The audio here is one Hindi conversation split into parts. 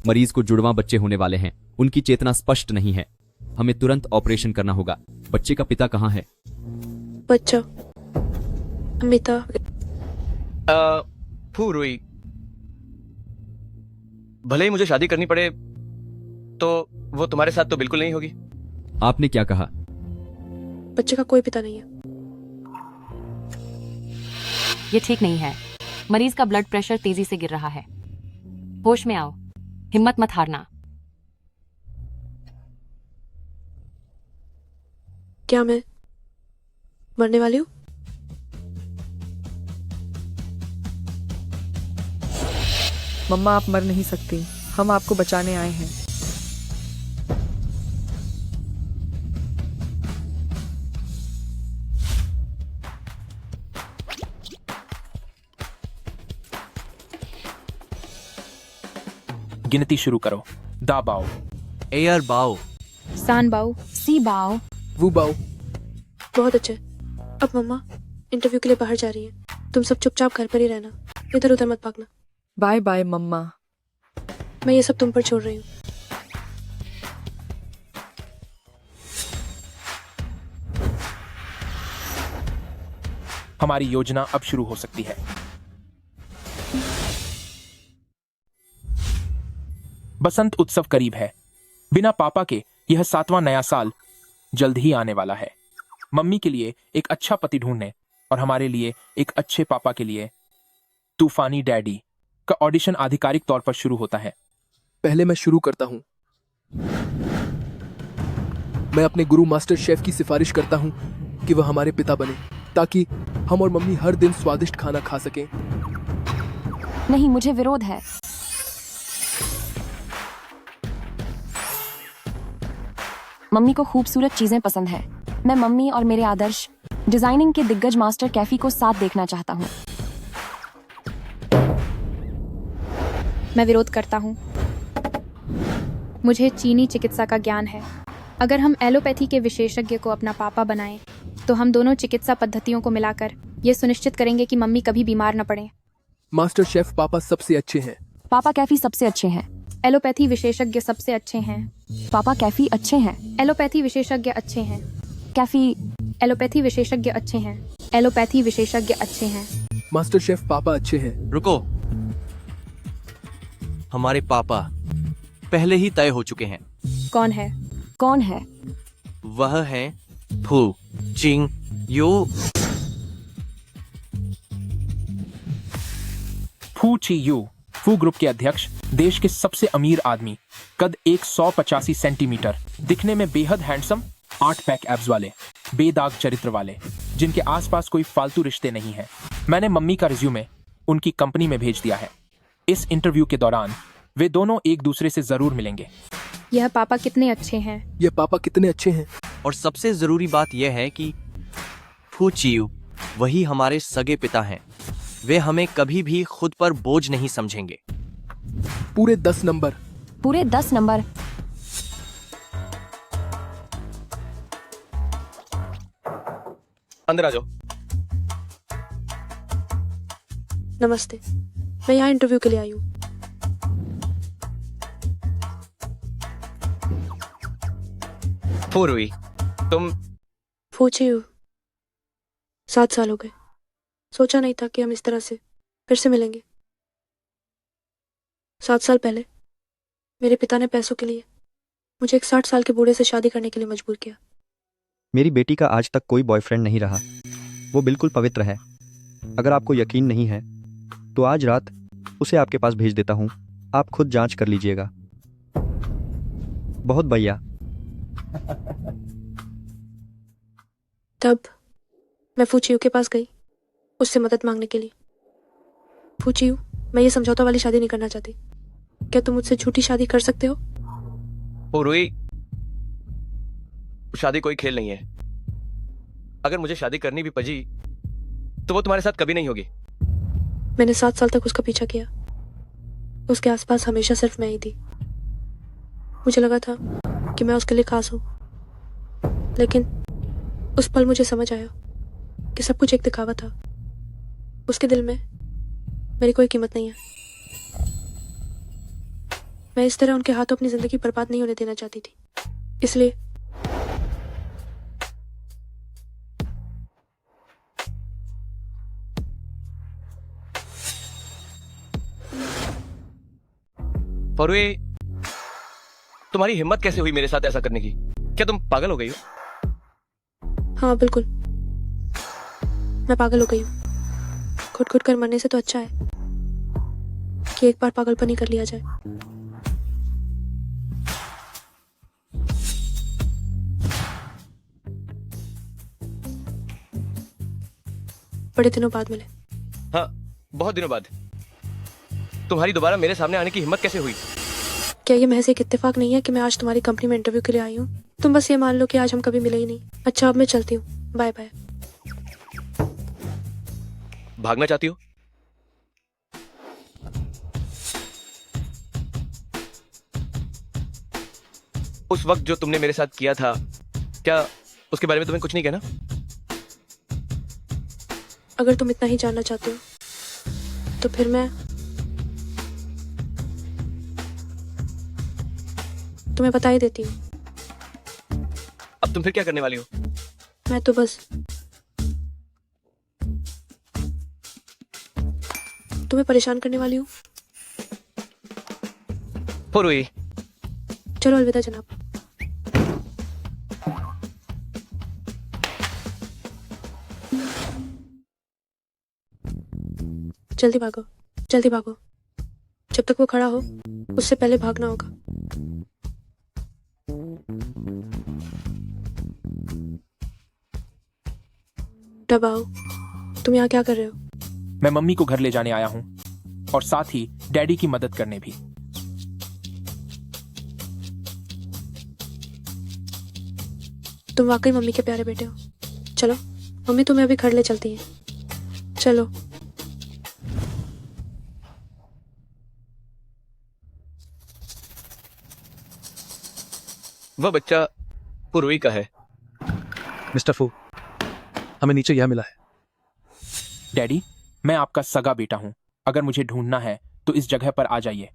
मरीज को जुड़वां बच्चे होने वाले हैं। उनकी चेतना स्पष्ट नहीं है। हमें तुरंत ऑपरेशन करना होगा। बच्चे का पिता कहाँ है? बच्चा अमिता। रुई, भले ही मुझे शादी करनी पड़े तो वो तुम्हारे साथ तो बिल्कुल नहीं होगी। आपने क्या कहा? बच्चे का कोई पिता नहीं है। ये ठीक नहीं है। मरीज का ब्लड प्रेशर तेजी से गिर रहा है। होश में आओ, हिम्मत मत हारना। क्या मैं मरने वाली हूँ? मम्मा, आप मर नहीं सकती। हम आपको बचाने आए हैं। गिनती शुरू करो। दा बाओ, एयर बाओ, सान बाओ, सी बाओ, वो बाओ। बहुत अच्छे। अब मम्मा इंटरव्यू के लिए बाहर जा रही है। तुम सब चुपचाप घर पर ही रहना, इधर उधर मत भागना। बाय बाय मम्मा। मैं ये सब तुम पर छोड़ रही हूँ। हमारी योजना अब शुरू हो सकती है। बसंत उत्सव करीब है। बिना पापा के यह 7वां नया साल जल्द ही आने वाला है। मम्मी के लिए एक अच्छा पति ढूंढने और हमारे लिए एक अच्छे पापा के लिए तूफानी डैडी का ऑडिशन आधिकारिक तौर पर शुरू होता है। पहले मैं शुरू करता हूं। मैं अपने गुरु मास्टर शेफ की सिफारिश करता हूं कि वह हमारे पिता बने, ताकि हम और मम्मी हर दिन स्वादिष्ट खाना खा सकें। नहीं, मुझे विरोध है। मम्मी को खूबसूरत चीजें पसंद है। मैं मम्मी और मेरे आदर्श डिजाइनिंग के दिग्गज मास्टर कैफी को साथ देखना चाहता हूँ। मैं विरोध करता हूँ। मुझे चीनी चिकित्सा का ज्ञान है। अगर हम एलोपैथी के विशेषज्ञ को अपना पापा बनाएं, तो हम दोनों चिकित्सा पद्धतियों को मिलाकर ये सुनिश्चित करेंगे कि मम्मी कभी बीमार न पड़े। मास्टर शेफ पापा सबसे अच्छे हैं। पापा कैफी सबसे अच्छे हैं। एलोपैथी विशेषज्ञ सबसे अच्छे हैं। पापा कैफी अच्छे हैं। एलोपैथी विशेषज्ञ अच्छे हैं। कैफी एलोपैथी विशेषज्ञ अच्छे हैं। एलोपैथी विशेषज्ञ अच्छे हैं। मास्टर शेफ पापा अच्छे हैं। रुको, हमारे पापा पहले ही तय हो चुके हैं। कौन है? कौन है? वह है फू चिंग यू। फू ची यू, फू ग्रुप के अध्यक्ष, देश के सबसे अमीर आदमी, कद 185 सेंटीमीटर, दिखने में बेहद हैंडसम, 8 पैक एब्स वाले, बेदाग चरित्र वाले, जिनके आसपास कोई फालतू रिश्ते नहीं है। मैंने मम्मी का रिज्यूमे उनकी कंपनी में भेज दिया है। इस इंटरव्यू के दौरान वे दोनों एक दूसरे से जरूर मिलेंगे। यह पापा कितने अच्छे हैं। ये पापा कितने अच्छे हैं। और सबसे जरूरी बात यह है कि फू चियू वही हमारे सगे पिता हैं। वे हमें कभी भी खुद पर बोझ नहीं समझेंगे। पूरे 10 नंबर। पूरे 10 नंबर। अंदर आ जाओ। नमस्ते, मैं यहाँ इंटरव्यू के लिए आई हूँ। फूरुई, तुम पूछी हूँ। 7 साल हो गए। सोचा नहीं था कि हम इस तरह से फिर से मिलेंगे। 7 साल पहले मेरे पिता ने पैसों के लिए मुझे एक 60 साल के बूढ़े से शादी करने के लिए मजबूर किया। मेरी बेटी का आज तक कोई बॉयफ्रेंड नहीं रहा। वो बिल्कुल पवित्र है। अगर आपको यकीन नहीं है तो आज रात उसे आपके पास भेज देता हूँ। आप खुद जांच कर लीजिएगा। बहुत बढ़िया। तब मैं फूचियू के पास गई उससे मदद मांगने के लिए। फूचियू, मैं ये समझौता वाली शादी नहीं करना चाहती। क्या तुम मुझसे झूठी शादी कर सकते हो? फूरुई, शादी कोई खेल नहीं है। अगर मुझे शादी करनी भी पड़ी तो वो तुम्हारे साथ कभी नहीं होगी। मैंने 7 साल तक उसका पीछा किया। उसके आसपास हमेशा सिर्फ मैं ही थी। मुझे लगा था कि मैं उसके लिए खास हूं, लेकिन उस पल मुझे समझ आया कि सब कुछ एक दिखावा था। उसके दिल में मेरी कोई कीमत नहीं है। मैं इस तरह उनके हाथों अपनी जिंदगी बर्बाद नहीं होने देना चाहती थी, इसलिए फरुए, तुम्हारी हिम्मत कैसे हुई मेरे साथ ऐसा करने की? क्या तुम पागल हो गई हो? हाँ बिल्कुल, मैं पागल हो गई हूँ। घुट घुट कर मरने से तो अच्छा है कि एक बार पागलपनी कर लिया जाए। बड़े दिनों बाद मिले। हाँ, बहुत दिनों बाद। तुम्हारी दोबारा मेरे सामने आने की हिम्मत कैसे हुई? क्या ये महज एक इत्तेफाक नहीं है कि मैं आज तुम्हारी कंपनी में इंटरव्यू के लिए आई हूँ? तुम बस ये मान लो कि आज हम कभी मिले ही नहीं। अच्छा, अब मैं चलती हूँ, बाय बाय। भागना चाहती हो? उस वक्त जो तुमने मेरे साथ किया था, क्या उसके बारे में तुम्हें कुछ नहीं कहना? अगर तुम इतना ही जानना चाहते हो तो फिर मैं तुम्हें बता ही देती हूँ। अब तुम फिर क्या करने वाली हो? मैं तो बस तुम्हें परेशान करने वाली हूँ। फरुए, चलो अलविदा जनाब। जल्दी भागो, जल्दी भागो। जब तक वो खड़ा हो उससे पहले भागना होगा। दबाओ। तुम यहाँ क्या कर रहे हो? मैं मम्मी को घर ले जाने आया हूँ और साथ ही डैडी की मदद करने भी। तुम वाकई मम्मी के प्यारे बेटे हो। चलो, मम्मी तुम्हें अभी घर ले चलती हैं। चलो। वह बच्चा पुरुई का है। मिस्टर फू, हमें नीचे यह मिला है। डैडी, मैं आपका सगा बेटा हूँ। अगर मुझे ढूंढना है तो इस जगह पर आ जाइए।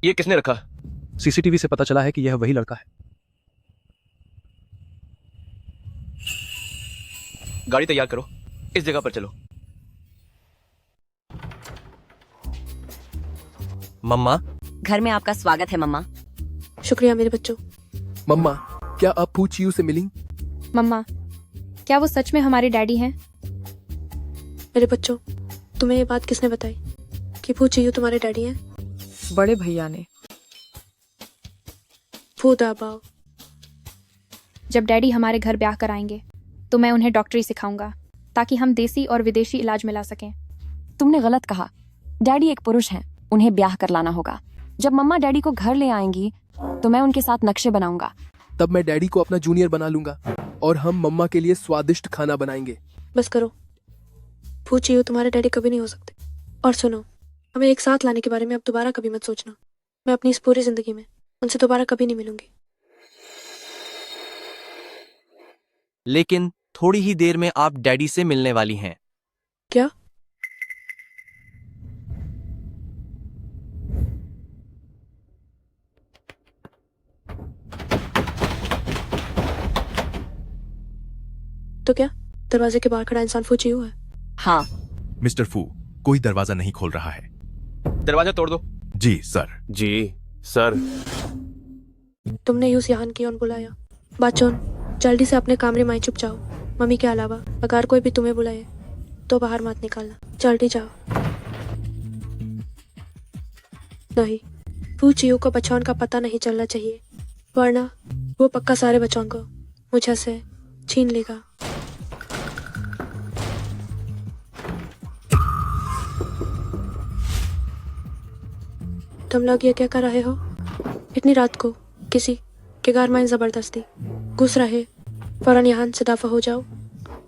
ये किसने रखा? सीसीटीवी से पता चला है कि यह वही लड़का है। गाड़ी तैयार करो, इस जगह पर चलो। मम्मा, घर में आपका स्वागत है मम्मा। शुक्रिया मेरे बच्चों। मम्मा, क्या आप फू चियू से मिली? मम्मा, क्या वो सच में हमारे डैडी हैं? मेरे बच्चों, तुम्हें ये बात किसने बताई कि फू चियू तुम्हारे डैडी हैं? बड़े भैया ने। फू दाबाओ। जब डैडी हमारे घर ब्याह कर आएंगे तो मैं उन्हें डॉक्टरी सिखाऊंगा ताकि हम देसी और विदेशी इलाज मिला सकें। तुमने गलत कहा। डैडी एक पुरुष हैं, उन्हें ब्याह कर लाना होगा। जब मम्मा डैडी को घर ले आएंगी तो मैं उनके साथ नक्शे बनाऊंगा। तब मैं डैडी को अपना जूनियर बना लूंगा और हम मम्मा के लिए स्वादिष्ट खाना बनाएंगे। बस करो। फू चियू तुम्हारे डैडी कभी नहीं हो सकते। और सुनो, हमें एक साथ लाने के बारे में अब दोबारा कभी मत सोचना। मैं अपनी इस पूरी जिंदगी में उनसे दोबारा कभी नहीं मिलूंगी। लेकिन थोड़ी ही देर में आप डैडी से मिलने वाली हैं। क्या? तो क्या दरवाजे के बाहर खड़ा इंसान फू चियू है? हाँ। मिस्टर फू, कोई दरवाजा नहीं खोल रहा है। दरवाजा तोड़ दो। जी सर। जी सर। तुमने यूस यहाँ कियोन बुलाया। बच्चों, जल्दी से अपने कमरे में चुप जाओ। मम्मी के अलावा अगर कोई भी तुम्हें बुलाए तो बाहर मत निकलना। जल्दी जाओ। नहीं, फू चियू को बच्चों का पता नहीं चलना चाहिए, वरना वो पक्का सारे बच्चों को मुझे से छीन लेगा। तुम लोग ये क्या कर रहे हो? इतनी रात को किसी के घर में जबरदस्ती घुस रहे? फौरन यहाँ से दफा हो जाओ,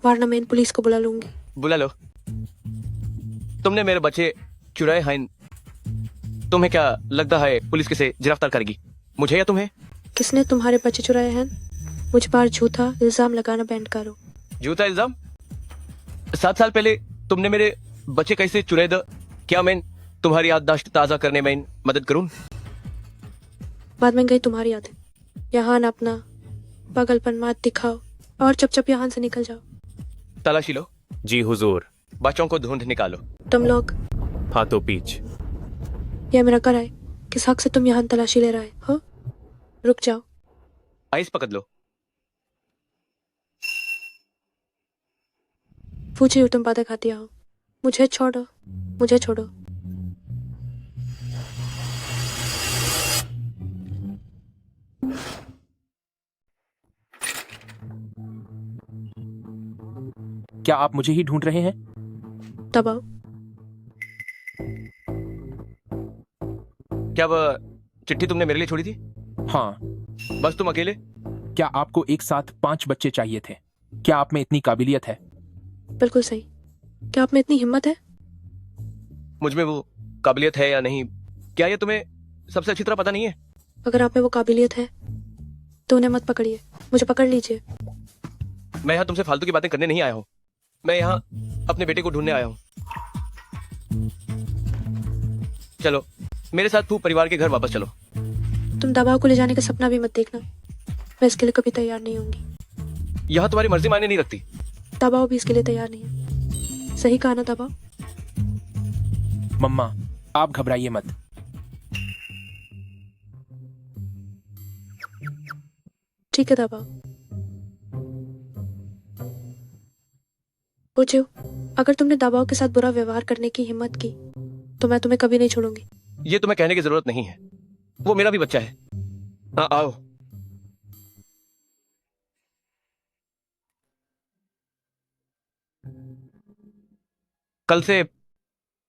वरना मैं इन पुलिस को बुला लूंगी। बुला लो। तुमने मेरे बच्चे चुराए हैं। तुम्हें क्या लगता है पुलिस किसे गिरफ्तार करेगी, मुझे या तुम्हें? किसने तुम्हारे बच्चे चुराए हैं? मुझ पर झूठा इल्जाम लगाना बैंड करो। झूठा इल्जाम? 7 साल पहले तुमने मेरे बच्चे कैसे चुराए थे? क्या मैं तुम्हारी याददाश्त ताज़ा करने में मदद करूं? बाद में गई तुम्हारी यादें। यहाँ न अपना पागलपन मत दिखाओ और चुपचाप यहाँ से निकल जाओ। तलाशी लो। जी हुजूर। बच्चों को ढूंढ निकालो। तुम लोग फातो पीछ। यह मेरा घर है, किस हक से तुम यहाँ तलाशी ले रहे हो? रुक जाओ। आइस पकड़ लो। पूछिए तुम बातें खाती हो। मुझे छोड़ो, मुझे छोड़ो। क्या आप मुझे ही ढूंढ रहे हैं? दबाओ। क्या वह चिट्ठी तुमने मेरे लिए छोड़ी थी? हाँ। बस तुम अकेले? क्या आपको एक साथ 5 बच्चे चाहिए थे? क्या आप में इतनी काबिलियत है? बिल्कुल सही। क्या आप में इतनी हिम्मत है? मुझ में वो काबिलियत है या नहीं, क्या ये तुम्हें सबसे अच्छी तरह पता नहीं है? अगर आप में वो काबिलियत है तो उन्हें मत पकड़िए, मुझे पकड़ लीजिए। मैं यहाँ तुमसे फालतू की बातें करने नहीं आया हूँ। मैं यहाँ अपने बेटे को ढूंढने आया हूँ। चलो मेरे साथ फू परिवार के घर वापस चलो। तुम दबाव को ले जाने का सपना भी मत देखना, मैं इसके लिए कभी तैयार नहीं होंगी। यहाँ तुम्हारी मर्जी मायने नहीं रखती। दबाव भी इसके लिए तैयार नहीं है। सही कहा ना दबाव? मम्मा, आप घबराइए मत। ठीक है दबाव। पूछो, अगर तुमने दबाव के साथ बुरा व्यवहार करने की हिम्मत की तो मैं तुम्हें कभी नहीं छोड़ूंगी। ये तुम्हें कहने की जरूरत नहीं है, वो मेरा भी बच्चा है। हाँ आओ। कल से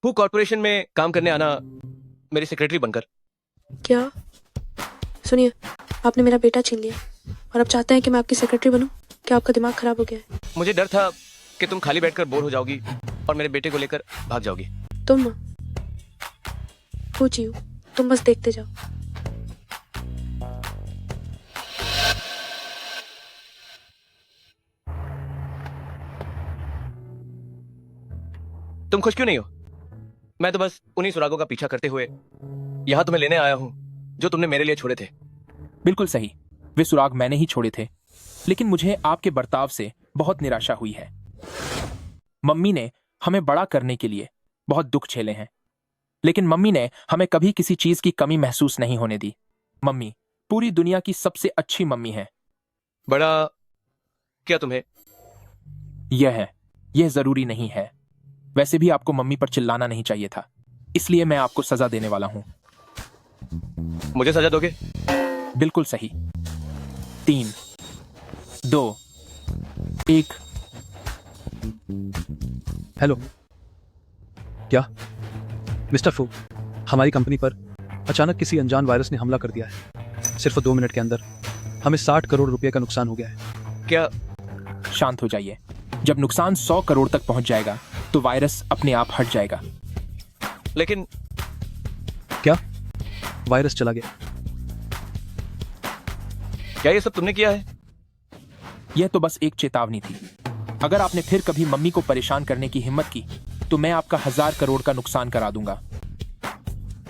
फू कॉर्पोरेशन में काम करने आना मेरी सेक्रेटरी बनकर। क्या? सुनिए, आपने मेरा बेटा छीन लिया और अब चाहते हैं कि मैं आपकी सेक्रेटरी बनूं? क्या आपका दिमाग खराब हो गया है? मुझे डर था कि तुम खाली बैठकर बोर हो जाओगी और मेरे बेटे को लेकर भाग जाओगी। तुम पूछिए, तुम बस देखते जाओ। तुम खुश क्यों नहीं हो? मैं तो बस उन्हीं सुरागों का पीछा करते हुए यहाँ तुम्हें लेने आया हूँ जो तुमने मेरे लिए छोड़े थे। बिल्कुल सही, वे सुराग मैंने ही छोड़े थे, लेकिन मुझे आपके बर्ताव से बहुत निराशा हुई है। मम्मी ने हमें बड़ा करने के लिए बहुत दुख झेले हैं, लेकिन मम्मी ने हमें कभी किसी चीज की कमी महसूस नहीं होने दी। मम्मी पूरी दुनिया की सबसे अच्छी मम्मी है। बड़ा क्या तुम्हें? यह जरूरी नहीं है। वैसे भी आपको मम्मी पर चिल्लाना नहीं चाहिए था, इसलिए मैं आपको सजा देने वाला हूं। मुझे सजा दोगे? बिल्कुल सही। 3, 2, 1। हेलो। क्या मिस्टर फू, हमारी कंपनी पर अचानक किसी अनजान वायरस ने हमला कर दिया है। सिर्फ 2 मिनट के अंदर हमें 60 करोड़ रुपए का नुकसान हो गया है। क्या? शांत हो जाइए। जब नुकसान 100 करोड़ तक पहुंच जाएगा तो वायरस अपने आप हट जाएगा। लेकिन क्या? वायरस चला गया? क्या ये सब तुमने किया है? यह तो बस एक चेतावनी थी। अगर आपने फिर कभी मम्मी को परेशान करने की हिम्मत की तो मैं आपका 1000 करोड़ का नुकसान करा दूंगा।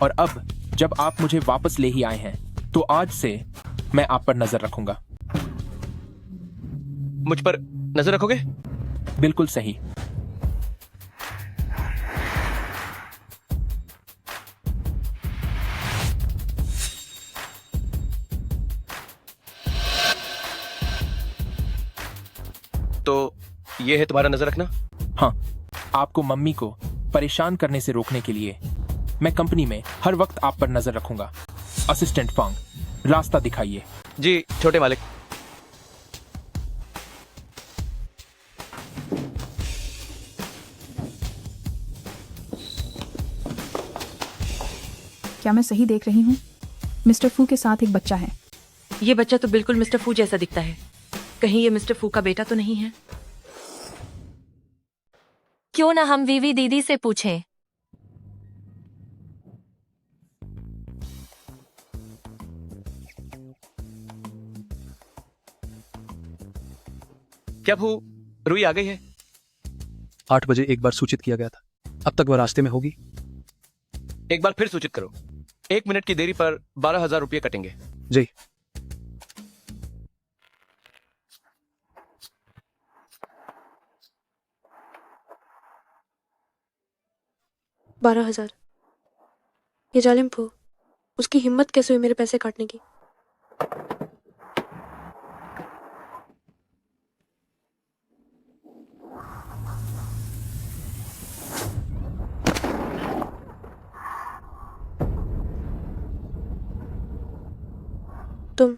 और अब जब आप मुझे वापस ले ही आए हैं तो आज से मैं आप पर नजर रखूंगा। मुझ पर नजर रखोगे? बिल्कुल सही। तो ये है तुम्हारा नजर रखना? हाँ, आपको मम्मी को परेशान करने से रोकने के लिए मैं कंपनी में हर वक्त आप पर नजर रखूंगा। असिस्टेंट फांग, रास्ता दिखाइए। जी छोटे मालिक। क्या मैं सही देख रही हूँ? मिस्टर फू के साथ एक बच्चा है। ये बच्चा तो बिल्कुल मिस्टर फू जैसा दिखता है। कहीं ये मिस्टर फू का बेटा तो नहीं है? क्यों ना हम वीवी दीदी से पूछें। क्या फू रुई आ गई है? 8 बजे एक बार सूचित किया गया था। अब तक वह रास्ते में होगी। एक बार फिर सूचित करो। 1 मिनट की देरी पर 12,000 रुपये कटेंगे। जी। बारह 12,000। ये जालिम फू, उसकी हिम्मत कैसे हुई मेरे पैसे काटने की? तुम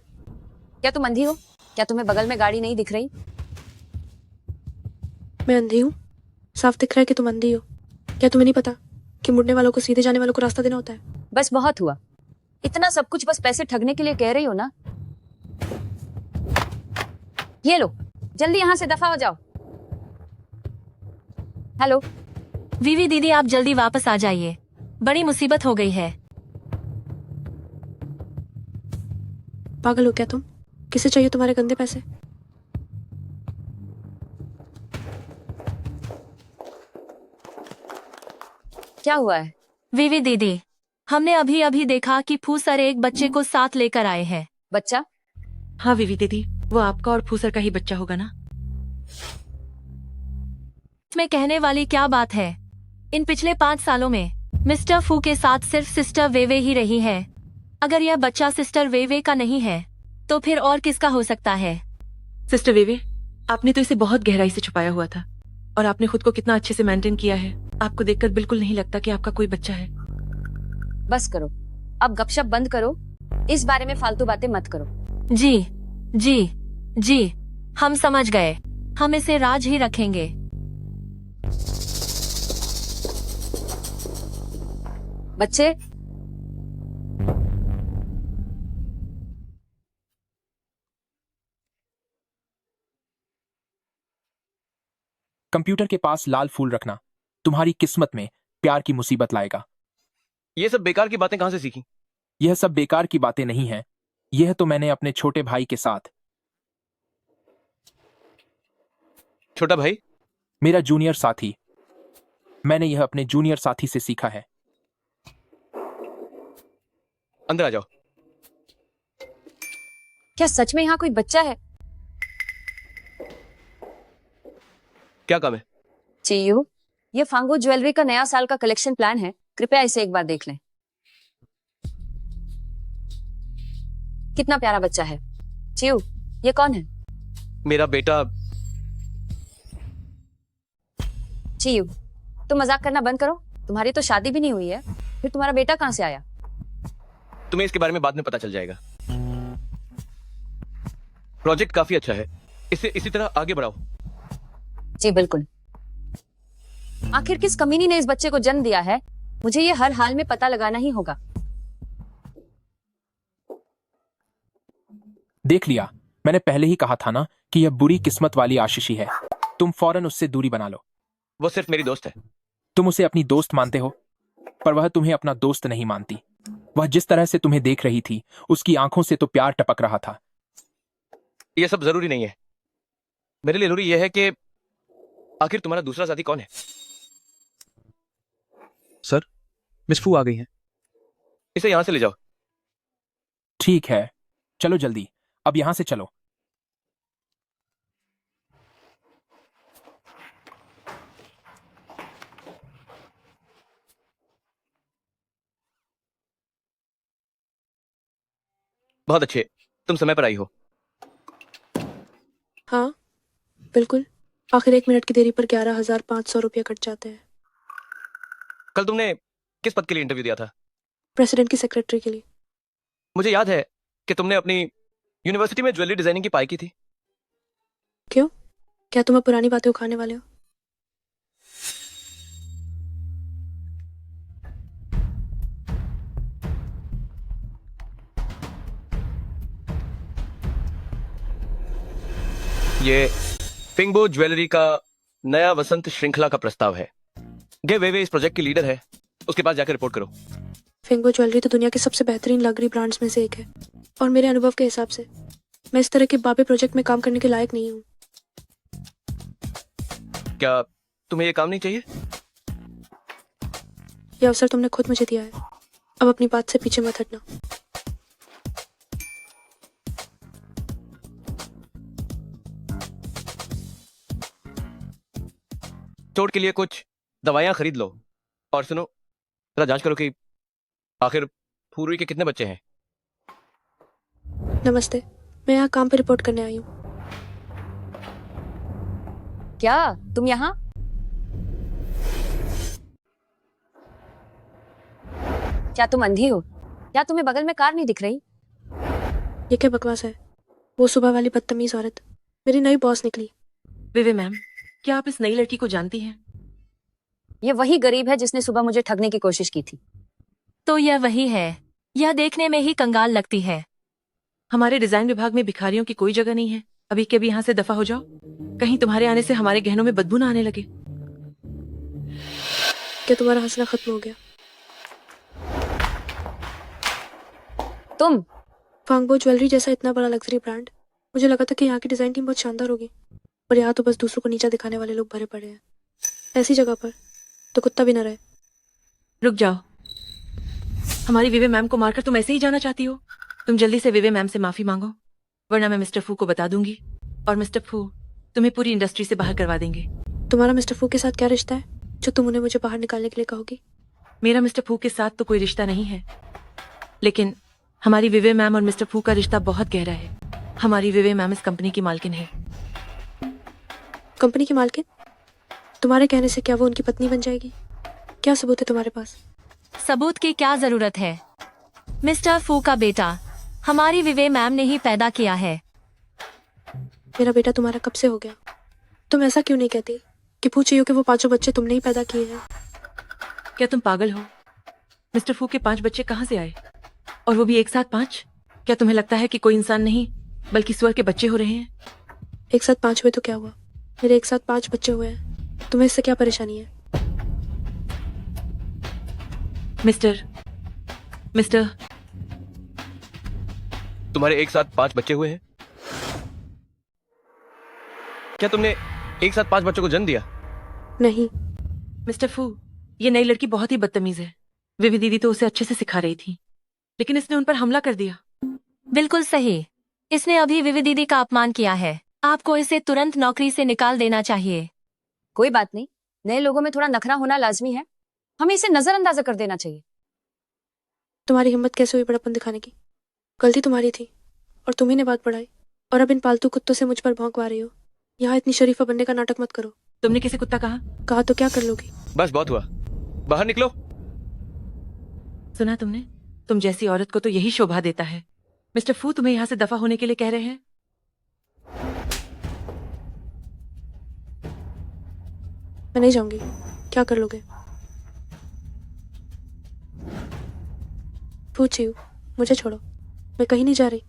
क्या तुम अंधी हो? क्या तुम्हें बगल में गाड़ी नहीं दिख रही? मैं अंधी हूँ? साफ दिख रहा है कि तुम अंधी हो। क्या तुम्हें नहीं पता कि मुड़ने वालों को सीधे जाने वालों को रास्ता देना होता है? बस बहुत हुआ। इतना सब कुछ बस पैसे ठगने के लिए कह रही हो ना? ये लो, जल्दी यहाँ से दफा हो जाओ। हेलो वीवी दीदी, आप जल्दी वापस आ जाइए, बड़ी मुसीबत हो गई है। पागल हो क्या तुम? किसे चाहिए तुम्हारे गंदे पैसे? क्या हुआ है? वीवी दीदी, हमने अभी अभी देखा कि फू सर एक बच्चे को साथ लेकर आए हैं। बच्चा? हाँ विवी दीदी, वो आपका और फूसर का ही बच्चा होगा ना? इसमें कहने वाली क्या बात है? इन पिछले 5 सालों में मिस्टर फू के साथ सिर्फ सिस्टर वेवे ही रही है। अगर यह बच्चा सिस्टर वेवे का नहीं है तो फिर और किसका हो सकता है? सिस्टर वेवे, आपने तो इसे बहुत गहराई से छुपाया हुआ था और आपने खुद को कितना अच्छे से मेंटेन किया है। आपको देखकर बिल्कुल नहीं लगता कि आपका कोई बच्चा है। बस करो, अब गपशप बंद करो, इस बारे में फालतू बातें मत करो। जी जी जी, हम समझ गए। हम इसे राज ही रखेंगे। बच्चे, कंप्यूटर के पास लाल फूल रखना तुम्हारी किस्मत में प्यार की मुसीबत लाएगा। ये सब बेकार की बातें कहां से सीखी? यह सब बेकार की बातें नहीं हैं। यह तो मैंने अपने छोटे भाई के साथ। छोटा भाई? मेरा जूनियर साथी। मैंने यह अपने जूनियर साथी से सीखा है। अंदर आ जाओ। क्या सच में यहाँ कोई बच्चा है? क्या काम है? चीयू, ये फांगो ज्वेलरी का नया साल का कलेक्शन प्लान है, कृपया इसे एक बार देख लें। कितना प्यारा बच्चा है। चीयू, ये कौन है? मेरा बेटा। चीयू, तुम मजाक करना बंद करो। तुम्हारी तो शादी भी नहीं हुई है, फिर तुम्हारा बेटा कहां से आया? तुम्हें इसके बारे में बाद में पता चल जाएगा। प्रोजेक्ट काफी अच्छा है, इसे इसी तरह आगे बढ़ाओ। जी बिल्कुल। आखिर किस कमीनी ने इस बच्चे को जन्म दिया है? मुझे ये हर हाल में पता लगाना ही होगा। देख लिया, मैंने पहले ही कहा था ना कि यह बुरी किस्मत वाली आशीषी है। तुम फौरन उससे दूरी बना लो। वो सिर्फ मेरी दोस्त है। तुम उसे अपनी दोस्त मानते हो, पर वह तुम्हें अपना दोस्त नहीं मानती। वह जिस तरह से तुम्हें देख रही थी, उसकी आंखों से तो प्यार टपक रहा था। यह सब जरूरी नहीं है। मेरे लिए जरूरी यह है कि आखिर तुम्हारा दूसरा साथी कौन है? सर, मिस फू आ गई हैं। इसे यहां से ले जाओ। ठीक है, चलो जल्दी, अब यहां से चलो। बहुत अच्छे, तुम समय पर आई हो। हाँ बिल्कुल, आखिर 1 मिनट की देरी पर 11,500 रुपया कट जाते हैं। कल तुमने किस पद के लिए इंटरव्यू दिया था? प्रेसिडेंट की सेक्रेटरी के लिए। मुझे याद है कि तुमने अपनी यूनिवर्सिटी में ज्वेलरी डिजाइनिंग की पढ़ाई की थी। क्यों? क्या तुम अब पुरानी बातें उखाड़ने वाले हो? ये फिंगबो ज्वेलरी का नया वसंत श्रृंखला का प्रस्ताव है। गे वेवे इस प्रोजेक्ट की लीडर है, उसके पास जाकर रिपोर्ट करो। फिंगबो ज्वेलरी तो दुनिया के सबसे बेहतरीन लग्जरी ब्रांड्स में से एक है और मेरे अनुभव के हिसाब से मैं इस तरह के बाबे प्रोजेक्ट में काम करने के लायक नहीं हूँ। क्या तुम्हें ये काम नहीं चाहिए? यह अवसर तुमने खुद मुझे दिया है। अब अपनी बात से पीछे मत हटना। चोट के लिए कुछ दवाइयाँ खरीद लो। और सुनो, जरा जांच करो कि आखिर पूर्वी के कितने बच्चे हैं। नमस्ते, मैं यहाँ काम पे रिपोर्ट करने आई हूँ। क्या तुम यहाँ? क्या तुम अंधी हो? क्या तुम्हें बगल में कार नहीं दिख रही? ये क्या बकवास है? वो सुबह वाली बदतमीज औरत मेरी नई बॉस निकली। विवे मैम, क्या आप इस नई लड़की को जानती हैं? ये वही गरीब है जिसने सुबह मुझे ठगने की कोशिश की थी। तो यह वही है। यह देखने में ही कंगाल लगती है। हमारे डिजाइन विभाग में भिखारियों की कोई जगह नहीं है। अभी के अभी यहाँ से दफा हो जाओ, कहीं तुम्हारे आने से हमारे गहनों में बदबू ना आने लगे। क्या तुम्हारा हंसना खत्म हो गया? तुम फांगबो ज्वेलरी जैसा इतना बड़ा लग्जरी ब्रांड, मुझे लगा था कि यहाँ की डिजाइन टीम बहुत शानदार होगी, पर यहाँ तो बस दूसरों को नीचा दिखाने वाले लोग भरे पड़े हैं। ऐसी जगह पर तो कुत्ता भी न रहे। रुक जाओ, हमारी विवे मैम को मारकर तुम ऐसे ही जाना चाहती हो? तुम जल्दी से विवे मैम से माफी मांगो, वरना मैं मिस्टर फू को बता दूंगी और मिस्टर फू तुम्हें पूरी इंडस्ट्री से बाहर करवा देंगे। तुम्हारा मिस्टर फू के साथ क्या रिश्ता है जो तुम उन्हें मुझे बाहर निकालने के लिए कहोगी? मेरा मिस्टर फू के साथ तो कोई रिश्ता नहीं है, लेकिन हमारी विवे मैम और मिस्टर फू का रिश्ता बहुत गहरा है। हमारी विवे मैम इस कंपनी की मालकिन है। कंपनी की मालकिन? तुम्हारे कहने से क्या वो उनकी पत्नी बन जाएगी? क्या सबूत है तुम्हारे पास? सबूत की क्या जरूरत है? मिस्टर फू का बेटा हमारी विवे मैम ने ही पैदा किया है। मेरा बेटा तुम्हारा कब से हो गया? तुम ऐसा क्यों नहीं कहती कि पूछिए कि वो 5 बच्चे तुमने ही पैदा किए हैं? क्या तुम पागल हो? मिस्टर फू के 5 बच्चे कहाँ से आए, और वो भी एक साथ 5? क्या तुम्हें लगता है कि कोई इंसान नहीं बल्कि स्वर के बच्चे हो रहे हैं? एक साथ 5 हुए तो क्या हुआ? मेरे एक साथ 5 बच्चे हुए हैं। तुम्हें इससे क्या परेशानी है? मिस्टर तुम्हारे एक साथ 5 बच्चे हुए हैं? क्या तुमने एक साथ 5 बच्चों को जन्म दिया? नहीं। मिस्टर फू, ये नई लड़की बहुत ही बदतमीज है। विवी दीदी तो उसे अच्छे से सिखा रही थी, लेकिन इसने उन पर हमला कर दिया। बिल्कुल सही, इसने अभी विवी दीदी का अपमान किया है। आपको इसे तुरंत नौकरी से निकाल देना चाहिए। कोई बात नहीं, नए लोगों में थोड़ा नखरा होना लाजमी है। हमें इसे नजरअंदाज कर देना चाहिए। तुम्हारी हिम्मत कैसे हुई बड़ापन दिखाने की? गलती तुम्हारी थी और तुम्ही ने बात बढ़ाई, और अब इन पालतू कुत्तों से मुझ पर भौंकवा रही हो। यहाँ इतनी शरीफा बनने का नाटक मत करो। तुमने किसे कुत्ता कहा? कहा तो क्या कर लोगी? बस बहुत हुआ, बाहर निकलो। सुना तुमने? तुम जैसी औरत को तो यही शोभा देता है। मिस्टर फू तुम्हें यहाँ से दफा होने के लिए कह रहे हैं। मैं नहीं जाऊंगी। क्या कर लोगे? पूछिए, मुझे छोड़ो, मैं कहीं नहीं जा रही।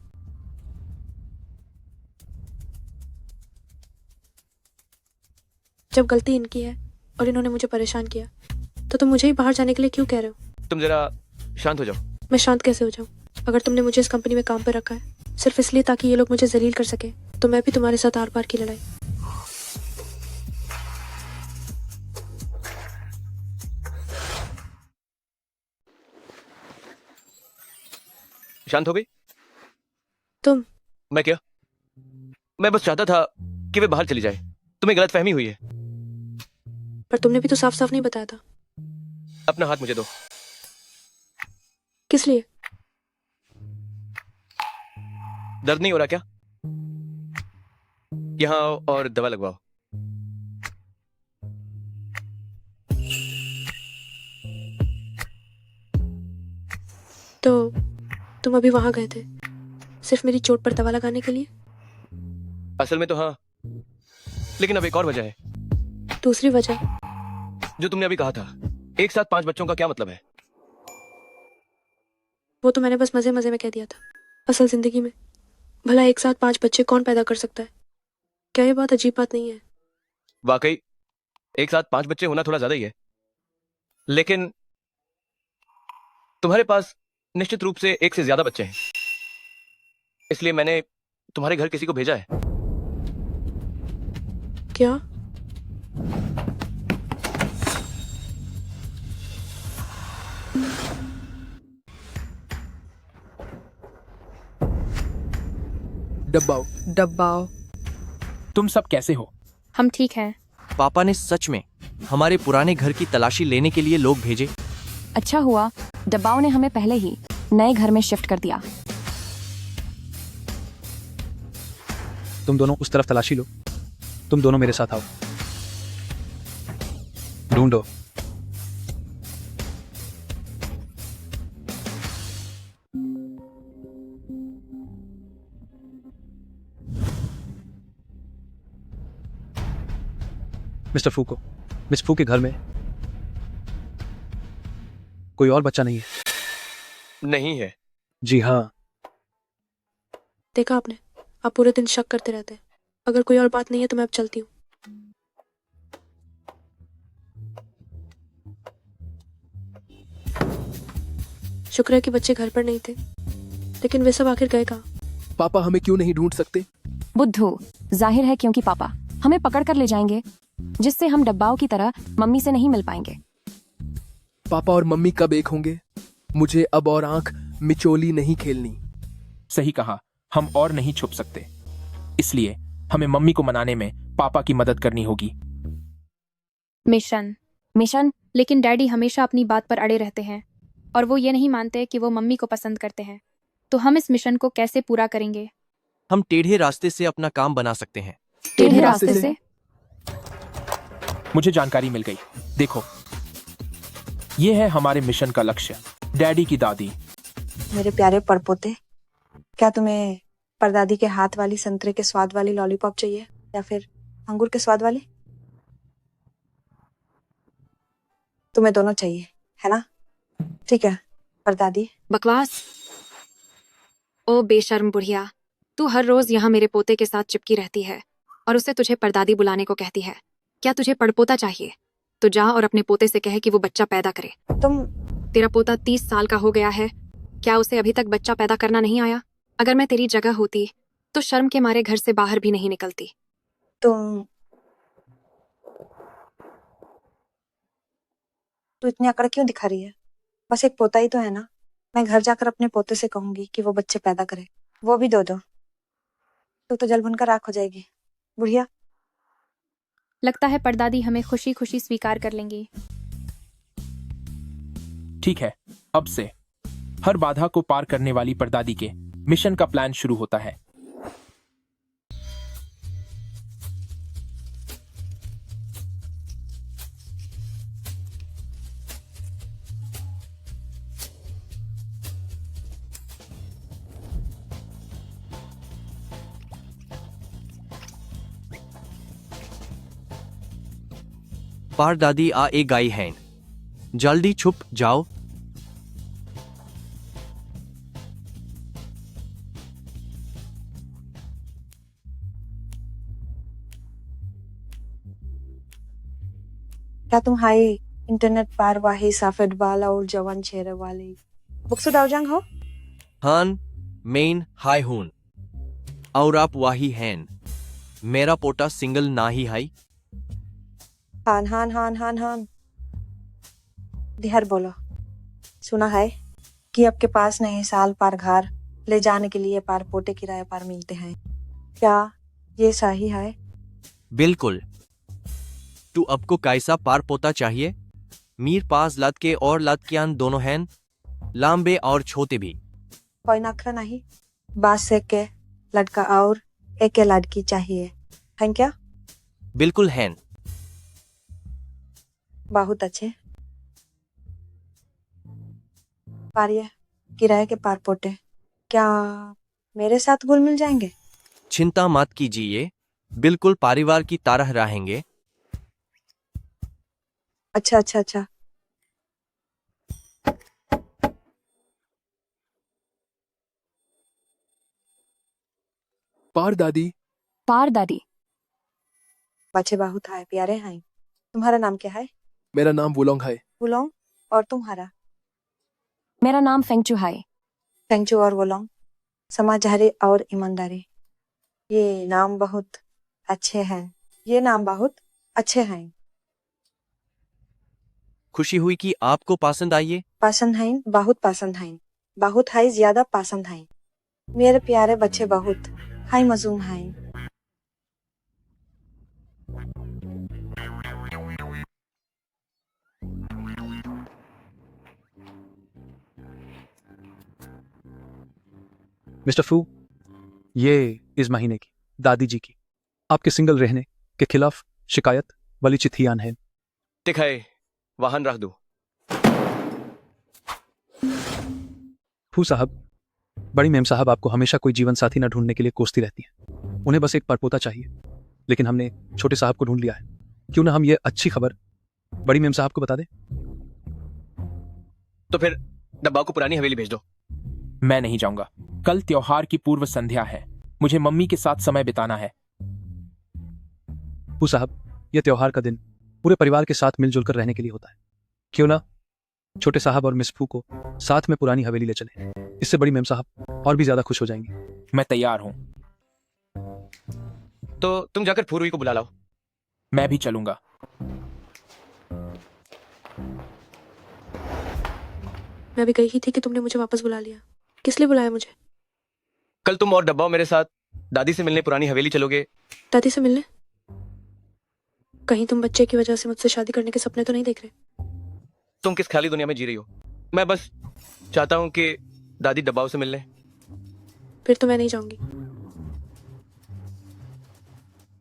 जब गलती इनकी है और इन्होंने मुझे परेशान किया, तो तुम मुझे ही बाहर जाने के लिए क्यों कह रहे हो? तुम जरा शांत हो जाओ। मैं शांत कैसे हो जाऊं? अगर तुमने मुझे इस कंपनी में काम पर रखा है सिर्फ इसलिए ताकि ये लोग मुझे जलील कर सके, तो मैं भी तुम्हारे साथ आर पार की लड़ाई। शांत हो गई? तुम? मैं क्या? मैं बस चाहता था कि वे बाहर चली जाए। तुम्हें गलतफहमी हुई है। पर तुमने भी तो साफ साफ नहीं बताया था। अपना हाथ मुझे दो। किस लिए? दर्द नहीं हो रहा क्या? यहाँ आओ और दवा लगवाओ। तो तुम अभी वहां गए थे सिर्फ मेरी चोट पर दवा लगाने के लिए? असल में तो हाँ, लेकिन अब एक और वजह है। दूसरी वजह? जो तुमने अभी कहा था, एक साथ 5 बच्चों का क्या मतलब है? वो तो मैंने बस मजे मजे में कह दिया था। असल जिंदगी में भला एक साथ 5 बच्चे कौन पैदा कर सकता है? क्या ये बात अजीब बात नहीं है? वाकई एक साथ 5 बच्चे होना थोड़ा ज्यादा ही है, लेकिन तुम्हारे पास निश्चित रूप से एक से ज्यादा बच्चे हैं, इसलिए मैंने तुम्हारे घर किसी को भेजा है। क्या? डब्बाओ। डब्बाओ। तुम सब कैसे हो? हम ठीक हैं। पापा ने सच में हमारे पुराने घर की तलाशी लेने के लिए लोग भेजे। अच्छा हुआ डब्बाओं ने हमें पहले ही नए घर में शिफ्ट कर दिया। तुम दोनों उस तरफ तलाशी लो, तुम दोनों मेरे साथ आओ। ढूंढो। मिस्टर फू को मिस फू के घर में कोई और बच्चा नहीं है? नहीं है। जी हाँ। देखा आपने, आप पूरे दिन शक करते रहते हैं। अगर कोई और बात नहीं है तो मैं अब चलती हूँ। शुक्र है कि बच्चे घर पर नहीं थे, लेकिन वे सब आखिर गए कहाँ? पापा हमें क्यों नहीं ढूंढ सकते? बुद्धू, जाहिर है क्योंकि पापा हमें पकड़ कर ले जाएंगे, जिससे हम डब्बाओं की तरह मम्मी से नहीं मिल पाएंगे। पापा और मम्मी कब एक होंगे? मुझे अब और आंख मिचोली नहीं खेलनी। सही कहा, हम और नहीं छुप सकते, इसलिए हमें मम्मी को मनाने में पापा की मदद करनी होगी। मिशन। मिशन? लेकिन डैडी हमेशा अपनी बात पर अड़े रहते हैं और वो ये नहीं मानते कि वो मम्मी को पसंद करते हैं। तो हम इस मिशन को कैसे पूरा करेंगे? हम टेढ़े रास्ते से अपना काम बना सकते हैं। टेढ़े रास्ते से? मुझे जानकारी मिल गई। देखो, ये है हमारे मिशन का लक्ष्य। डैडी की दादी। मेरे प्यारे परपोते, क्या तुम्हें परदादी के हाथ वाली संतरे के स्वाद वाली लॉलीपॉप चाहिए या फिर अंगूर के स्वाद वाली? तुम्हें दोनों चाहिए है ना? ठीक है परदादी। बकवास। ओ बेशर्म बुढ़िया, तू हर रोज यहाँ मेरे पोते के साथ चिपकी रहती है और उसे तुझे परदादी बुलाने को कहती है। क्या तुझे पड़पोता चाहिए? तो जा और अपने पोते से कहे कि वो बच्चा पैदा करे। तेरा पोता 30 साल का हो गया है, क्या उसे अभी तक बच्चा पैदा करना नहीं आया? अगर मैं तेरी जगह होती तो शर्म के मारे घर से बाहर भी नहीं निकलती। तू इतनी अकड़ क्यों दिखा रही है? बस एक पोता ही तो है ना। मैं घर जाकर अपने पोते से कहूंगी कि वो बच्चे पैदा करे, वो भी दो। तू तो जल भुनकर राख हो जाएगी बुढ़िया। लगता है परदादी हमें खुशी खुशी स्वीकार कर लेंगी। ठीक है, अब से हर बाधा को पार करने वाली परदादी के मिशन का प्लान शुरू होता है। पार दादी आ ए गाई हैं, जल्दी छुप जाओ। क्या तुम हाई इंटरनेट पार वाही सफेद बाल और जवान चेहरे वाली बुक्सु डाउजंग हो? हान मेन हाय हून और आप वाही हैं। मेरा पोटा सिंगल ना ही हाई। हान हान हान हान हान दिहर बोलो। सुना है कि आपके पास नहीं साल पार घर ले जाने के लिए पार पोटे किराए पार मिलते हैं, क्या ये सही है? बिल्कुल। तू आपको कैसा पार पोता चाहिए? मीर पास लद के और लद कियान दोनों हैं, लांबे और छोटे भी। कोई नखरा नहीं, बास से के लड़का और एक लड़की चाहिए है क्या? बिल्कुल हैं। बहुत अच्छे। पारिये किराए के पार पोटे क्या मेरे साथ घुल मिल जाएंगे? चिंता मत कीजिए, बिल्कुल परिवार की तरह रहेंगे। अच्छा अच्छा अच्छा। पार दादी। पार दादी। बच्चे बहुत है प्यारे हैं। तुम्हारा नाम क्या है? मेरा नाम वुलोंग है। वुलोंग। और तुम्हारा? मेरा नाम फेंगचू है। फेंगचू और वुलोंग, समझदारी और ईमानदारी। ये नाम बहुत अच्छे हैं। ये नाम बहुत अच्छे हैं। खुशी हुई कि आपको पसंद आइए। पसंद है, बहुत पसंद है, बहुत है, ज्यादा पसंद है। मेरे प्यारे बच्चे बहुत हाय मजूम हाय। मिस्टर फू, ये इस महीने की दादी जी की आपके सिंगल रहने के खिलाफ शिकायत वाली चिट्ठियां हैं। दिखाए वाहन रख दो। फू साहब, बड़ी मेम साहब आपको हमेशा कोई जीवन साथी न ढूंढने के लिए कोसती रहती हैं। उन्हें बस एक परपोता चाहिए, लेकिन हमने छोटे साहब को ढूंढ लिया है। क्यों ना हम ये अच्छी खबर बड़ी मेम साहब को बता दें? तो फिर डब्बा को पुरानी हवेली भेज दो। मैं नहीं जाऊंगा। कल त्योहार की पूर्व संध्या है। मुझे मम्मी के साथ समय बिताना है। फू साहब, यह त्योहार का दिन पूरे परिवार के साथ मिलजुल कर रहने के लिए होता है। क्यों ना छोटे साहब और मिस फू को साथ में पुरानी हवेली ले चले। इससे बड़ी मेम साहब और भी ज्यादा खुश हो जाएंगी। मैं तैयार हूं। तो तुम जाकर फूरवी को बुला लाओ। मैं भी चलूंगा। मैं भी गई ही थी कि तुमने मुझे वापस बुला लिया। किस लिए बुलाया मुझे? कल तुम और डब्बा मेरे साथ दादी से मिलने पुरानी हवेली चलोगे। दादी से मिलने? कहीं तुम बच्चे की वजह से मुझसे शादी करने के सपने तो नहीं देख रहे? तुम किस खाली दुनिया में जी रही हो? मैं बस चाहता हूं कि दादी डब्बाओं से मिल लें। फिर तो मैं नहीं जाऊंगी।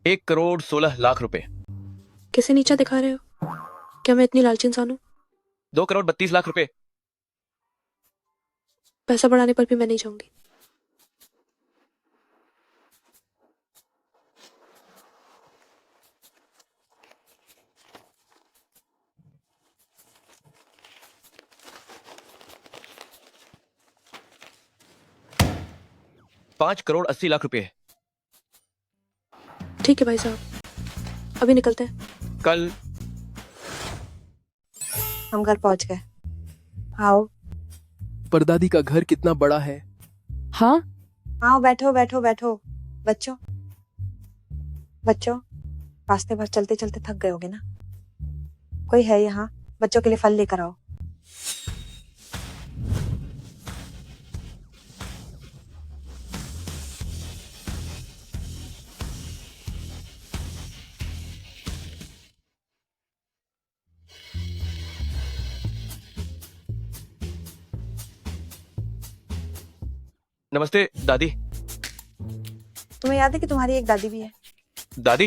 1,16,00,000 रुपए। किसे नीचा दिखा रहे हो? क्या मैं इतनी लालची इंसान हूँ? 2,32,00,000 रुपए। पैसा बढ़ाने पर भी मैं नहीं जाऊंगी। $5,80,00,000 रुपए। ठीक है भाई साहब, अभी निकलते हैं। कल हम घर पहुंच गए। आओ। परदादी का घर कितना बड़ा है। हाँ, आओ बैठो बैठो बैठो। बच्चों बच्चों, रास्ते भर चलते चलते थक गए होगे ना? कोई है यहाँ? बच्चों के लिए फल लेकर आओ। नमस्ते दादी। तुम्हें याद है कि तुम्हारी एक दादी भी है? दादी,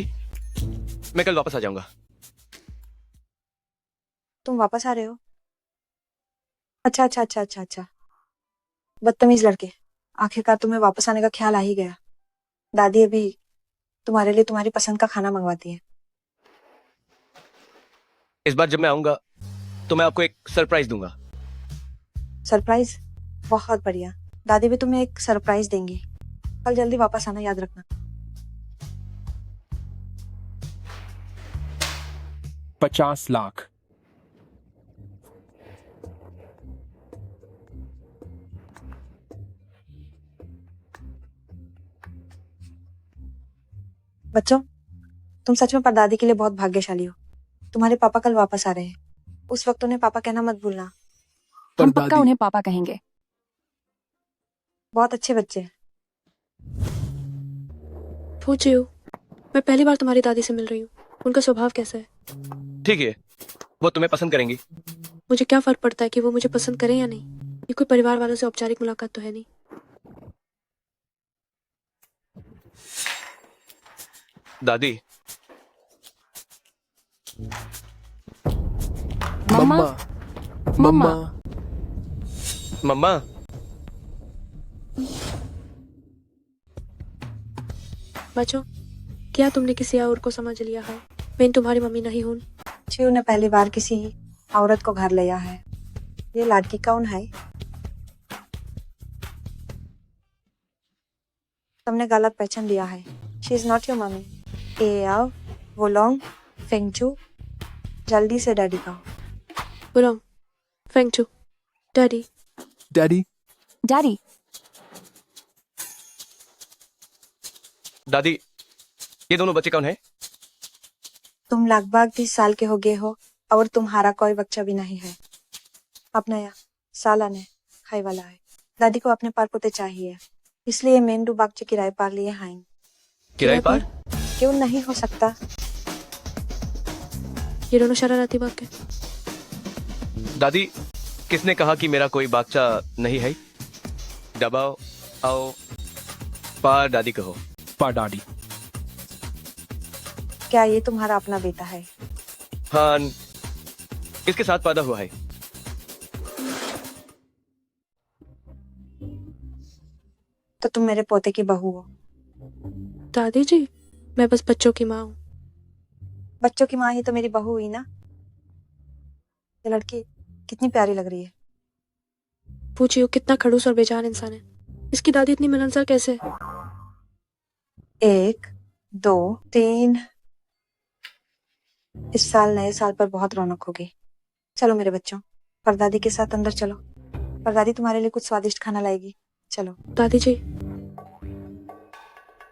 मैं कल वापस आ जाऊंगा। तुम वापस आ रहे हो? अच्छा अच्छा अच्छा अच्छा अच्छा। बदतमीज लड़के, आखिरकार तुम्हें वापस आने का ख्याल आ ही गया। दादी अभी तुम्हारे लिए तुम्हारी पसंद का खाना मंगवाती है। इस बार जब मैं आऊंगा तो मैं आपको एक सरप्राइज दूंगा। सरप्राइज? बहुत बढ़िया। दादी भी तुम्हें एक सरप्राइज देंगी। कल जल्दी वापस आना, याद रखना। 50 लाख। बच्चों, तुम सच में परदादी के लिए बहुत भाग्यशाली हो। तुम्हारे पापा कल वापस आ रहे हैं। उस वक्त उन्हें पापा कहना मत भूलना। हम पक्का उन्हें पापा कहेंगे। बहुत अच्छे बच्चे। पूछियो, मैं पहली बार तुम्हारी दादी से मिल रही हूँ। उनका स्वभाव कैसा है? ठीक है, वो तुम्हें पसंद करेंगी। मुझे क्या फर्क पड़ता है कि वो मुझे पसंद करें या नहीं? ये कोई परिवार वालों से औपचारिक मुलाकात तो है नहीं। दादी। मम्मा। मम्मा। मम्मा। बच्चों, क्या तुमने किसी और को समझ लिया है? मैं तुम्हारी मम्मी नहीं हूँ। शिव ने पहली बार किसी औरत को घर लिया है। ये लड़की कौन है? तुमने गलत पहचान लिया है। She is not your mummy. ए आओ, वोलोंग, फेंगचू, जल्दी से डैडी कहो। Wolong, Fengchu, daddy. Daddy. Daddy. दादी, ये दोनों बच्चे कौन है? तुम लगभग 30 साल के हो गए हो और तुम्हारा कोई बच्चा भी नहीं है। अब नया सालाने खाई वाला है। दादी को अपने पार पोते चाहिए। इसलिए मेंढू बागचे किराए पर लिए हैं। किराए पर? क्यों नहीं हो सकता? ये दोनों शरारती बाग के। दादी, किसने कहा कि मेरा कोई बागचा नहीं है? दबाओ आओ पार दादी कहो। पार दादी। क्या ये तुम्हारा अपना बेटा है? हाँ, इसके साथ पैदा हुआ है। तो तुम मेरे पोते की बहू हो। दादी जी, मैं बस बच्चों की माँ हूँ। बच्चों की माँ ही तो मेरी बहू हुई ना। ये लड़की कितनी प्यारी लग रही है। पूछियो कितना खड़ूस और बेजान इंसान है। इसकी दादी इतनी मिलनसार कैसे है? 1 2 3। इस साल नए साल पर बहुत रौनक होगी। चलो मेरे बच्चों, परदादी के साथ अंदर चलो। परदादी तुम्हारे लिए कुछ स्वादिष्ट खाना लाएगी। चलो। दादी जी,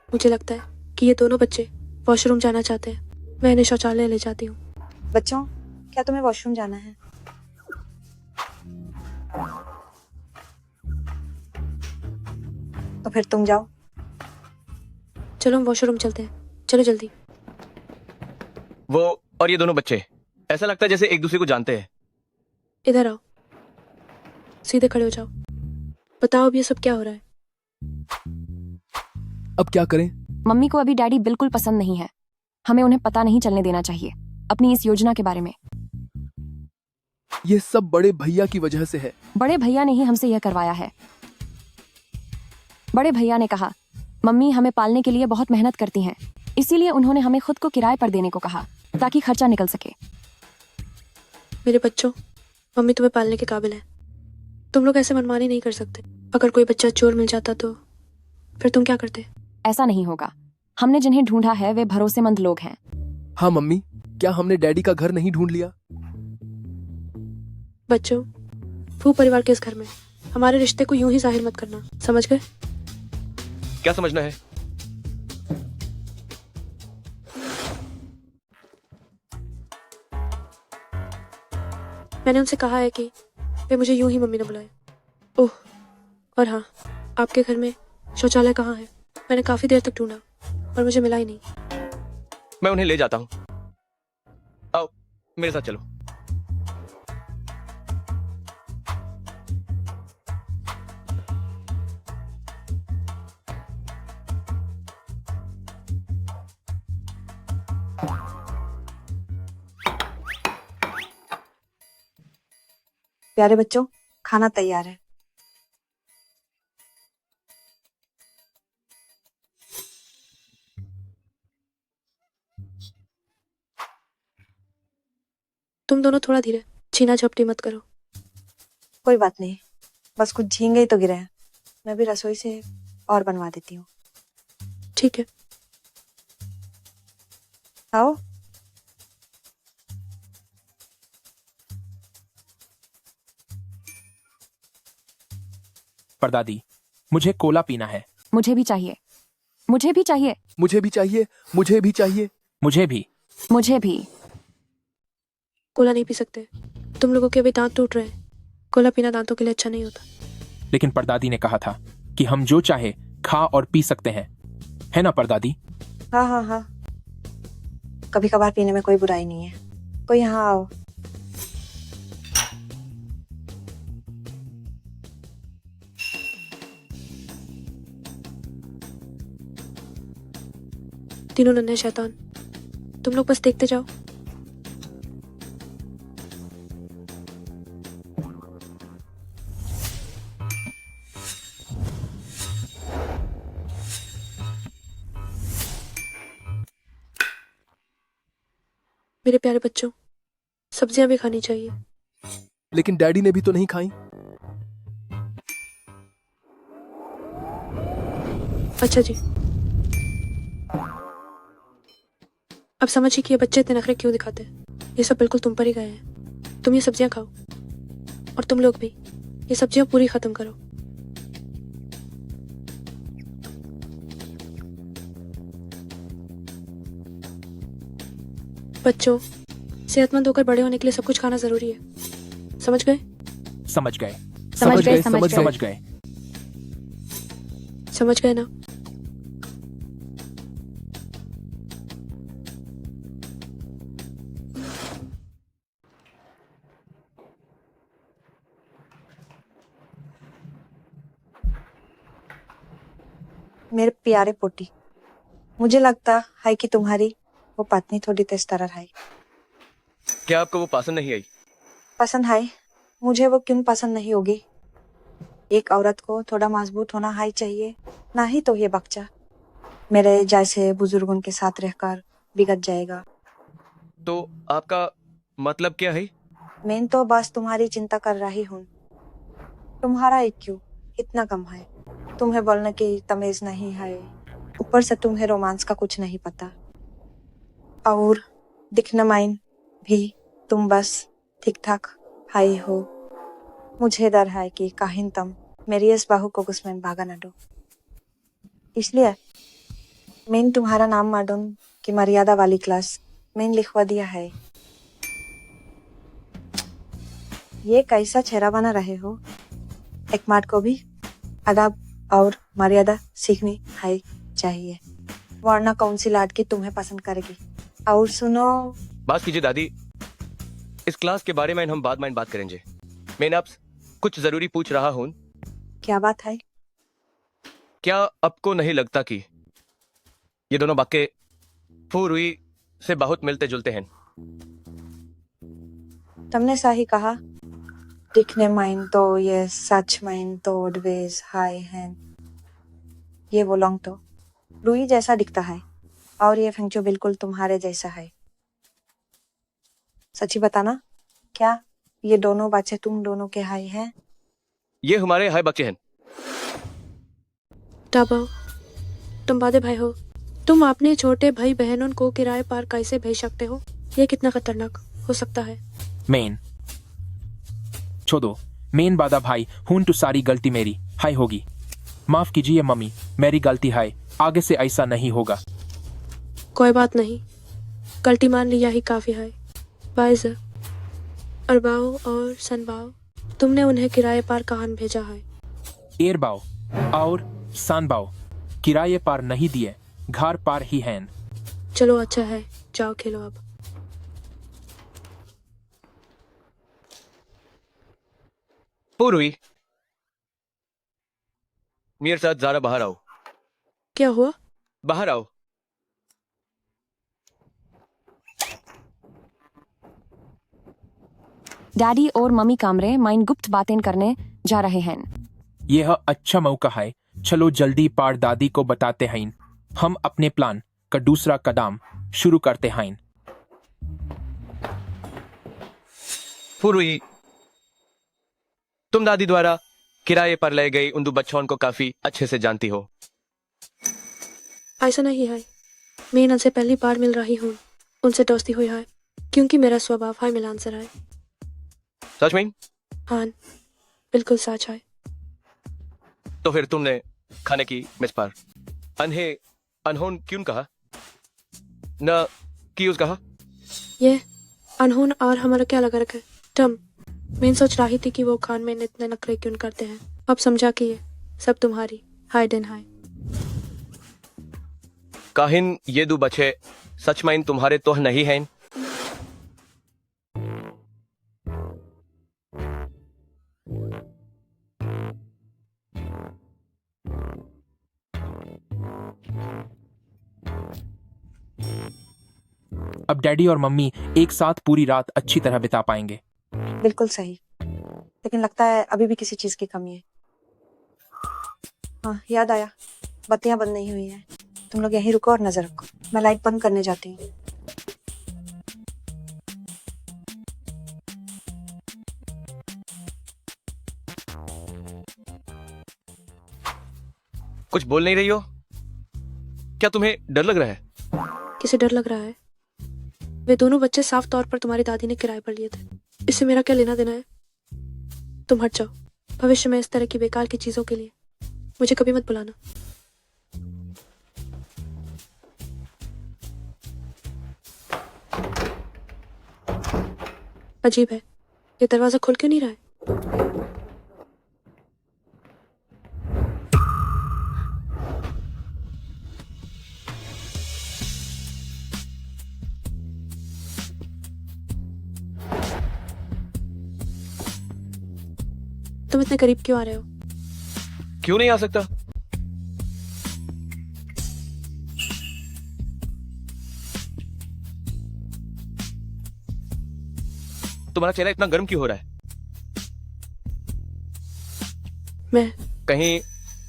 मुझे लगता है कि ये दोनों बच्चे वॉशरूम जाना चाहते हैं। मैं इन्हें शौचालय ले जाती हूँ। बच्चों, क्या तुम्हें वॉशरूम जाना है? तो फिर तुम जाओ। चलो हम वॉशरूम चलते हैं। चलो जल्दी। वो और ये दोनों बच्चे ऐसा लगता है जैसे एक दूसरे को जानते हैं। इधर आओ, सीधे खड़े हो जाओ। बताओ अब ये सब क्या हो रहा है? अब क्या करें? मम्मी को अभी डैडी बिल्कुल पसंद नहीं है। हमें उन्हें पता नहीं चलने देना चाहिए अपनी इस योजना के बारे में। ये सब बड़े भैया की वजह से है। बड़े भैया ने ही हमसे यह करवाया है। बड़े भैया ने कहा मम्मी हमें पालने के लिए बहुत मेहनत करती हैं, इसीलिए उन्होंने हमें खुद को किराए पर देने को कहा ताकि खर्चा निकल सके। मेरे बच्चों, मम्मी तुम्हें पालने के काबिल है। तुम लोग ऐसे मनमानी नहीं कर सकते। अगर कोई बच्चा चोर मिल जाता तो फिर तुम क्या करते? ऐसा नहीं होगा। हमने जिन्हें ढूंढा है वे भरोसेमंद लोग हैं। हाँ मम्मी, क्या हमने डैडी का घर नहीं ढूंढ लिया? बच्चों, फू परिवार के इस घर में हमारे रिश्ते को यूं ही जाहिर मत करना, समझ गए? क्या समझना है? मैंने उनसे कहा है कि वे मुझे यूं ही मम्मी ने बुलाया। ओह, और हाँ, आपके घर में शौचालय कहाँ है? मैंने काफी देर तक ढूंढा और मुझे मिला ही नहीं। मैं उन्हें ले जाता हूँ। आओ मेरे साथ चलो। प्यारे बच्चों, खाना तैयार है। तुम दोनों थोड़ा धीरे, छीना झपटी मत करो। कोई बात नहीं, बस कुछ झींगे ही तो गिरे हैं। मैं भी रसोई से और बनवा देती हूँ। ठीक है, आओ। परदादी, मुझे कोला पीना है। मुझे भी चाहिए। मुझे भी चाहिए। मुझे भी चाहिए। मुझे भी चाहिए। मुझे भी। मुझे भी। कोला नहीं पी सकते। तुम लोगों के अभी दांत टूट रहे हैं। कोला पीना दांतों के लिए अच्छा नहीं होता। लेकिन परदादी ने कहा था कि हम जो चाहे खा और पी सकते हैं, है ना परदादी? हाँ हाँ हाँ, कभी कभार पीने में कोई बुराई नहीं है। कोई यहाँ आओ। तीनों नन्हे शैतान, तुम लोग बस देखते जाओ। मेरे प्यारे बच्चों, सब्जियां भी खानी चाहिए। लेकिन डैडी ने भी तो नहीं खाई। अच्छा जी, अब समझिए कि ये बच्चे इतने नखरे क्यों दिखाते हैं। ये सब बिल्कुल तुम पर ही गए हैं। तुम ये सब्जियां खाओ और तुम लोग भी ये सब्जियां पूरी खत्म करो। बच्चों, सेहतमंद होकर बड़े होने के लिए सब कुछ खाना जरूरी है, समझ गए? समझ गए। समझ गए। समझ गए। समझ गए। समझ गए ना? मेरे प्यारे पोटी, मुझे लगता है कि तुम्हारी वो पत्नी थोड़ी तेज तर्रार है। क्या आपको वो पसंद नहीं आई? पसंद है, मुझे वो क्यों पसंद नहीं होगी? एक औरत को थोड़ा मजबूत होना है चाहिए, ना ही तो ये बच्चा मेरे जैसे बुजुर्गों के साथ रहकर बिगड़ जाएगा। तो आपका मतलब क्या है? मैं तो बस तुम्हारी चिंता कर रही हूँ। तुम्हारा IQ इतना कम है, तुम्हें बोलने की तमीज नहीं है, ऊपर से तुम्हें रोमांस का कुछ नहीं पता, और दिखने में भी तुम बस ठीक ठाक हाई हो। मुझे डर है कि कहीं तुम मेरी इस बहू को गुस्से में भागा न दो, इसलिए मैंने तुम्हारा नाम मर्दों की मर्यादा वाली क्लास मैंने लिखवा दिया है। ये कैसा चेहरा बना रहे हो? एक मर्द को भी अदब और मर्यादा सीखनी है चाहिए, वरना कौन सी लड़की तुम्हें पसंद करेगी। और सुनो, बात कीजिए दादी, इस क्लास के बारे में हम बाद में बात करेंगे। मैं आपसे कुछ जरूरी पूछ रहा हूँ। क्या बात है? क्या आपको नहीं लगता कि ये दोनों बाके फू रुई से बहुत मिलते जुलते हैं? तुमने सही कहा, दिखने में तो ये सच में तो ऑलवेज हाई हैं। ये वो लोग तो रुई जैसा दिखता है और ये फेंचो बिल्कुल तुम्हारे जैसा है। सच्ची बताना, क्या ये दोनों बच्चे तुम दोनों के हाई हैं? ये हमारे हाई बच्चे हैं। टाबा, तुम बादे भाई हो, तुम अपने छोटे भाई बहनों को किराए पर कैसे भेज सकते हो? ये कितना खतरनाक हो सकता है? मेन छोड़ो, मेन बादा भाई हूं तो सारी गलती मेरी हाय होगी। माफ कीजिए मम्मी, मेरी गलती है, आगे से ऐसा नहीं होगा। कोई बात नहीं, गलती मान लिया ही काफी है। बाइज अरबाओ और सनबाओ, तुमने उन्हें किराए पर कहाँ भेजा है? एरबाओ और सानबाओ किराए पर नहीं दिए, घर पर ही हैं। चलो अच्छा है, जाओ खेलो अब। पूर्वी, मेरे साथ जरा बाहर आओ। क्या हुआ? बाहर आओ। डैडी और मम्मी कमरे माइन गुप्त बातें करने जा रहे हैं। यह अच्छा मौका है, चलो जल्दी पार दादी को बताते हैं। हम अपने प्लान का दूसरा कदम शुरू करते हैं। पूर्वी, तुम दादी द्वारा किराए पर ले गई उन दो बच्चों को काफी अच्छे से जानती हो। ऐसा नहीं है, मैं उनसे पहली बार मिल रही हूँ, उनसे दोस्ती हुई है, क्योंकि मेरा स्वभाव है मिलान से है। सच में? हाँ, बिल्कुल सच है। तो फिर तुमने खाने की मेज पर अनहोन क्यों कहा? न क्यूज कहा? ये अनहोन और हमारा क्या लगा रखा है? टम, मैं सोच रही थी कि वो खान में इतने नखरे क्यों करते हैं। अब समझा कि ये सब तुम्हारी हाइड एंड हाई। काहिन ये दो बच्चे सच में तुम्हारे तो नहीं हैं? अब डैडी और मम्मी एक साथ पूरी रात अच्छी तरह बिता पाएंगे। बिल्कुल सही, लेकिन लगता है अभी भी किसी चीज की कमी है। हाँ, याद आया, बत्तियां बंद नहीं हुई हैं। तुम लोग यहीं रुको और नजर रखो, मैं लाइट बंद करने जाती हूँ। कुछ बोल नहीं रही हो? क्या तुम्हें डर लग रहा है? किसे डर लग रहा है? वे दोनों बच्चे साफ तौर पर तुम्हारी दादी ने किराए पर लिए थे, इससे मेरा क्या लेना देना है? तुम हट जाओ, भविष्य में इस तरह की बेकार की चीजों के लिए मुझे कभी मत बुलाना। अजीब है, ये दरवाजा खुल क्यों नहीं रहा है? तुम इतने करीब क्यों आ रहे हो? क्यों नहीं आ सकता? तुम्हारा चेहरा इतना गर्म क्यों हो रहा है? मैं कहीं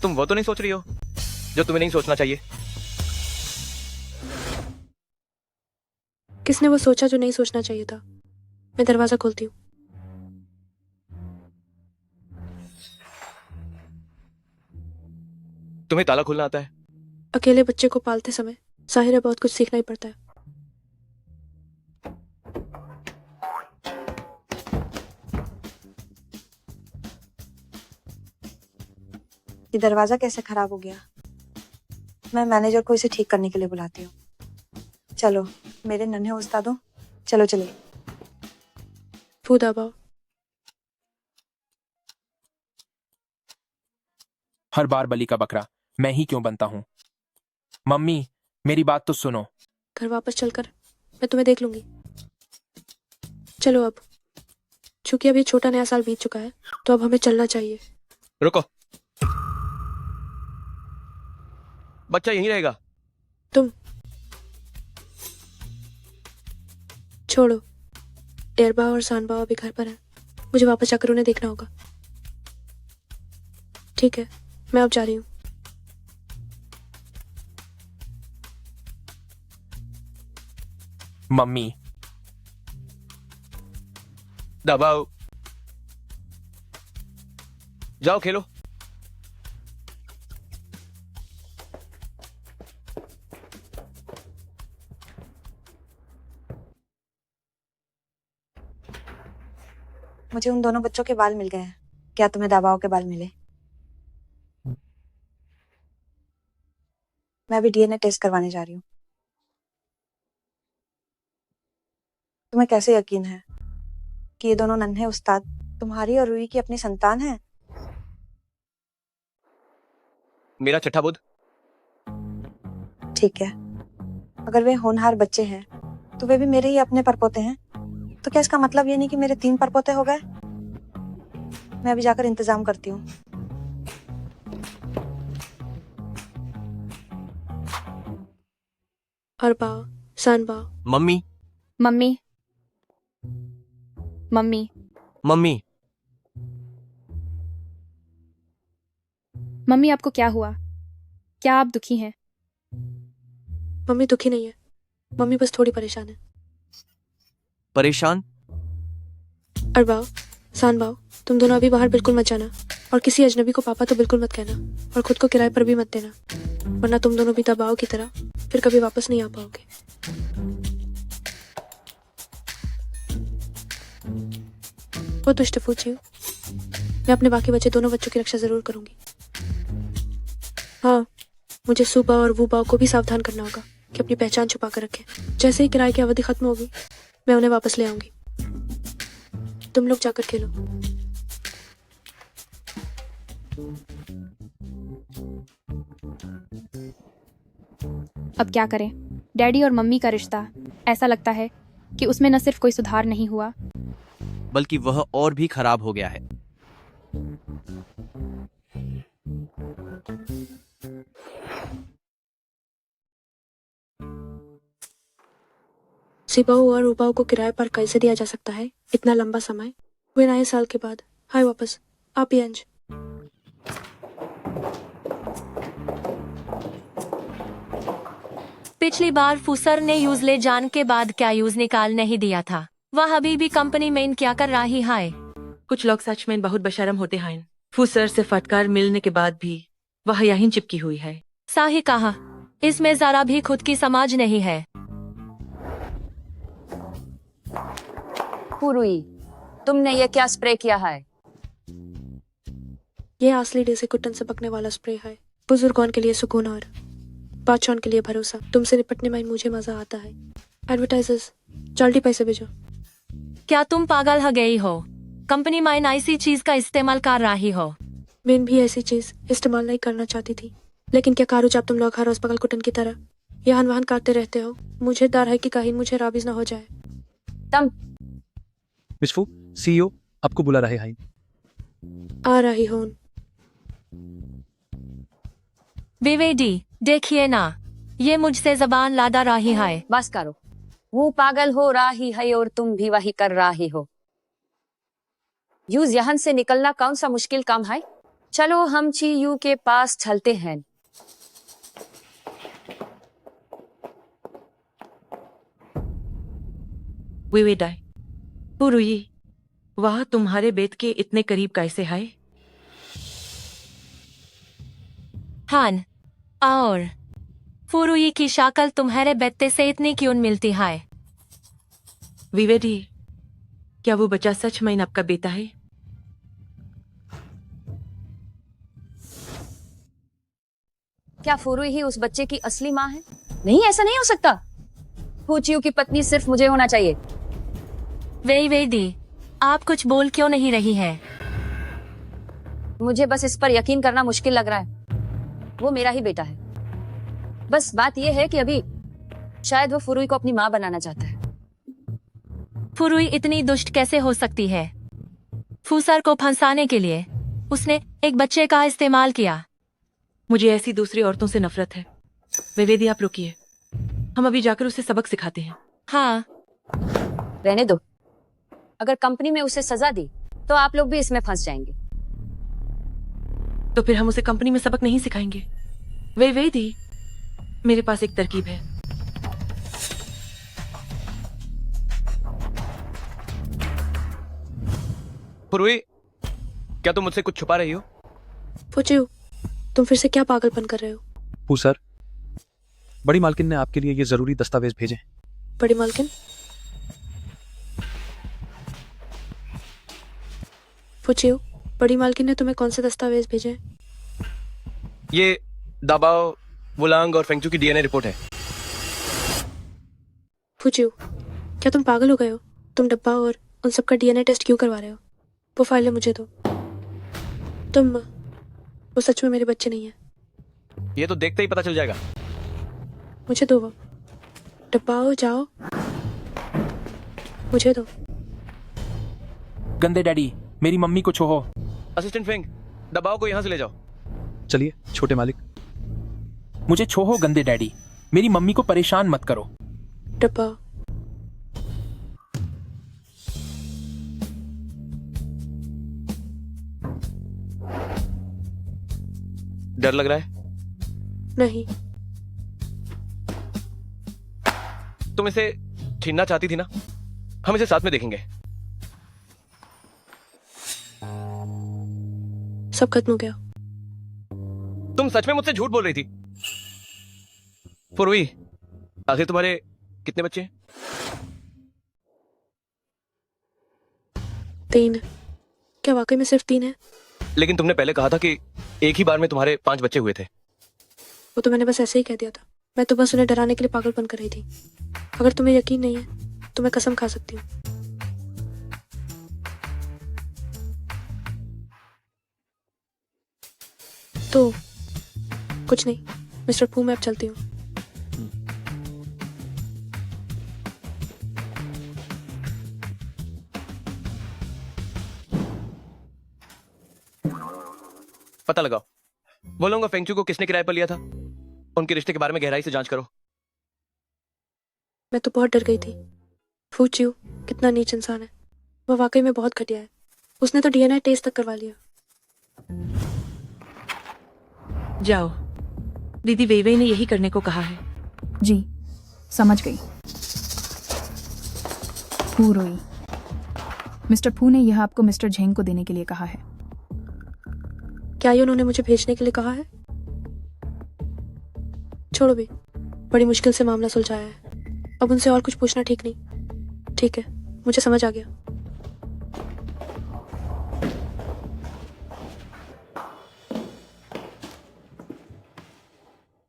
तुम वो तो नहीं सोच रही हो जो तुम्हें नहीं सोचना चाहिए? किसने वो सोचा जो नहीं सोचना चाहिए था? मैं दरवाजा खोलती हूँ। तुम्हें ताला खोलना आता है? अकेले बच्चे को पालते समय जाहिर है बहुत कुछ सीखना ही पड़ता है। ये दरवाजा कैसे खराब हो गया? मैं मैनेजर को इसे ठीक करने के लिए बुलाती हूँ। चलो मेरे नन्हे उस्तादों, चलो चलिए। फू दबाओ। हर बार बलि का बकरा मैं ही क्यों बनता हूँ? मम्मी मेरी बात तो सुनो। घर वापस चलकर मैं तुम्हें देख लूंगी। चलो अब, चूंकि अब ये छोटा नया साल बीत चुका है तो अब हमें चलना चाहिए। रुको, बच्चा यहीं रहेगा? तुम छोड़ो, एरबा और सानबा अभी घर पर हैं। मुझे वापस जाकर उन्हें देखना होगा। ठीक है, मैं अब जा रही हूँ। मम्मी दबाओ, जाओ खेलो। मुझे उन दोनों बच्चों के बाल मिल गए हैं। क्या तुम्हें दबाव के बाल मिले? मैं अभी डीएनए टेस्ट करवाने जा रही हूँ। तुम्हें कैसे यकीन है कि ये दोनों नन्हे उस्ताद तुम्हारी और रूही की अपनी संतान हैं? मेरा छठा बुध। ठीक है, अगर वे होनहार बच्चे हैं तो वे भी मेरे ही अपने परपोते हैं। तो क्या इसका मतलब ये नहीं कि मेरे 3 परपोते हो गए? मैं अभी जाकर इंतजाम करती हूँ। अरबा, सानबा। Mummy mummy mummy mummy mummy आपको क्या हुआ? क्या आप दुखी हैं? मम्मी दुखी नहीं है, मम्मी बस थोड़ी परेशान है। परेशान? अरबाओ, सानबाओ, तुम दोनों अभी बाहर बिल्कुल मत जाना और किसी अजनबी को पापा तो बिल्कुल मत कहना और खुद को किराए पर भी मत देना, वरना तुम दोनों भी दबाव की तरह फिर कभी वापस नहीं आ पाओगे। वो दुष्ट फूची हूँ, मैं अपने बाकी बचे दोनों बच्चों की रक्षा जरूर करूंगी। हाँ, मुझे सुबा और वूबाओ को भी सावधान करना होगा कि अपनी पहचान छुपा कर रखें। जैसे ही किराए की अवधि खत्म होगी मैं उन्हें वापस ले आऊंगी। तुम लोग जाकर खेलो। अब क्या करें? डैडी और मम्मी का रिश्ता ऐसा लगता है कि उसमें न सिर्फ कोई सुधार नहीं हुआ बल्कि वह और भी खराब हो गया है। सिबाओ और उबाओ को किराए पर कैसे दिया जा सकता है इतना लंबा समय? वे नए साल के बाद। हाय वापस, आप ही अंज। पिछली बार फूसर ने यूज ले जान के बाद क्या यूज निकाल नहीं दिया था? वह अभी भी कंपनी में क्या कर रही है? कुछ लोग सच में बहुत बेशर्म होते हैं। फूसर से फटकार मिलने के बाद भी वह यहीं चिपकी हुई है। सही कहा, इसमें जरा भी खुद की समझ नहीं है। पुरुई, तुमने ये क्या स्प्रे किया है? ये असली डे से कुटन से पकने वाला स्प्रे है। बुजुर्गों के लिए सुकून और बादशाहों के लिए भरोसा। तुमसे निपटने में मुझे मजा आता है। एडवर्टाइजर्स, जल्दी पैसे भेजो। क्या तुम पागल हो गई हो? कंपनी में ऐसी चीज का इस्तेमाल कर रही हो? मैं भी ऐसी चीज इस्तेमाल नहीं करना चाहती थी, लेकिन क्या करूँ जब तुम लोग हर रोज पगल कुटन की तरह यहाँ वहां करते रहते हो। मुझे डर है कि कहीं मुझे राबिज ना हो जाए। मिस फू, सीईओ आपको बुला रहे हैं। आ रही हूँ। विवेडी, देखिए ना, ये मुझसे जबान लादा रही है। बस करो, वो पागल हो रही है और तुम भी वही कर रही हो। यूज यहाँ से निकलना कौन सा मुश्किल काम है? चलो हम ची यू के पास चलते हैं। विवेडाई, पुरुई, वह तुम्हारे बेट के इतने करीब कैसे है? हान, और फुरुई की शक्ल तुम्हारे बेटे से इतनी क्यों मिलती है? विवेडी, क्या वो बच्चा सच में आपका बेटा है? क्या फुरुई ही उस बच्चे की असली माँ है? नहीं, ऐसा नहीं हो सकता। फूचियो की पत्नी सिर्फ मुझे होना चाहिए। वेदी, आप कुछ बोल क्यों नहीं रही है? मुझे बस इस पर यकीन करना मुश्किल लग रहा है। वो मेरा ही बेटा है। बस बात यह है कि अभी शायद वो फुरुई को अपनी माँ बनाना चाहता है। फुरुई इतनी दुष्ट कैसे हो सकती है? फूसर को फंसाने के लिए उसने एक बच्चे का इस्तेमाल किया। मुझे ऐसी दूसरी औरतों से नफरत है। विवेदी, आप रुकिए, हम अभी जाकर उसे सबक सिखाते हैं। हाँ, रहने दो। अगर कंपनी में उसे सजा दी तो आप लोग भी इसमें फंस जाएंगे। तो फिर हम उसे कंपनी में सबक नहीं सिखाएंगे। विवेदी, मेरे पास एक तरकीब है। पुरुई, क्या तुम मुझसे कुछ छुपा रही हो? फुचियो, तुम फिर से क्या पागलपन कर रहे हो? फू सर, बड़ी मालकिन ने आपके लिए ये जरूरी दस्तावेज भेजे। बड़ी मालकिन? फुचियो, बड़ी मालकिन ने तुम्हें कौन से दस्तावेज भेजे? ये दाबाओ, वुलांग और फेंगचू की डीएनए रिपोर्ट है। फुचियो, क्या तुम पागल हो गए हो? तुम डब्बा और उन सबका डीएनए टेस्ट क्यों करवा रहे हो? वो फाइलें मुझे दो। वो सच में मेरे बच्चे नहीं है। ये तो देखते ही पता चल जाएगा। मुझे दो वो। डब्बाओ, जाओ, मुझे दो। गंदे डैडी, मेरी मम्मी को छोहो। असिस्टेंट फेंग, दबाओ को यहाँ से ले जाओ। चलिए छोटे मालिक। मुझे छोहो गंदे डैडी, मेरी मम्मी को परेशान मत करो। डब्बा। डर लग रहा है? नहीं। तुम इसे छीनना चाहती थी ना? हम इसे साथ में देखेंगे। सब खत्म हो गया। तुम सच में मुझसे झूठ बोल रही थी? पुरवी, आखिर तुम्हारे कितने बच्चे हैं? 3। क्या वाकई में सिर्फ 3 है? लेकिन तुमने पहले कहा था कि एक ही बार में तुम्हारे 5 बच्चे हुए थे। वो तो मैंने बस ऐसे ही कह दिया था। मैं तो बस उन्हें डराने के लिए पागलपन कर रही थी। अगर तुम्हें यकीन नहीं है तो मैं कसम खा सकती हूँ। तो कुछ नहीं मिस्टर फू, मैं अब चलती हूँ। पता लगाओ, बोलूंगा फेंगचू को किसने किराए पर लिया था। उनके रिश्ते के बारे में गहराई से जांच करो। मैं तो बहुत डर गई थी। फू चिऊ कितना नीच इंसान है। वह वाकई में बहुत घटिया है। उसने तो डीएनए टेस्ट तक करवा लिया। जाओ, दीदी वेइवेई ने यही करने को कहा है। जी, समझ गई। फू रोई। मिस्टर फू ने यह आपको मिस्टर झेंग को देने के लिए कहा है। क्या ये उन्होंने मुझे भेजने के लिए कहा है? छोड़ो भी, बड़ी मुश्किल से मामला सुलझाया है। अब उनसे और कुछ पूछना ठीक नहीं। ठीक है, मुझे समझ आ गया।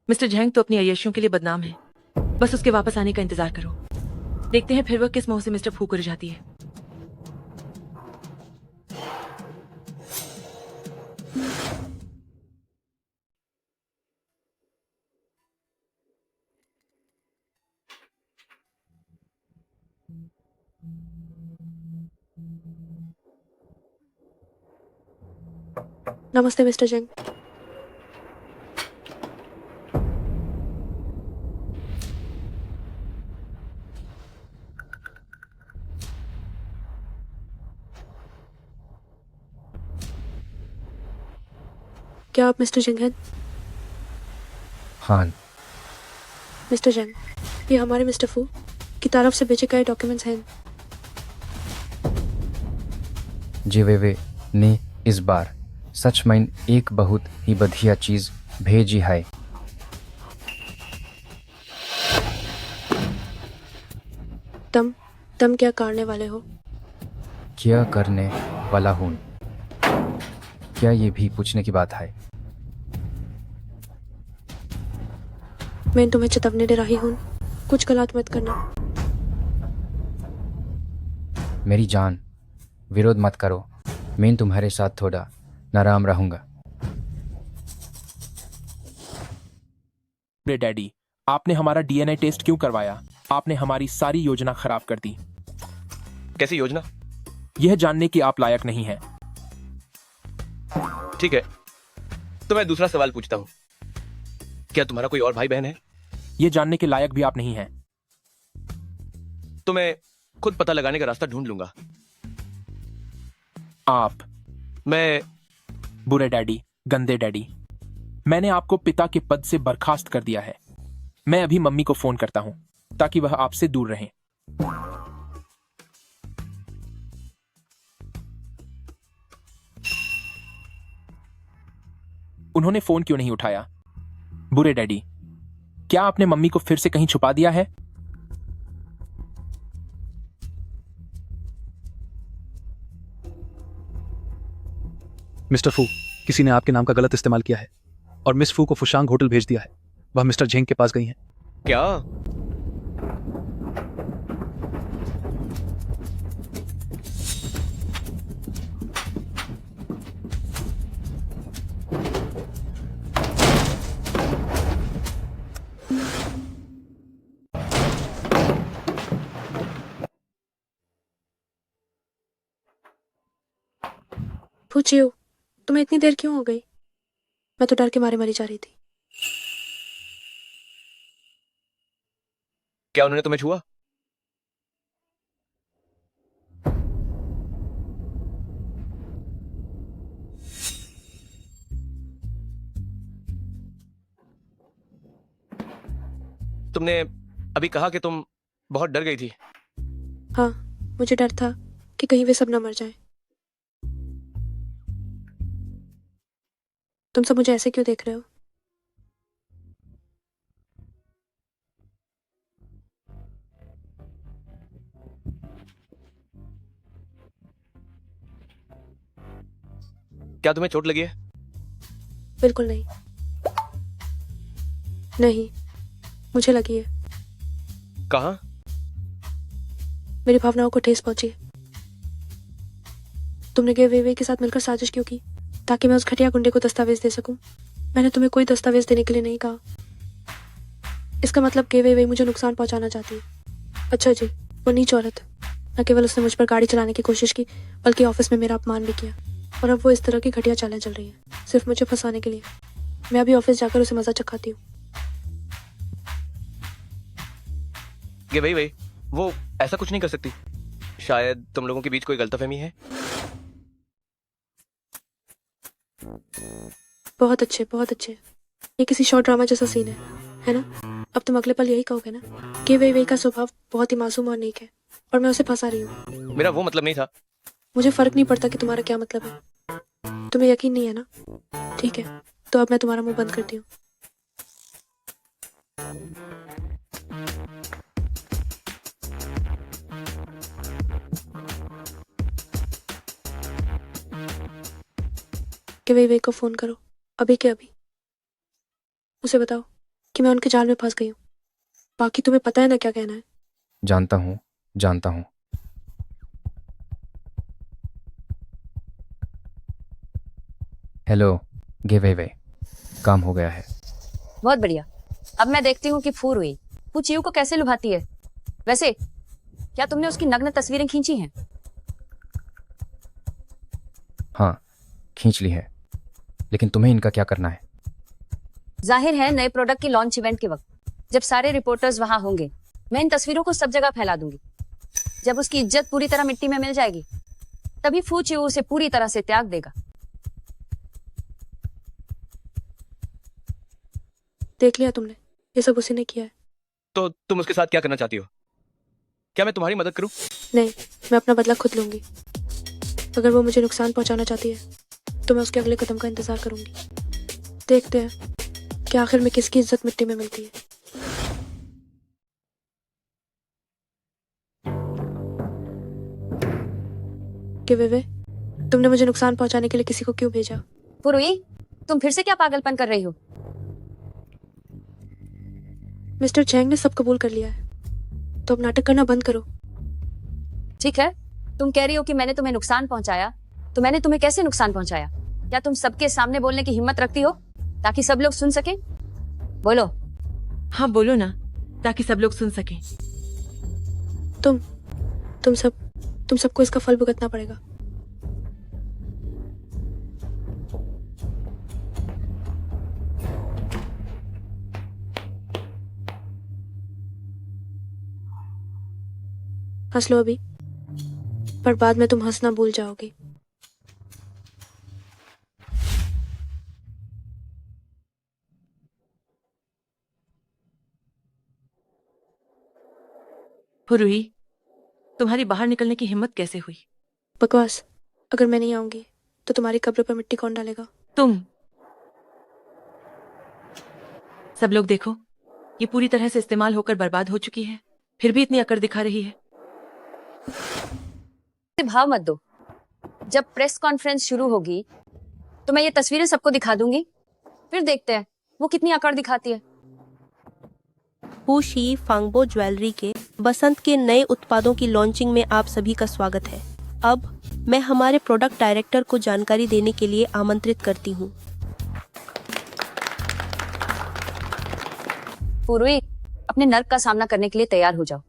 मिस्टर झैंग तो अपनी अय्यशियों के लिए बदनाम है। बस उसके वापस आने का इंतजार करो। देखते हैं फिर वह किस मोह से मिस्टर फू को रिझाती है। नमस्ते मिस्टर जेंग। क्या आप मिस्टर जेंग हैं? हाँ। मिस्टर जेंग, ये हमारे मिस्टर फू की तरफ से भेजे गए डॉक्यूमेंट्स हैं। जीवेवे ने इस बार सच में एक बहुत ही बढ़िया चीज भेजी है। तुम क्या करने वाले हो? क्या करने वाला हूँ? क्या ये भी पूछने की बात है? मैं तुम्हें चेतावनी दे रही हूँ, कुछ गलत मत करना। मेरी जान, विरोध मत करो। मैं तुम्हारे साथ थोड़ा नाराम रहूंगा। डैडी, आपने हमारा डीएनए टेस्ट क्यों करवाया? आपने हमारी सारी योजना खराब कर दी। कैसी योजना? यह जानने की आप लायक नहीं हैं। ठीक है, तो मैं दूसरा सवाल पूछता हूँ, क्या तुम्हारा कोई और भाई बहन है? यह जानने के लायक भी आप नहीं हैं। तो मैं खुद पता लगाने का रास्ता ढूंढ लूंगा। मैं बुरे डैडी, गंदे डैडी, मैंने आपको पिता के पद से बर्खास्त कर दिया है। मैं अभी मम्मी को फोन करता हूं ताकि वह आपसे दूर रहें। उन्होंने फोन क्यों नहीं उठाया? बुरे डैडी, क्या आपने मम्मी को फिर से कहीं छुपा दिया है? मिस्टर फू, किसी ने आपके नाम का गलत इस्तेमाल किया है और मिस फू को फुशांग होटल भेज दिया है। वह मिस्टर झेंग के पास गई हैं। क्या? पूछियो, तुम्हें इतनी देर क्यों हो गई? मैं तो डर के मारे मरी जा रही थी। क्या उन्होंने तुम्हें छुआ? तुमने अभी कहा कि तुम बहुत डर गई थी। हाँ, मुझे डर था कि कहीं वे सब न मर जाएं। तुम सब मुझे ऐसे क्यों देख रहे हो? क्या तुम्हें चोट लगी है? बिल्कुल नहीं। नहीं, मुझे लगी है। कहाँ? मेरी भावनाओं को ठेस पहुंची है। तुमने गे वे के साथ मिलकर साजिश क्यों की? ताकि मैं उस घटिया गुंडे को दस्तावेज दे सकूं। मैंने तुम्हें कोई दस्तावेज देने के लिए नहीं कहा। इसका मतलब गे वे मुझे नुकसान पहुंचाना चाहती है। अच्छा जी, वो नीच औरत। न केवल उसने मुझ पर गाड़ी चलाने की कोशिश की, बल्कि ऑफिस में मेरा अपमान भी किया। और अब वो इस तरह की घटिया चालें चल रही है, सिर्फ मुझे फंसाने के लिए। मैं अभी ऑफिस जाकर उसे मजा चखाती हूँ। ये वही वो ऐसा कुछ नहीं कर सकती। शायद तुम लोगों के बीच कोई गलतफहमी है। बहुत अच्छे, बहुत अच्छे। ये किसी शॉर्ट ड्रामा जैसा सीन है ना? अब तुम अगले पल यही कहोगे ना कि वे का स्वभाव बहुत ही मासूम और नेक है और मैं उसे फंसा रही हूँ। मेरा वो मतलब नहीं था। मुझे फर्क नहीं पड़ता कि तुम्हारा क्या मतलब है। तुम्हें यकीन नहीं है ना? ठीक है, तो अब मैं तुम्हारा मुंह बंद करती हूँ। कि वे को फोन करो, अभी के अभी। उसे बताओ कि मैं उनके जाल में फंस गई हूँ। बाकी तुम्हें पता है ना क्या कहना है। जानता हूँ, जानता हूँ। हेलो गे, काम हो गया है। बहुत बढ़िया। अब मैं देखती हूँ कि फूर हुई वो चीयू को कैसे लुभाती है। वैसे क्या तुमने उसकी नग्न तस्वीरें खींची हैं? हाँ, खींच ली है। लेकिन तुम्हें इनका क्या करना है? जाहिर है नए प्रोडक्ट की लॉन्च इवेंट के वक्त जब सारे रिपोर्टर्स वहां होंगे, मैं इन तस्वीरों को सब जगह फैला दूंगी। जब उसकी इज्जत पूरी तरह मिट्टी में मिल जाएगी, तभी फू चिऊ उसे पूरी तरह से त्याग देगा। देख लिया तुमने, ये सब उसी ने किया है। तो तुम उसके साथ क्या करना चाहती हो? क्या मैं तुम्हारी मदद करूं? नहीं, मैं अपना बदला खुद लूंगी। अगर वो मुझे नुकसान पहुंचाना चाहती है तो मैं उसके अगले कदम का इंतजार करूंगी। देखते हैं कि आखिर में किसकी इज्जत मिट्टी में मिलती है। कि वेवे, तुमने मुझे नुकसान पहुंचाने के लिए किसी को क्यों भेजा? पुरुई, तुम फिर से क्या पागलपन कर रही हो? मिस्टर चैंग ने सब कबूल कर लिया है, तो अब नाटक करना बंद करो। ठीक है, तुम कह रही हो कि मैंने तुम्हें नुकसान पहुंचाया, तो मैंने तुम्हें कैसे नुकसान पहुंचाया? क्या तुम सबके सामने बोलने की हिम्मत रखती हो ताकि सब लोग सुन सके? बोलो। हाँ बोलो ना, ताकि सब लोग सुन सकें। तुम सबको इसका फल भुगतना पड़ेगा। हंस लो अभी, पर बाद में तुम हंसना भूल जाओगी। पुरुई, तुम्हारी बाहर निकलने की हिम्मत कैसे हुई? बकवास। अगर मैं नहीं आऊंगी तो तुम्हारी कब्र पर मिट्टी कौन डालेगा? तुम। सब लोग देखो, ये पूरी तरह से इस्तेमाल होकर बर्बाद हो चुकी है, फिर भी इतनी अकड़ दिखा रही है। भाव मत दो। जब प्रेस कॉन्फ्रेंस शुरू होगी तो मैं ये तस्वीरें सबको दिखा दूंगी, फिर देखते हैं वो कितनी अकड़ दिखाती है। फूशी फांगबो ज्वेलरी के बसंत के नए उत्पादों की लॉन्चिंग में आप सभी का स्वागत है। अब मैं हमारे प्रोडक्ट डायरेक्टर को जानकारी देने के लिए आमंत्रित करती हूँ। पुरुई, अपने नर्क का सामना करने के लिए तैयार हो जाओ।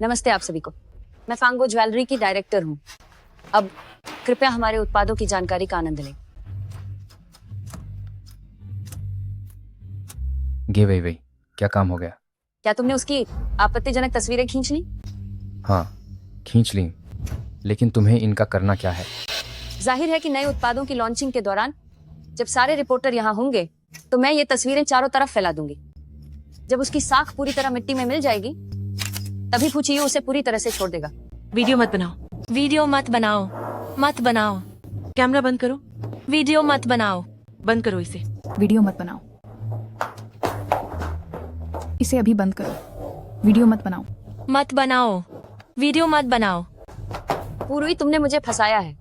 नमस्ते आप सभी को, मैं फांगबो ज्वेलरी की डायरेक्टर हूँ। अब कृपया हमारे उत्पादों की जानकारी का आनंद लें। गे वही वही, क्या काम हो गया? क्या तुमने उसकी आपत्तिजनक तस्वीरें खींच ली? हाँ, खींच ली, लेकिन तुम्हें इनका करना क्या है? जाहिर है कि नए उत्पादों की लॉन्चिंग के दौरान जब सारे रिपोर्टर यहाँ होंगे तो मैं ये तस्वीरें चारों तरफ फैला दूंगी। जब उसकी साख पूरी तरह मिट्टी में मिल जाएगी, तभी फूचियो उसे पूरी तरह से छोड़ देगा। वीडियो मत बनाओ। वीडियो मत बनाओ, मत बनाओ। कैमरा बंद करो। वीडियो मत बनाओ। बंद करो इसे। वीडियो मत बनाओ, इसे अभी बंद करो। वीडियो मत बनाओ। मत बनाओ, वीडियो मत बनाओ। पूरी, तुमने मुझे फंसाया है।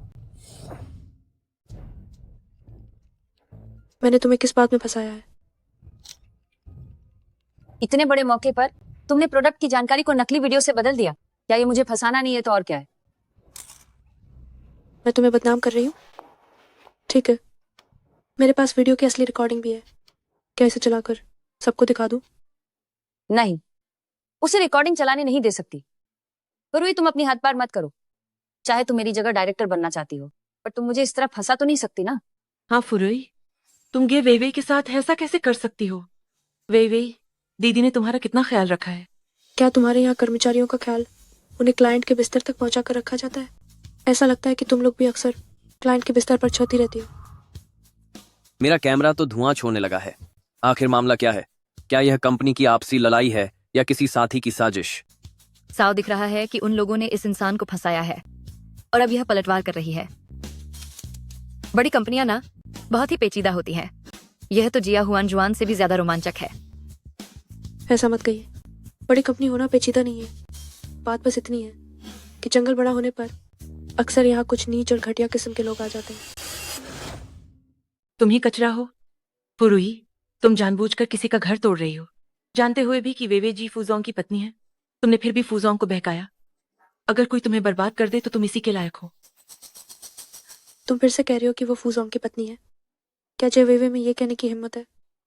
मैंने तुम्हें किस बात में फंसाया है? इतने बड़े मौके पर तुमने प्रोडक्ट की जानकारी को नकली वीडियो से बदल दिया। क्या ये मुझे फंसाना नहीं है तो और क्या है? मैं तुम्हें बदनाम कर रही हूँ? ठीक है, मेरे पास वीडियो की असली रिकॉर्डिंग भी है। क्या इसे चलाकर सबको दिखा दूं? नहीं, उसे रिकॉर्डिंग चलाने नहीं दे सकती। पूर्वी, तुम अपनी हद पार मत करो। चाहे तुम मेरी जगह डायरेक्टर बनना चाहती हो, पर तुम मुझे इस तरह फंसा तो नहीं सकती ना। हाँ फुरुई, तुम गे वेवे के साथ ऐसा कैसे कर सकती हो? वेवे, दीदी ने तुम्हारा कितना ख्याल रखा है। क्या तुम्हारे यहाँ कर्मचारियों का ख्याल उन्हें क्लाइंट के बिस्तर तक पहुंचा कर रखा जाता है? ऐसा लगता है कि तुम लोग भी अक्सर क्लाइंट के बिस्तर पर छोती रहती हो। मेरा कैमरा तो धुआं छोड़ने लगा है। आखिर मामला क्या है? क्या यह कंपनी की आपसी लड़ाई है या किसी साथी की साजिश? साफ दिख रहा है कि उन लोगों ने इस इंसान को फंसाया है और अब यह पलटवार कर रही है। बड़ी कंपनियां ना बहुत ही पेचीदा होती हैं। यह तो जिया हुआन जुआन से भी ज्यादा रोमांचक है। ऐसा मत कहिए, बड़ी कंपनी होना पेचीदा नहीं है। बात बस इतनी है कि जंगल बड़ा होने पर अक्सर यहाँ कुछ नीच और घटिया किस्म के लोग आ जाते हैं। तुम ही कचरा हो पुरुई। तुम जानबूझकर किसी का घर तोड़ रही हो, जानते हुए भी कि वेवे जी फूजोंग की पत्नी है। तुमने फिर भी फूजोंग को बहकाया। अगर कोई तुम्हें बर्बाद कर दे तो तुम इसी के लायक हो। तुम फिर से कह रही हो कि वो फूजोंग की पत्नी है। क्या जे वेवे में ये कहने की हिम्मत है?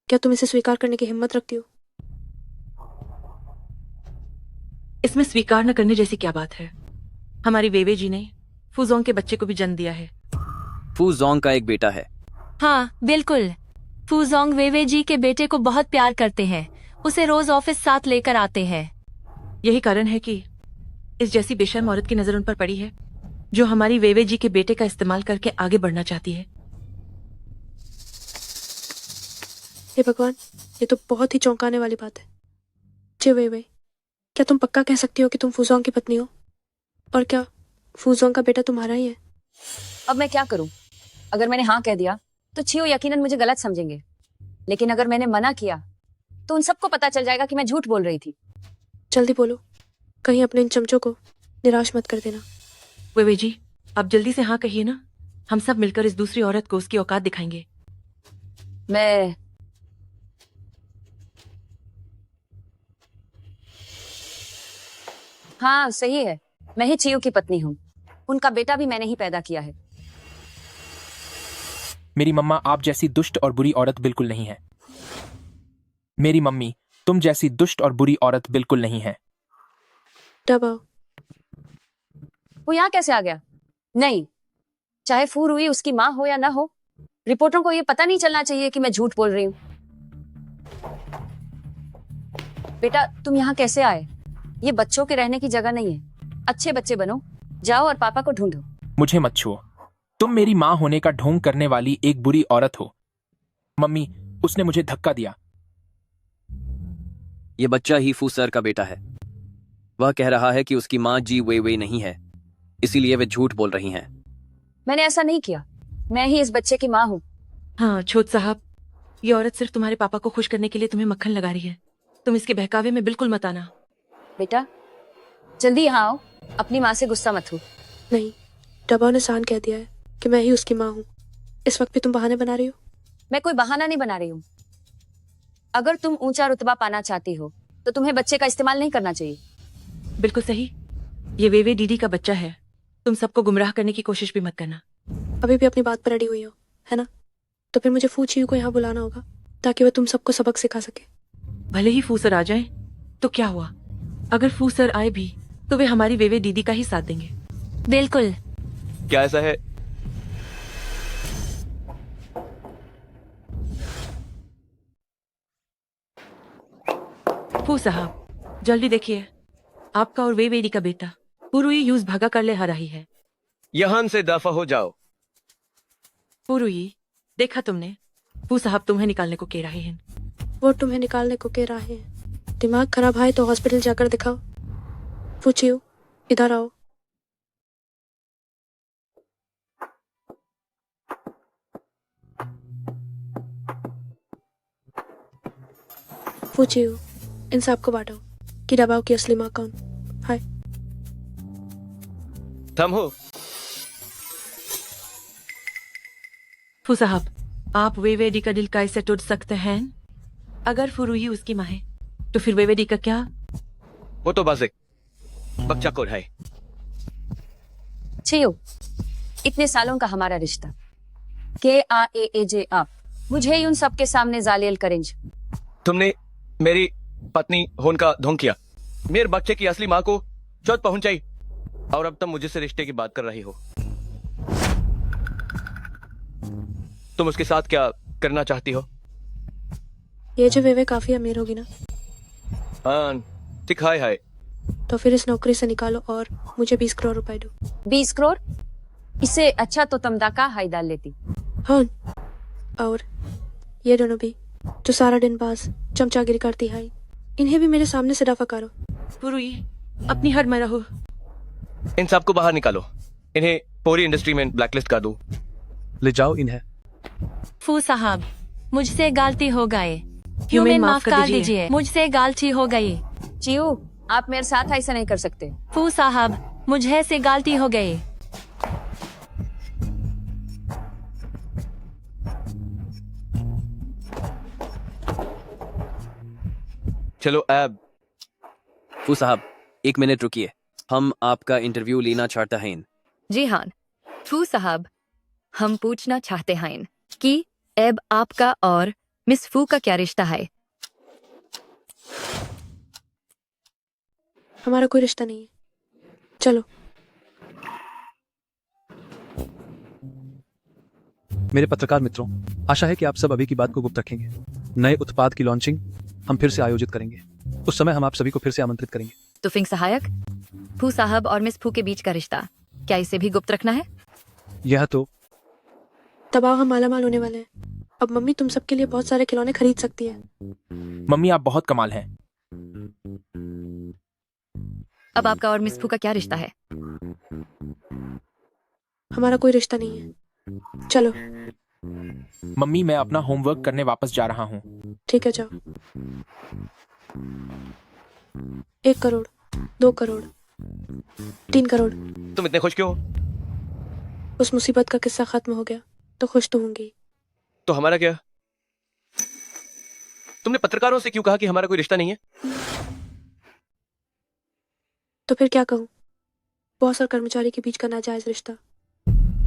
क्या तुम इसे स्वीकार करने की हिम्मत रखती हो? इसमें स्वीकार न करने जैसी क्या बात है? हमारी वेवे जी ने फूजोंग के बच्चे को भी जन्म दिया है। फूजोंग का एक बेटा है। हाँ बिल्कुल, फूजोंग वेवे जी के बेटे को बहुत प्यार करते हैं, उसे रोज ऑफिस साथ लेकर आते हैं। यही कारण है कि इस जैसी बेशर्म औरत की नजर उन पर पड़ी है, जो हमारी वेवे जी के बेटे का इस्तेमाल करके आगे बढ़ना चाहती है। हे भगवान, ये तो बहुत ही चौंकाने वाली बात है। जी वेवे, क्या तुम पक्का कह सकती हो कि तुम फूजोंग की पत्नी हो? और क्या फूजोंग का बेटा तुम्हारा ही है? अब मैं क्या करूं? अगर मैंने हाँ कह दिया तो छियो यकीनन मुझे गलत समझेंगे, लेकिन अगर मैंने मना किया तो उन सबको पता चल जाएगा कि मैं झूठ बोल रही थी। जल्दी बोलो, कहीं अपने इन चमचों को निराश मत कर देना। वेवे जी, आप जल्दी से हाँ कहिए ना, हम सब मिलकर इस दूसरी औरत को उसकी औकात दिखाएंगे। मैं हाँ सही है, मैं ही चियो की पत्नी हूँ। उनका बेटा भी मैंने ही पैदा किया है। मेरी मम्मा आप जैसी दुष्ट और बुरी औरत बिल्कुल नहीं है। मेरी मम्मी तुम जैसी दुष्ट और बुरी औरत बिल्कुल नहीं है। दबाओ। वो यहाँ कैसे आ गया? नहीं, चाहे फूर हुई उसकी माँ हो या ना हो, रिपोर्टरों को ये पता नहीं चलना चाहिए कि मैं झूठ बोल रही हूँ। बेटा तुम यहाँ कैसे आए? ये बच्चों के रहने की जगह नहीं है। अच्छे बच्चे बनो, जाओ और पापा को ढूंढो। मुझे मत छुओ, तुम मेरी माँ होने का ढोंग करने वाली एक बुरी औरत हो। मम्मी, उसने मुझे धक्का दिया। ये बच्चा ही फू सर का बेटा है। वह कह रहा है कि उसकी माँ जी वे नहीं है, इसीलिए वे झूठ बोल रही हैं। मैंने ऐसा नहीं किया, मैं ही इस बच्चे की माँ हूँ। हाँ छोट साहब, ये औरत सिर्फ तुम्हारे पापा को खुश करने के लिए तुम्हें मक्खन लगा रही है। तुम इसके बहकावे में बिल्कुल मत आना। बेटा जल्दी यहाँ आओ, अपनी माँ से गुस्सा मत हो। नहीं, डबाओ ने सान कह दिया है कि मैं ही उसकी माँ हूँ। इस वक्त भी तुम बहाने बना रही हो? मैं कोई बहाना नहीं बना रही हूँ। अगर तुम ऊंचा रुतबा पाना चाहती हो तो तुम्हें बच्चे का इस्तेमाल नहीं करना चाहिए। बिल्कुल सही, ये वेवे दीदी का बच्चा है। तुम सबको गुमराह करने की कोशिश भी मत करना। अभी भी अपनी बात पर अड़ी हुई हो, है ना? तो फिर मुझे फू चियू को यहाँ बुलाना होगा ताकि वह तुम सबको सबक सिखा सके। भले ही फू सर आ जाए तो क्या हुआ? अगर फू सर आए भी तो वे हमारी वेवे दीदी का ही साथ देंगे। बिल्कुल। क्या ऐसा है? फू साहब जल्दी देखिए, आपका और वेवेरी का बेटा पुरुई यूज भागा कर ले आ रही है। यहां से दफा हो जाओ। पुरुई, देखा तुमने? फू साहब तुम्हें निकालने को कह रहे हैं। वो तुम्हें निकालने को कह रहे हैं? दिमाग खराब है तो हॉस्पिटल जाकर दिखाओ। फू चियू, इधर आओ। फू चियू, इन सबको बांटो कि दबाओ की असली माँ कौन। हाय। थम हो। फू साहब, आप वेवेडी का दिल कैसे टूट सकते हैं? अगर फुरुई उसकी माँ है तो फिर वेवेडी का क्या? वो तो बस एक बच्चा कोड है। छियो, इतने सालों का हमारा रिश्ता, KRAAJ आप मुझे ही उन सबके सामने जालियल करेंज। तुमने मेरी पत्नी होने का ढोंग किया, मेरे बच्चे की असली माँ को चोट पहुंचाई, और अब तुम मुझे से रिश्ते की बात कर रही हो। तुम उसके साथ क्या करना चाहती हो? ये जो वेवे काफी अमीर होगी ना? हाँ ठीक है। तो फिर इस नौकरी से निकालो और मुझे 20 करोड़ रुपए दो। 20 करोड़? इससे अच्छा तो तुम दाका हाई डाल लेती। हाँ, और ये दोनों भी जो सारा दिन पास चमचागिरी करती है, इन्हें भी मेरे सामने से दफा करो। पुरुई, अपनी हद में रहो। इन सबको बाहर निकालो, इन्हें पूरी इंडस्ट्री में ब्लैकलिस्ट कर दो। ले जाओ इन्हें। फू साहब, मुझसे गलती हो गई, ह्यूमन माफ कर दीजिए। मुझसे गलती हो गई। चियो, आप मेरे साथ ऐसा नहीं कर सकते। फू साहब, मुझे से गलती हो गई। चलो अब। फू साहब 1 मिनट रुकिए, हम आपका इंटरव्यू लेना चाहते हैं। जी हाँ फू साहब, हम पूछना चाहते हैं कि अब आपका और मिस फू का क्या रिश्ता है? हमारा कोई रिश्ता नहीं है। चलो। मेरे पत्रकार मित्रों, आशा है कि आप सब अभी की बात को गुप्त रखेंगे। नए उत्पाद की लॉन्चिंग हम फिर से आयोजित करेंगे। उस समय हम आप सभी को फिर से आमंत्रित करेंगे। तो फिंग सहायक, फू साहब और मिस फू के बीच का रिश्ता, क्या इसे भी गुप्त रखना है? यह तो दबाव हम मालामाल होने वाले हैं। अब मम्मी तुम सबके लिए बहुत सारे खिलौने खरीद सकती है। मम्मी आप बहुत कमाल हैं। अब आपका और मिस फू का क्या रिश्ता है? हमारा कोई रिश्ता नहीं है। चलो। मम्मी मैं अपना होमवर्क करने वापस जा रहा हूँ। ठीक है, जाओ। 1 करोड़, 2 करोड़, 3 करोड़। तुम इतने खुश क्यों? उस मुसीबत का किस्सा खत्म हो गया तो खुश तो होंगी। तो हमारा क्या? तुमने पत्रकारों से क्यों कहा कि हमारा कोई रिश्ता नहीं है? तो फिर क्या कहूँ? बॉस और कर्मचारी के बीच का नाजायज रिश्ता।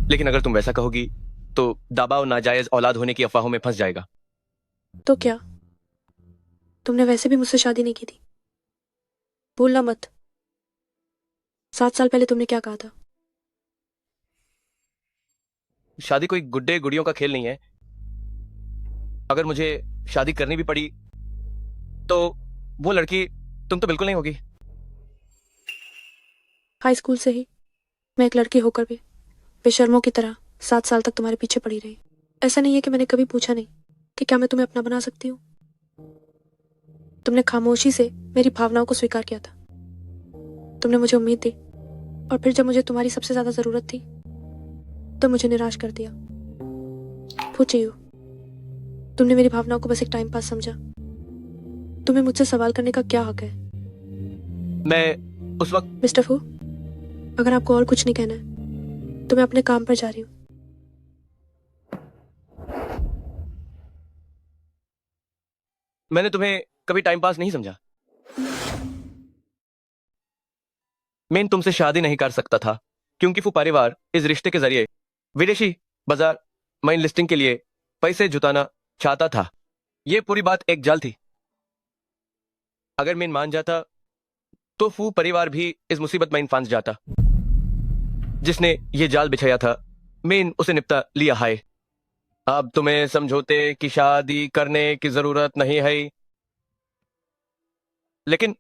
लेकिन अगर तुम वैसा कहोगी तो दावा और नाजायज औलाद होने की अफवाहों में फंस जाएगा। तो क्या? तुमने वैसे भी मुझसे शादी नहीं की थी। भूलना मत। 7 साल पहले तुमने क्या कहा था? शादी कोई गुड्डे गुड़ियों का खेल नहीं है। अगर मुझे शादी करनी भी पड़ी तो वो लड़की तुम तो बिल्कुल नहीं होगी। हाई स्कूल से ही मैं एक लड़की होकर भी बेशर्मों की तरह 7 साल तक तुम्हारे पीछे पड़ी रही। ऐसा नहीं है कि मैंने कभी पूछा नहीं कि क्या मैं तुम्हें अपना बना सकती हूँ। तुमने खामोशी से मेरी भावनाओं को स्वीकार किया था। तुमने मुझे उम्मीद दी और फिर जब मुझे तुम्हारी सबसे ज्यादा जरूरत थी तो मुझे निराश कर दिया। पूछिए, तुमने मेरी भावनाओं को बस एक टाइम पास समझा। तुम्हें मुझसे सवाल करने का क्या हक है? मैं उस वक्त मिस्टर फू, अगर आपको और कुछ नहीं कहना है तो मैं अपने काम पर जा रही हूँ। मैंने तुम्हें कभी टाइम पास नहीं समझा। मैं तुमसे शादी नहीं कर सकता था क्योंकि वो परिवार इस रिश्ते के जरिए विदेशी बाजार माइन लिस्टिंग के लिए पैसे जुटाना चाहता था। यह पूरी बात एक जाल थी। अगर मैं मान जाता तो फू परिवार भी इस मुसीबत में फंस जाता। जिसने ये जाल बिछाया था मैं उसे निपटा लिया है। अब तुम्हें समझौते की शादी करने की जरूरत नहीं है। लेकिन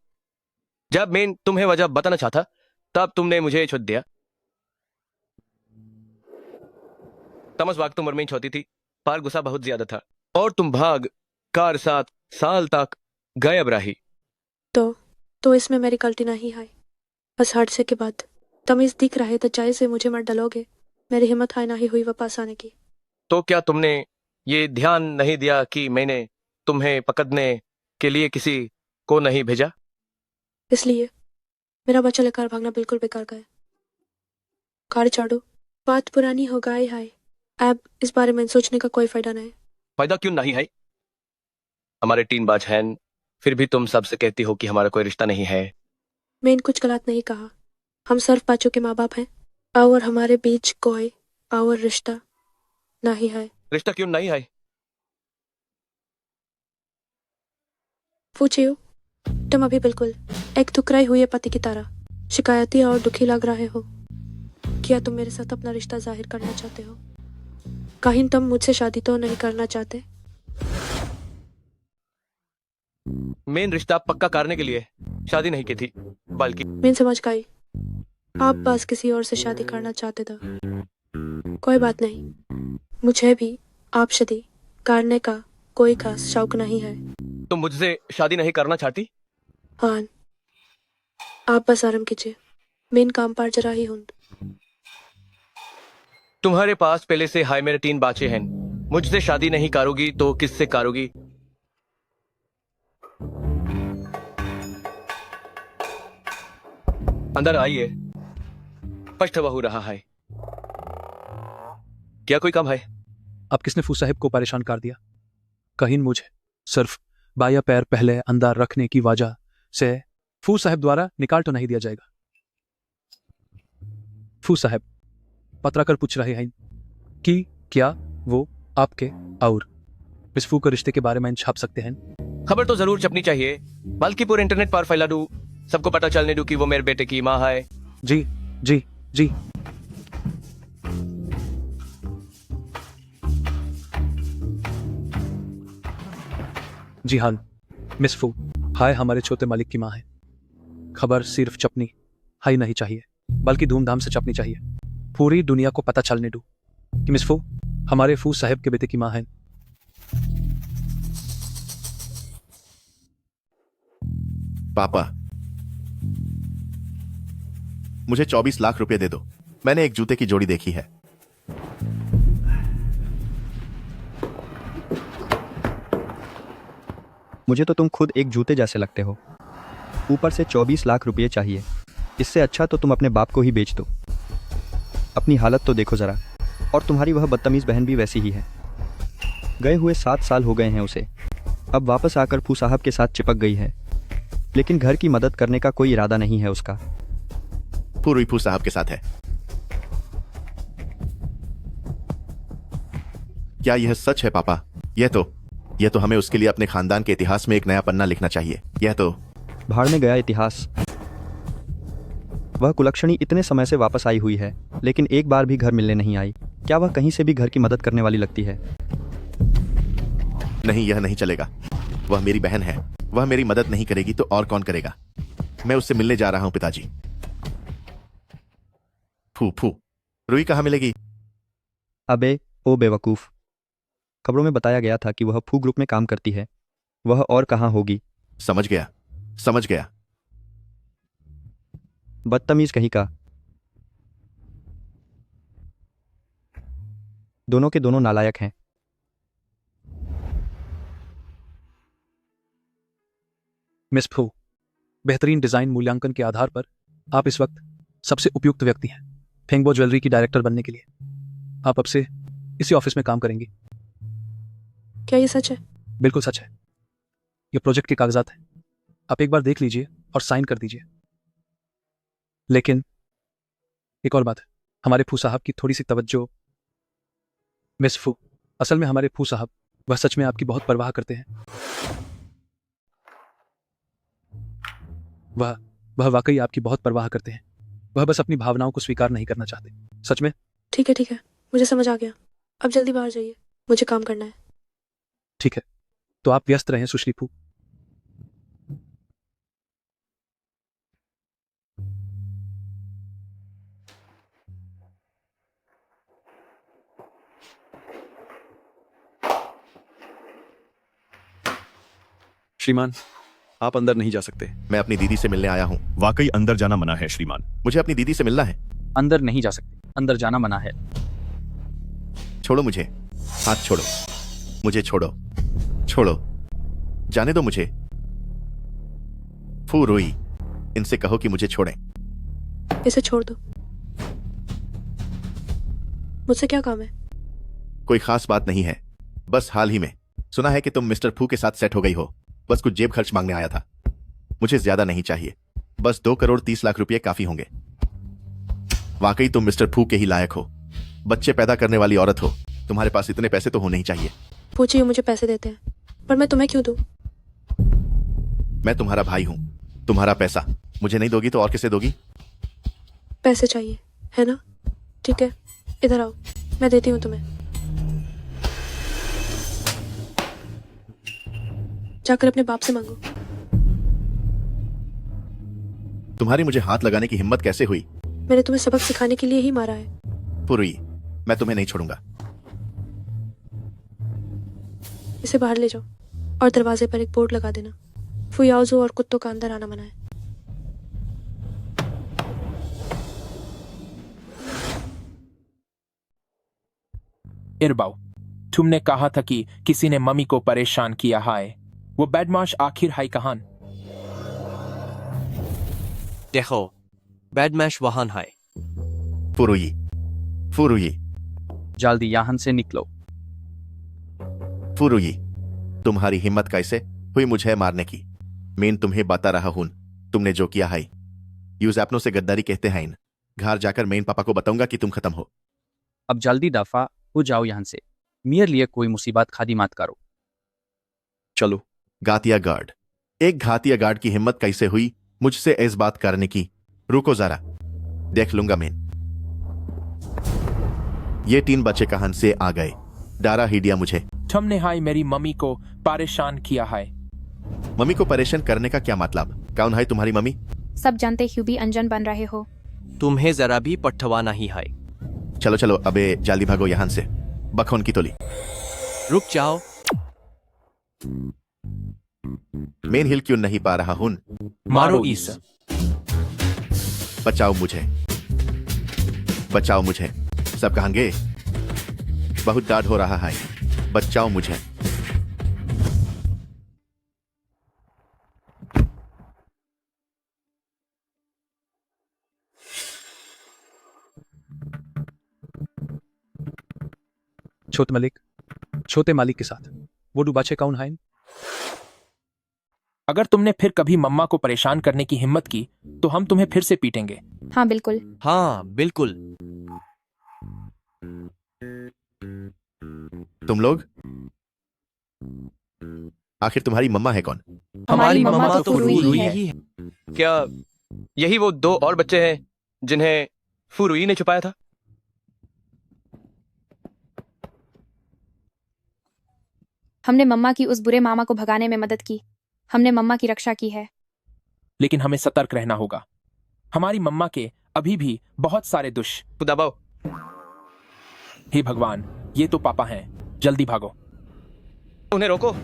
जब मैं तुम्हें वजह बताना चाहता तब तुमने मुझे छुट दिया। तमस वक्त उम्र में ही छोटी थी पर गुस्सा बहुत ज्यादा था और तुम भाग कार 7 साल तक गायब रही। तो इसमें मेरी गलती नहीं है। बस हादसे के बाद तमीज दिख रहे तो चाय से मुझे मत डलोगे। मेरी हिम्मत हाय नहीं हुई वापस आने की। तो क्या तुमने ये ध्यान नहीं दिया कि मैंने तुम्हें पकड़ने के लिए किसी को नहीं भेजा? इसलिए मेरा बच्चा लेकर भागना बिल्कुल बेकार का है। कार चाड़ो, बात पुरानी हो गई है। अब इस बारे में सोचने का कोई फायदा नहीं। फायदा क्यों नहीं है? हमारे 3 बाज हैं, फिर भी तुम सबसे कहती हो कि हमारा कोई रिश्ता नहीं है। मैंने कुछ गलत नहीं कहा। हम सिर्फ बच्चों के माँ बाप हैं और हमारे बीच कोई और रिश्ता नहीं है। रिश्ता क्यों नहीं है? पूछिए, तुम अभी बिल्कुल एक ठुकराई हुई पति की तरह शिकायती और दुखी लग रहे हो। क्या तुम मेरे साथ अपना रिश्ता जाहिर करना चाहते हो? कहीं तुम मुझसे शादी तो नहीं करना चाहते? मेन रिश्ता पक्का करने के लिए शादी नहीं की थी, बल्कि मैं समझ गई, आप बस किसी और से शादी करना चाहते थे। कोई बात नहीं, मुझे भी आप शादी करने का कोई खास शौक नहीं है। तुम मुझसे शादी नहीं करना चाहती? हाँ, आप बस आराम कीजिए, मैं काम पर जरा ही हूँ। तुम्हारे पास पहले से हाय मेरे 3 बच्चे हैं। मुझसे शादी नहीं करोगी तो किससे करोगी? अंदर आइए, स्पष्ट हो रहा है। क्या कोई काम है? अब किसने फू साहिब को परेशान कर दिया? कहीं मुझे सिर्फ बाया पैर पहले अंदर रखने की वजह से फू साहिब द्वारा निकाल तो नहीं दिया जाएगा। फू साहिब पत्रकार पूछ रहे हैं कि क्या वो आपके और मिस फू के रिश्ते के बारे में छाप सकते हैं? खबर तो जरूर छपनी चाहिए, बल्कि पूरे इंटरनेट पर फैला दूं सबको पता चलने दो कि वो मेरे बेटे की माँ है। जी जी जी। जी हाँ मिस फू, हाय हमारे छोटे मालिक की माँ है। खबर सिर्फ चपनी हाई नहीं चाहिए, बल्कि धूमधाम से चपनी चाहिए। पूरी दुनिया को पता चलने दो कि मिस फू हमारे फू साहब के बेटे की माँ है। पापा, मुझे 24 लाख रुपए दे दो। मैंने एक जूते की जोड़ी देखी है। मुझे तो तुम खुद एक जूते जैसे लगते हो, ऊपर से 24 लाख रुपये चाहिए। इससे अच्छा तो तुम अपने बाप को ही बेच दो। अपनी हालत तो देखो ज़रा, और तुम्हारी वह बदतमीज़ बहन भी वैसी ही है। गए हुए 7 साल हो गए हैं उसे, अब वापस आकर फू साहब के साथ चिपक गई है, लेकिन घर की मदद करने का कोई इरादा नहीं है उसका। पूरी फू साहब के साथ है। क्या यह सच है पापा? यह तो हमें उसके लिए अपने खानदान के इतिहास में एक नया पन्ना लिखना चाहिए। यह तो भाड़ में गया इतिहास। वह कुलक्षणी इतने समय से वापस आई हुई है, लेकिन एक बार भी घर मिलने नहीं आई। क्या वह कहीं से भी घर की मदद करने वाली लगती है? नहीं, यह नहीं चलेगा। वह मेरी बहन है, वह मेरी मदद नहीं करेगी तो और कौन करेगा? मैं उससे मिलने जा रहा हूं पिताजी। फू रुई कहाँ मिलेगी? अबे ओ बेवकूफ़, खबरों में बताया गया था कि वह फू ग्रुप में काम करती है। वह और कहाँ होगी? समझ गया। बदतमीज कहीं का। दोनों के दोनों नालायक हैं। मिस फू, बेहतरीन डिजाइन मूल्यांकन के आधार पर आप इस वक्त सबसे उपयुक्त व्यक्ति हैं फेंगबो ज्वेलरी की डायरेक्टर बनने के लिए। आप अब से इसी ऑफिस में काम करेंगी। क्या ये सच है? बिल्कुल सच है। ये प्रोजेक्ट के कागजात हैं, आप एक बार देख लीजिए और साइन कर दीजिए। लेकिन एक और बात है, हमारे फू साहब की थोड़ी सी तवज्जो। मिस फू, असल में हमारे फू साहब वह सच में आपकी बहुत परवाह करते हैं। वह वाकई आपकी बहुत परवाह करते हैं। वह बस अपनी भावनाओं को स्वीकार नहीं करना चाहते। सच में। ठीक है, मुझे समझ आ गया। अब जल्दी बाहर जाइए, मुझे काम करना है। ठीक है, तो आप व्यस्त रहें सुश्री फू। श्रीमान, आप अंदर नहीं जा सकते। मैं अपनी दीदी से मिलने आया हूँ। वाकई अंदर जाना मना है श्रीमान। मुझे अपनी दीदी से मिलना है। अंदर नहीं जा सकते, अंदर जाना मना है। छोड़ो मुझे, हाथ छोड़ो, मुझे छोड़ो, जाने दो मुझे। फू रोई, इनसे कहो कि मुझे छोड़ें। इसे छोड़ दो। मुझसे क्या काम है? कोई खास बात नहीं है, बस हाल ही में सुना है कि तुम मिस्टर फू के साथ सेट हो गई हो। बस कुछ जेब खर्च मांगने आया था। मुझे ज्यादा नहीं चाहिए, बस 2 करोड़ 30 लाख रुपए काफी होंगे। वाकई तुम मिस्टर फू के ही लायक हो। बच्चे पैदा करने वाली औरत हो। तुम्हारे पास इतने पैसे तो होने ही चाहिए। पूछिए, मुझे पैसे देते हैं, पर मैं तुम्हें क्यों दूं? मैं तुम्हारा भाई हूं। तुम्हारा पैसा मुझे नहीं दोगी तो और किसे दोगी? पैसे चाहिए है ना? ठीक है, इधर आओ, मैं देती हूँ तुम्हें। जाकर अपने बाप से मांगो। तुम्हारी मुझे हाथ लगाने की हिम्मत कैसे हुई? मैंने तुम्हें सबक सिखाने के लिए ही मारा है। पुरी, मैं तुम्हें नहीं छोड़ूंगा। इसे बाहर ले जाओ और दरवाजे पर एक बोर्ड लगा देना, फुयाओजो और कुत्तों का अंदर आना मना है। इरबाऊ, तुमने कहा था कि किसी ने मम्मी को परेशान किया है। वो बैडमाश आखिर है कहां? देखो, बैडमैश वहां है। फुरुई, जल्दी यहाँ से निकलो। फुरुई, तुम्हारी हिम्मत कैसे हुई मुझे मारने की? मैं तुम्हें बता रहा हूं, तुमने जो किया है यूज अपनों से गद्दारी कहते हैं। घर जाकर मैं पापा को बताऊंगा कि तुम खत्म हो। अब जल्दी दफा हो जाओ यहाँ से। मेरे लिए कोई मुसीबत खादी मत करो। चलो। घातिया गार्ड, एक घातिया गार्ड की हिम्मत कैसे हुई मुझसे इस बात करने की। रुको जरा, देख लूंगा मैं। ये 3 बच्चे कहां से आ गए? डारा ही दिया मुझे। तुमने हाय मेरी मम्मी को परेशान किया है। मम्मी को परेशान करने का क्या मतलब? कौन है तुम्हारी मम्मी? सब जानते ह्यूबी अनजान बन रहे हो। तुम्हें जरा भी पट्ठवा नहीं है। चलो चलो, अबे जल्दी भागो यहां से, बखोन की तोली। रुक जाओ। मेन हिल क्यों नहीं पा रहा हूं? मारो इस। बचाओ मुझे, बचाओ मुझे। सब कहां गए? बहुत डांट हो रहा है, बचाओ मुझे। छोटे मालिक के साथ वो डुबाचे कौन है? अगर तुमने फिर कभी मम्मा को परेशान करने की हिम्मत की तो हम तुम्हें फिर से पीटेंगे। हाँ बिल्कुल। हाँ बिल्कुल। तुम लोग आखिर तुम्हारी मम्मा है कौन? हमारी मम्मा तो फुरुई है। क्या यही वो 2 और बच्चे हैं जिन्हें फुरुई ने छुपाया था? हमने मम्मा की उस बुरे मामा को भगाने में मदद की। हमने मम्मा की रक्षा की है। लेकिन हमें सतर्क रहना होगा। हमारी मम्मा के अभी भी बहुत सारे खुदाबाओ। हे भगवान, ये तो पापा हैं। जल्दी भागो। उन्हें रोको।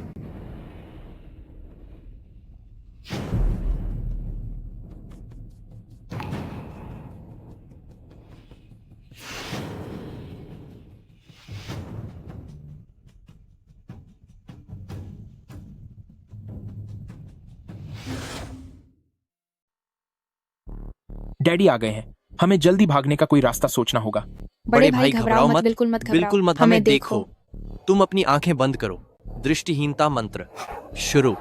डैडी आ गए हैं। हमें जल्दी भागने का कोई रास्ता सोचना होगा। बड़े भाई घबराओ मत, बिल्कुल मत घबराओ। बिल्कुल मत, हमें देखो। तुम अपनी आंखें बंद करो। दृष्टिहीनता मंत्र शुरू।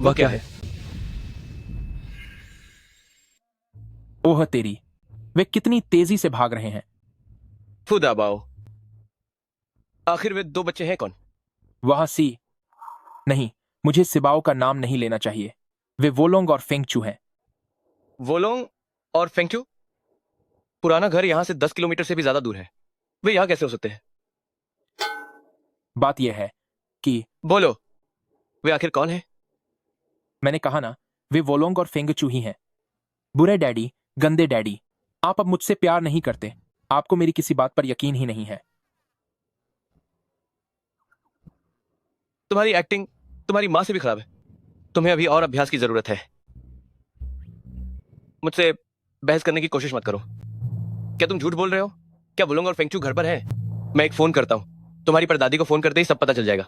वह क्या है? ओह तेरी, वे कितनी तेजी से भाग रहे हैं। खुदाबाओ, आखिर वे 2 बच्चे हैं कौन? वह सी नहीं, मुझे सिबाओ का नाम नहीं लेना चाहिए। वे वोलोंग और फेंगचू हैं। वोलोंग और फेंगचू? पुराना घर यहां से 10 किलोमीटर से भी ज्यादा दूर है। वे यहां कैसे हो सकते हैं? बात यह है कि बोलो, वे आखिर कौन है? मैंने कहा ना, वे वोलोंग और फेंगचू ही हैं। बुरे डैडी, गंदे डैडी। आप अब मुझसे प्यार नहीं करते। आपको मेरी किसी बात पर यकीन ही नहीं है। तुम्हारी एक्टिंग तुम्हारी मां से भी खराब है। तुम्हें अभी और अभ्यास की जरूरत है। मुझसे बहस करने की कोशिश मत करो। क्या तुम झूठ बोल रहे हो? क्या वोलोंग और फेंगचू घर पर है? मैं एक फोन करता हूं। तुम्हारी परदादी को फोन करते ही सब पता चल जाएगा।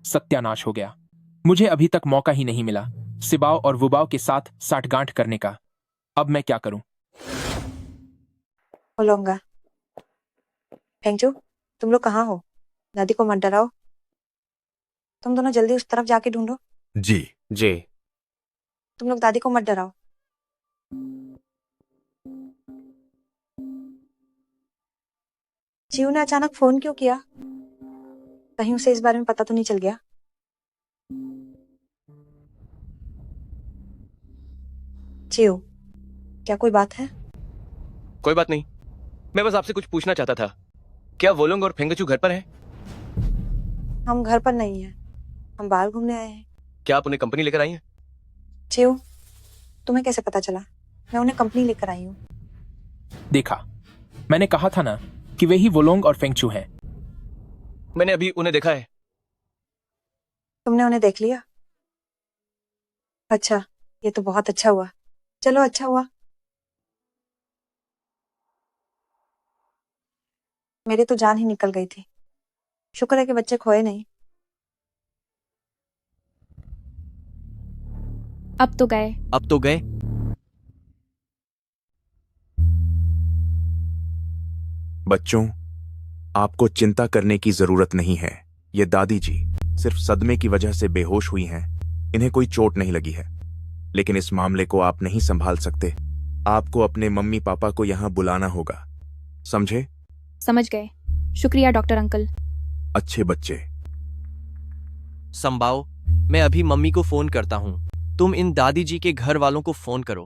सत्यानाश हो गया। मुझे अभी तक मौका ही नहीं मिला सिबाओ और वुबाओ के साथ साठगांठ करने का। अब मैं क्या करूं? बोलूंगा। फेंगचू, तुम लोग कहाँ हो? दादी को मत डराओ। तुम दोनों जल्दी उस तरफ जाके ढूंढो। जी जी। तुम लोग दादी को मत डराओ। जीव ने अचानक फोन क्यों किया? कहीं उसे इस बारे में पता तो नहीं चल गया? जीव, क्या कोई बात है? कोई बात नहीं, मैं बस आपसे कुछ पूछना चाहता था। क्या वोलोंग और फेंगचू घर पर हैं? हम घर पर नहीं है, हम बाहर घूमने आए हैं। क्या आप उन्हें कंपनी लेकर आई हैं? जीव, तुम्हें कैसे पता चला? मैं उन्हें कंपनी लेकर आई हूँ। देखा, मैंने कहा था ना कि वे ही वोलोंग और फेंगचू हैं। मैंने अभी उन्हें देखा है। तुमने उन्हें देख लिया? अच्छा, ये तो बहुत अच्छा हुआ। चलो, अच्छा हुआ। मेरी तो जान ही निकल गई थी। शुक्र है कि बच्चे खोए नहीं। अब तो गए। अब तो गए। बच्चों, आपको चिंता करने की जरूरत नहीं है। ये दादी जी सिर्फ सदमे की वजह से बेहोश हुई हैं। इन्हें कोई चोट नहीं लगी है। लेकिन इस मामले को आप नहीं संभाल सकते। आपको अपने मम्मी पापा को यहां बुलाना होगा, समझे? समझ गए। शुक्रिया डॉक्टर अंकल। अच्छे बच्चे। संभाओ, मैं अभी मम्मी को फोन करता हूँ। तुम इन दादी जी के घर वालों को फोन करो।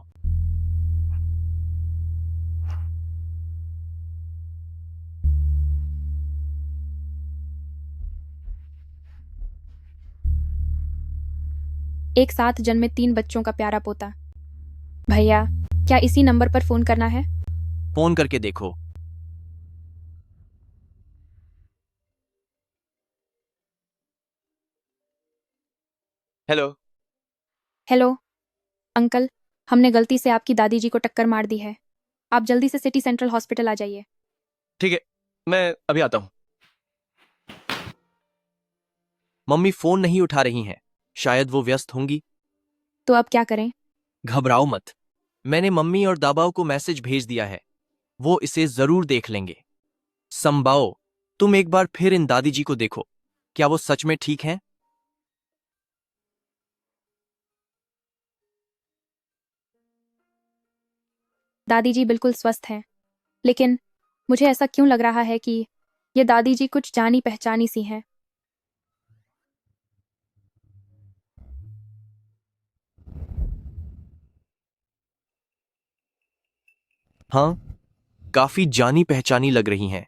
एक साथ जन्मे 3 बच्चों का प्यारा पोता। भैया, क्या इसी नंबर पर फोन करना है? फोन करके देखो। हेलो। हेलो अंकल, हमने गलती से आपकी दादी जी को टक्कर मार दी है। आप जल्दी से सिटी सेंट्रल हॉस्पिटल आ जाइए। ठीक है, मैं अभी आता हूँ। मम्मी फोन नहीं उठा रही हैं, शायद वो व्यस्त होंगी। तो अब क्या करें? घबराओ मत, मैंने मम्मी और दाबाओ को मैसेज भेज दिया है, वो इसे जरूर देख लेंगे। संबाओ, तुम एक बार फिर इन दादी जी को देखो, क्या वो सच में ठीक हैं? दादी जी बिल्कुल स्वस्थ हैं, लेकिन मुझे ऐसा क्यों लग रहा है कि ये दादी जी कुछ जानी पहचानी सी हैं। हाँ, काफी जानी पहचानी लग रही हैं।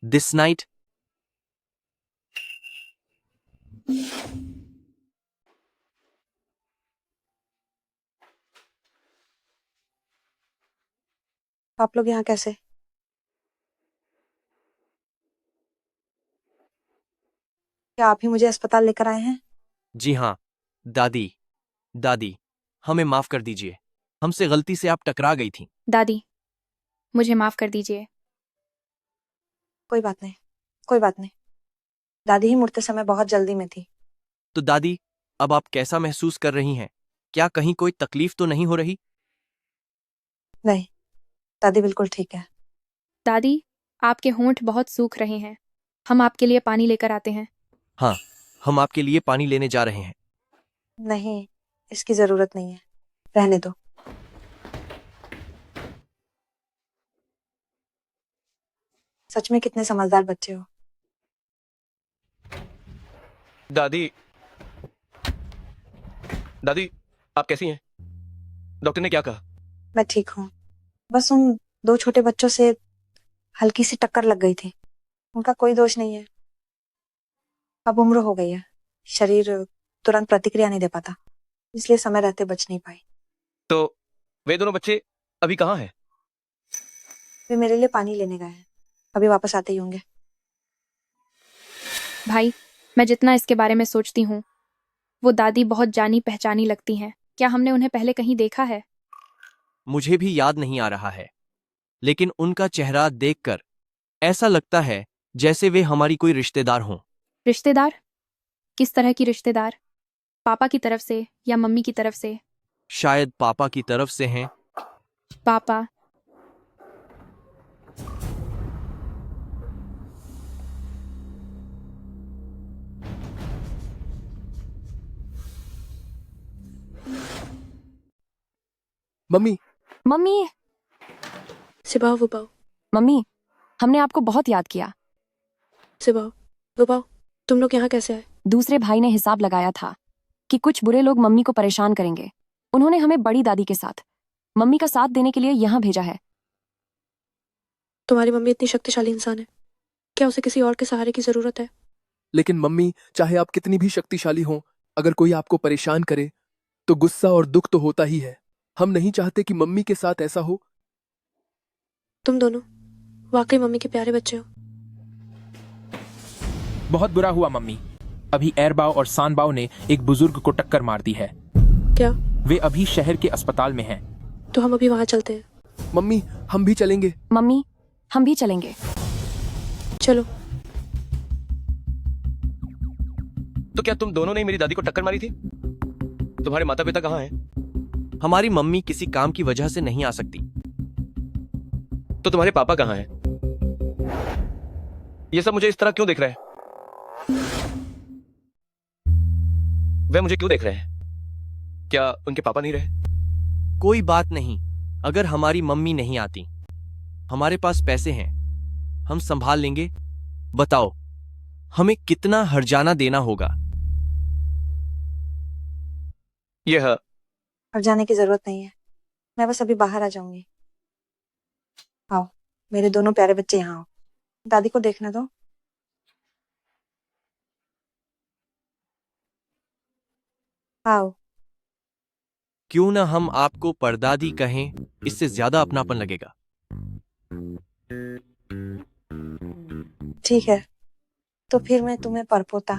दिस नाइट आप लोग यहाँ कैसे? क्या आप ही मुझे अस्पताल लेकर आए हैं? जी हाँ, दादी दादी हमें माफ कर दीजिए, हमसे गलती से आप टकरा गई थी। दादी, मुझे माफ कर दीजिए। कोई बात नहीं, कोई बात नहीं। दादी ही मुड़ते समय बहुत जल्दी में थी। तो दादी, अब आप कैसा महसूस कर रही हैं? क्या कहीं कोई तकलीफ तो नहीं हो रही? नहीं, दादी बिल्कुल ठीक है। दादी, आपके होंठ बहुत सूख रहे हैं, हम आपके लिए पानी लेकर आते हैं। हाँ, हम आपके लिए पानी लेने जा रहे हैं। नहीं, इसकी जरूरत नहीं है, रहने दो। सच में कितने समझदार बच्चे हो। दादी, दादी, आप कैसी हैं? डॉक्टर ने क्या कहा? मैं ठीक हूँ, बस उन 2 छोटे बच्चों से हल्की सी टक्कर लग गई थी। उनका कोई दोष नहीं है। अब उम्र हो गई है, शरीर तुरंत प्रतिक्रिया नहीं दे पाता, इसलिए समय रहते बच नहीं पाई। तो वे दोनों बच्चे अभी कहाँ हैं? वे मेरे लिए पानी लेने गए हैं, अभी वापस आते ही होंगे। भाई, मैं जितना इसके बारे में सोचती हूँ, वो दादी बहुत जानी पहचानी लगती हैं। क्या हमने उन्हें पहले कहीं देखा है? मुझे भी याद नहीं आ रहा है, लेकिन उनका चेहरा देखकर ऐसा लगता है जैसे वे हमारी कोई रिश्तेदार हों। रिश्तेदार? किस तरह की रिश्तेदार? पापा की तरफ से या मम्मी की तरफ से? शायद पापा की तरफ से हैं। पापा? मम्मी। मम्मी। सिबाओ वुबाओ। मम्मी, हमने आपको बहुत याद किया। सिबाओ वुबाओ, तुम लोग यहाँ कैसे आए? दूसरे भाई ने हिसाब लगाया था कि कुछ बुरे लोग मम्मी को परेशान करेंगे। उन्होंने हमें बड़ी दादी के साथ मम्मी का साथ देने के लिए यहाँ भेजा है। तुम्हारी मम्मी इतनी शक्तिशाली इंसान है, क्या उसे किसी और के सहारे की जरूरत है? लेकिन मम्मी, चाहे आप कितनी भी शक्तिशाली हों, अगर कोई आपको परेशान करे तो गुस्सा और दुख तो होता ही है। हम नहीं चाहते कि मम्मी के साथ ऐसा हो। तुम दोनों वाकई मम्मी के प्यारे बच्चे हो। बहुत बुरा हुआ मम्मी, अभी एरबाओ और सानबाओ ने एक बुजुर्ग को टक्कर मार दी है। क्या? वे अभी शहर के अस्पताल में हैं। तो हम अभी वहां चलते हैं। मम्मी, हम भी चलेंगे। मम्मी, हम भी चलेंगे। चलो। तो क्या तुम दोनों ने मेरी दादी को टक्कर मारी थी? तुम्हारे माता पिता कहाँ हैं? हमारी मम्मी किसी काम की वजह से नहीं आ सकती। तो तुम्हारे पापा कहाँ हैं? ये सब मुझे इस तरह क्यों देख रहे हैं? वे मुझे क्यों देख रहे हैं? क्या उनके पापा नहीं रहे? कोई बात नहीं, अगर हमारी मम्मी नहीं आती, हमारे पास पैसे हैं, हम संभाल लेंगे। बताओ, हमें कितना हर्जाना देना होगा? यह अब जाने की जरूरत नहीं है, मैं बस अभी बाहर आ जाऊंगी। आओ, मेरे दोनों प्यारे बच्चे यहाँ आओ, दादी को देखने दो। आओ। क्यों ना हम आपको परदादी कहें, इससे ज्यादा अपनापन लगेगा। ठीक है, तो फिर मैं तुम्हें परपोता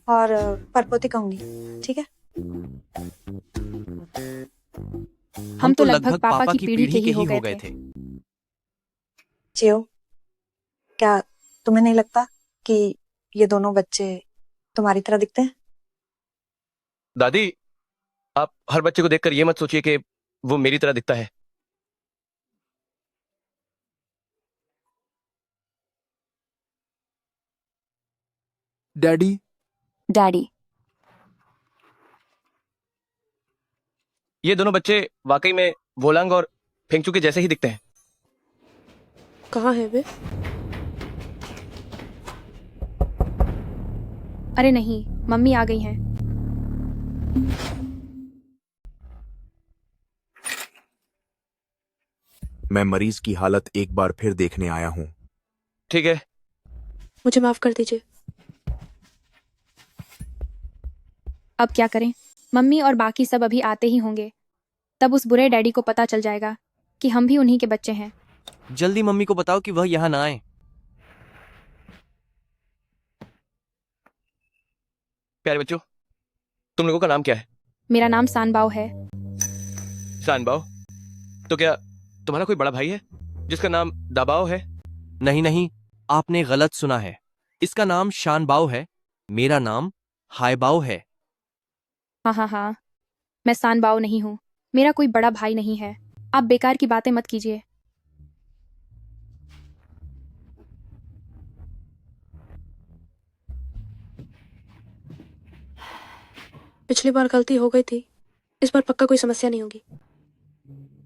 और परपोती कहूंगी, ठीक है? हम तो लगभग पापा की पीढ़ी के ही हो गए थे। जियो, क्या तुम्हें नहीं लगता कि ये दोनों बच्चे तुम्हारी तरह दिखते हैं? दादी, आप हर बच्चे को देखकर यह मत सोचिए कि वो मेरी तरह दिखता है। डैडी। डैडी। ये दोनों बच्चे वाकई में वोलांग और फेंगचू के जैसे ही दिखते हैं। कहाँ है वे? अरे नहीं, मम्मी आ गई हैं। मैं मरीज की हालत एक बार फिर देखने आया हूँ। ठीक है। मुझे माफ कर दीजिए। अब क्या करें? मम्मी और बाकी सब अभी आते ही होंगे। तब उस बुरे डैडी को पता चल जाएगा कि हम भी उन्हीं के बच्चे हैं। जल्दी मम्मी को बताओ कि वह यहाँ ना आए। प्यारे बच्चों, तुम लोगों का नाम क्या है? मेरा नाम सानबाओ है। सानबाओ? तो क्या तुम्हारा कोई बड़ा भाई है जिसका नाम दाबाओ है? नहीं नहीं, आपने गलत सुना है। इसका नाम शानबाओ है, मेरा नाम हायबाओ है। हाँ हाँ हाँ, मैं सानबाओ नहीं हूँ। मेरा कोई बड़ा भाई नहीं है। आप बेकार की बातें मत कीजिए। पिछली बार गलती हो गई थी, इस बार पक्का कोई समस्या नहीं होगी।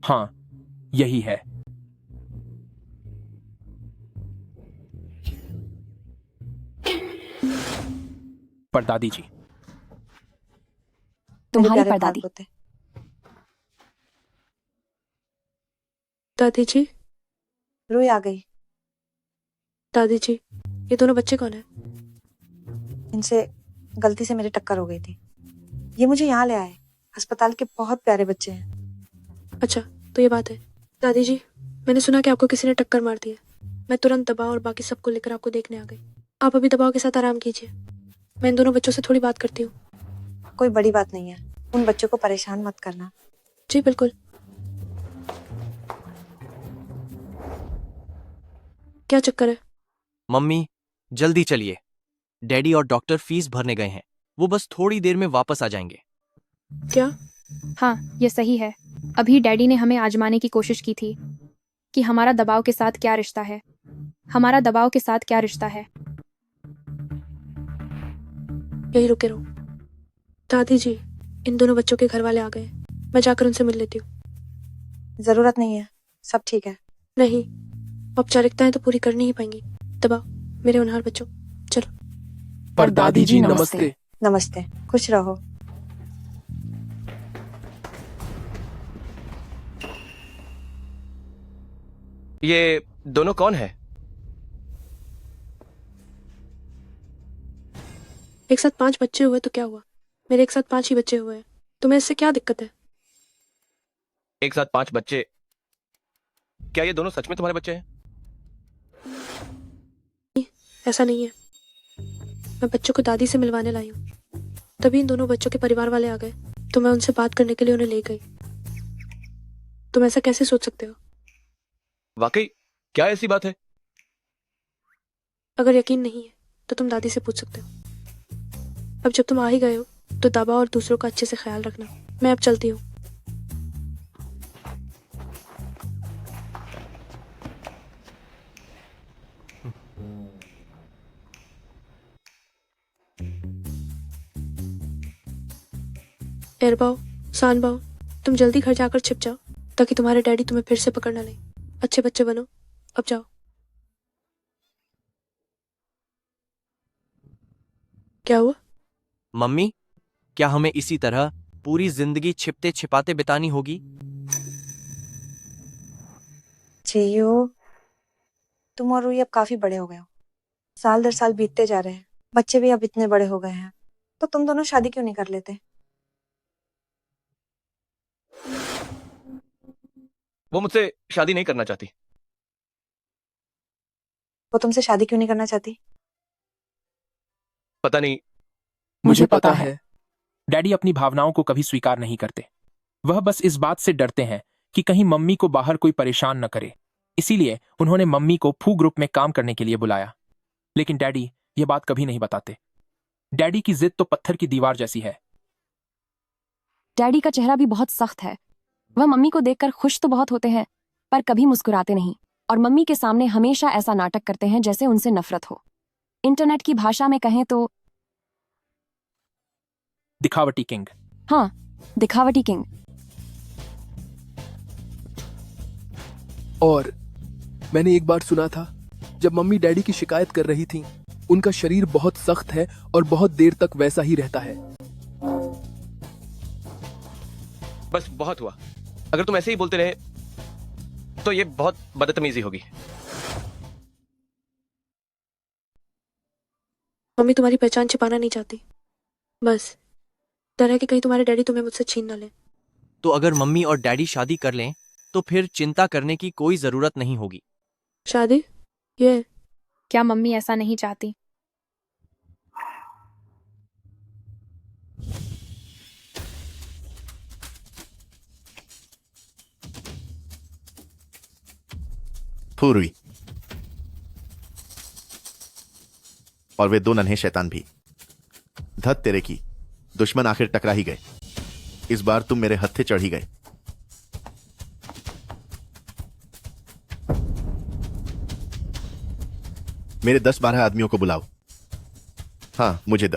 हाँ, यही है। परदादी जी। तुम्हारी प्यारे परदादी। परपोते। दादी जी। रूही आ गई। दादी जी, ये दोनों बच्चे कौन है? इनसे गलती से मेरी टक्कर हो गई थी, ये मुझे यहाँ ले आए। अस्पताल के बहुत प्यारे बच्चे हैं। अच्छा, तो ये बात है। दादी जी, मैंने सुना कि आपको किसी ने टक्कर मार दी है। मैं तुरंत दबाव और बाकी सबको लेकर आपको देखने आ गई। आप अभी दबाव के साथ आराम कीजिए, मैं इन दोनों बच्चों से थोड़ी बात करती हूँ। कोई बड़ी बात नहीं है, उन बच्चों को परेशान मत करना। जी बिल्कुल। क्या चक्कर है? मम्मी, जल्दी चलिए। डैडी और डॉक्टर फीस भरने गए हैं, वो बस थोड़ी देर में वापस आ जाएंगे। क्या? हाँ, ये सही है। अभी डैडी ने हमें आजमाने की कोशिश की थी कि हमारा दबाव के साथ क्या रिश्ता है। हमारा दबाव के साथ क्या रिश्ता है। यही रुके रहो। दादी जी, इन दोनों बच्चों के घर वाले आ गए, मैं जाकर उनसे मिल लेती हूँ। जरूरत नहीं है, सब ठीक है। नहीं, औपचारिकताएं तो पूरी करनी ही पाएंगी। दबाओ मेरे होनहार बच्चों, चलो। परदादी जी नमस्ते। नमस्ते, खुश रहो। ये दोनों कौन है? एक साथ 5 बच्चे हुए तो क्या हुआ? मेरे एक साथ 5 ही बच्चे हुए हैं, तुम्हें इससे क्या दिक्कत है? एक साथ 5 बच्चे? क्या ये दोनों सच में तुम्हारे बच्चे हैं? ऐसा नहीं है, मैं बच्चों को दादी से मिलवाने लाई हूँ। तभी इन दोनों बच्चों के परिवार वाले आ गए, तो मैं उनसे बात करने के लिए उन्हें ले गई। तुम ऐसा कैसे सोच सकते हो? वाकई क्या ऐसी बात है? अगर यकीन नहीं है तो तुम दादी से पूछ सकते हो। अब जब तुम आ ही गए हो तो दाबा और दूसरों का अच्छे से ख्याल रखना। मैं अब चलती हूँ। एरबाओ, सानबाओ, तुम जल्दी घर जाकर छिप जाओ ताकि तुम्हारे डैडी तुम्हें फिर से पकड़ ना लें। अच्छे बच्चे बनो, अब जाओ। क्या हुआ? मम्मी, क्या हमें इसी तरह पूरी जिंदगी छिपते छिपाते बितानी होगी। जियो, तुम और रूही अब काफी बड़े हो गए हो। साल दर साल बीतते जा रहे हैं, बच्चे भी अब इतने बड़े हो गए हैं, तो तुम दोनों शादी क्यों नहीं कर लेते? वो मुझसे शादी नहीं करना चाहती। वो तुमसे शादी क्यों नहीं करना चाहती? पता नहीं। मुझे पता है। डैडी अपनी भावनाओं को कभी स्वीकार नहीं करते। वह बस इस बात से डरते हैं कि कहीं मम्मी को बाहर कोई परेशान न करे। इसीलिए उन्होंने मम्मी को फू ग्रुप में काम करने के लिए बुलाया। लेकिन डैडी ये बात कभी नहीं बताते। डैडी की जिद तो पत्थर की दीवार जैसी है। डैडी का चेहरा भी बहुत सख्त है। वह मम्मी को देखकर खुश तो बहुत होते हैं, पर कभी मुस्कुराते नहीं, और मम्मी के सामने हमेशा ऐसा नाटक करते हैं जैसे उनसे नफरत हो। इंटरनेट की भाषा में कहें तो दिखावटी किंग। हाँ, दिखावटी किंग। और मैंने एक बार सुना था, जब मम्मी डैडी की शिकायत कर रही थी, उनका शरीर बहुत सख्त है और बहुत देर तक वैसा ही रहता है। बस बहुत हुआ। अगर तुम ऐसे ही बोलते रहे तो ये बहुत बदतमीजी होगी। मम्मी तुम्हारी पहचान छिपाना नहीं चाहती, बस डर है कि कहीं तुम्हारे डैडी तुम्हें मुझसे छीन न लें। तो अगर मम्मी और डैडी शादी कर लें तो फिर चिंता करने की कोई जरूरत नहीं होगी। शादी? ये क्या मम्मी ऐसा नहीं चाहती? फूरुई और वे दो नन्हे शैतान भी। धत तेरे की, दुश्मन आखिर टकरा ही गए। इस बार तुम मेरे हत्थे चढ़ ही गए। मेरे 10-12 आदमियों को बुलाओ। हाँ, मुझे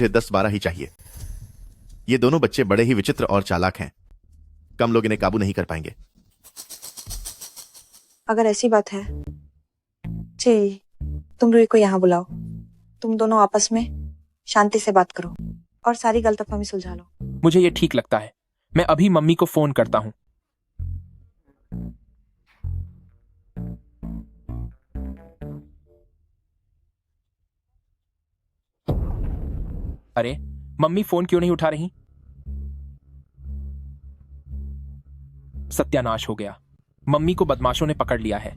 10-12 ही चाहिए। ये दोनों बच्चे बड़े ही विचित्र और चालाक हैं। कम लोग इन्हें काबू नहीं कर पाएंगे। अगर ऐसी बात है, जी, तुम रूही को यहाँ बुलाओ। तुम दोनों आपस में शांति से बात करो और सारी गलतफहमी सुलझा लो। मुझे ये ठीक लगता है। मैं अभी मम्मी को फोन करता हूँ। अरे, मम्मी फोन क्यों नहीं उठा रही? सत्यानाश हो गया। मम्मी को बदमाशों ने पकड़ लिया है।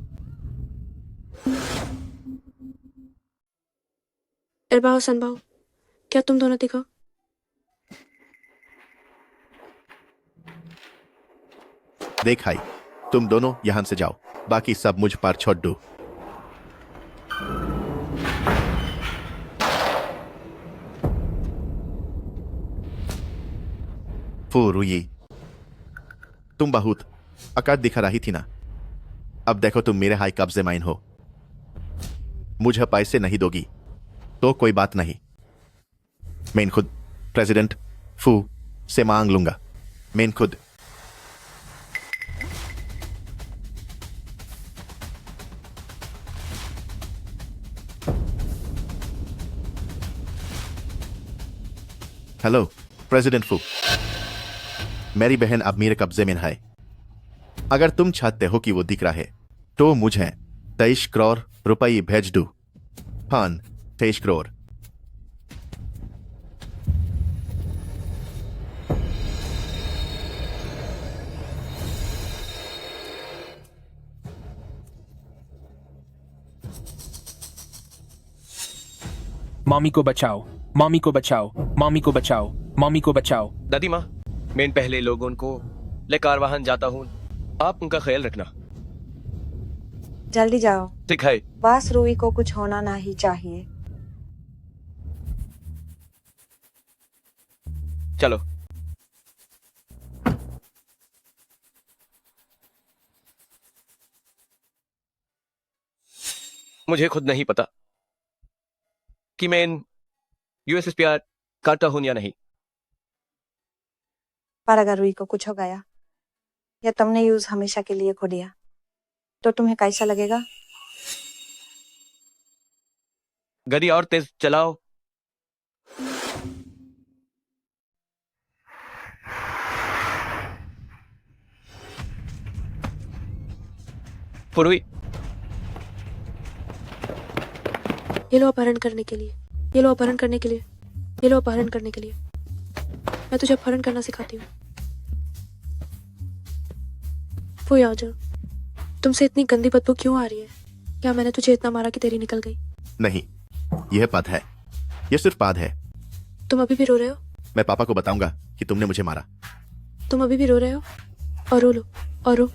इरबाओ सनबाओ, क्या तुम दोनों दिखो? देख हाई, तुम दोनों यहां से जाओ, बाकी सब मुझ पर छोड़ दो। फूरुई, तुम बहुत अकड़ दिखा रही थी ना। अब देखो तुम मेरे हाई कब्जे माइन हो। मुझे पैसे नहीं दोगी तो कोई बात नहीं, मैं खुद प्रेसिडेंट फू से मांग लूंगा। मैं खुद। हेलो प्रेसिडेंट फू, मेरी बहन अब मेरे कब्जे में है। अगर तुम चाहते हो कि वो दिख रहा है तो मुझे 23 करोड़ रुपए भेज दो। हाँ, 23 करोड़। मामी को बचाओ, मामी को बचाओ, मामी को बचाओ, मामी को बचाओ। दादी माँ, मैं इन पहले लोगों को लेकर वाहन जाता हूँ, आप उनका ख्याल रखना। जल्दी जाओ। ठीक है। बस रूही को कुछ होना ना ही चाहिए। चलो। मुझे खुद नहीं पता कि मैं इन यूएसएसपीआर काटा हूं या नहीं। पर अगर रूही को कुछ हो गया या तुमने यूज हमेशा के लिए खो दिया तो तुम्हें कैसा लगेगा? गाड़ी और तेज चलाओ। फुरुई, ये लो अपहरण करने के लिए, ये लो अपहरण करने के लिए, ये लो अपहरण करने के लिए। मैं तुझे अपहरण करना सिखाती हूँ। वो आ जा। तुमसे इतनी गंदी बदबू क्यों आ रही है? क्या मैंने तुझे इतना मारा कि तेरी निकल गई? नहीं, यह पद है, यह सिर्फ पद है। तुम अभी भी रो रहे हो? मैं पापा को बताऊंगा कि तुमने मुझे मारा। तुम अभी भी रो रहे हो? और रो लो, और रो।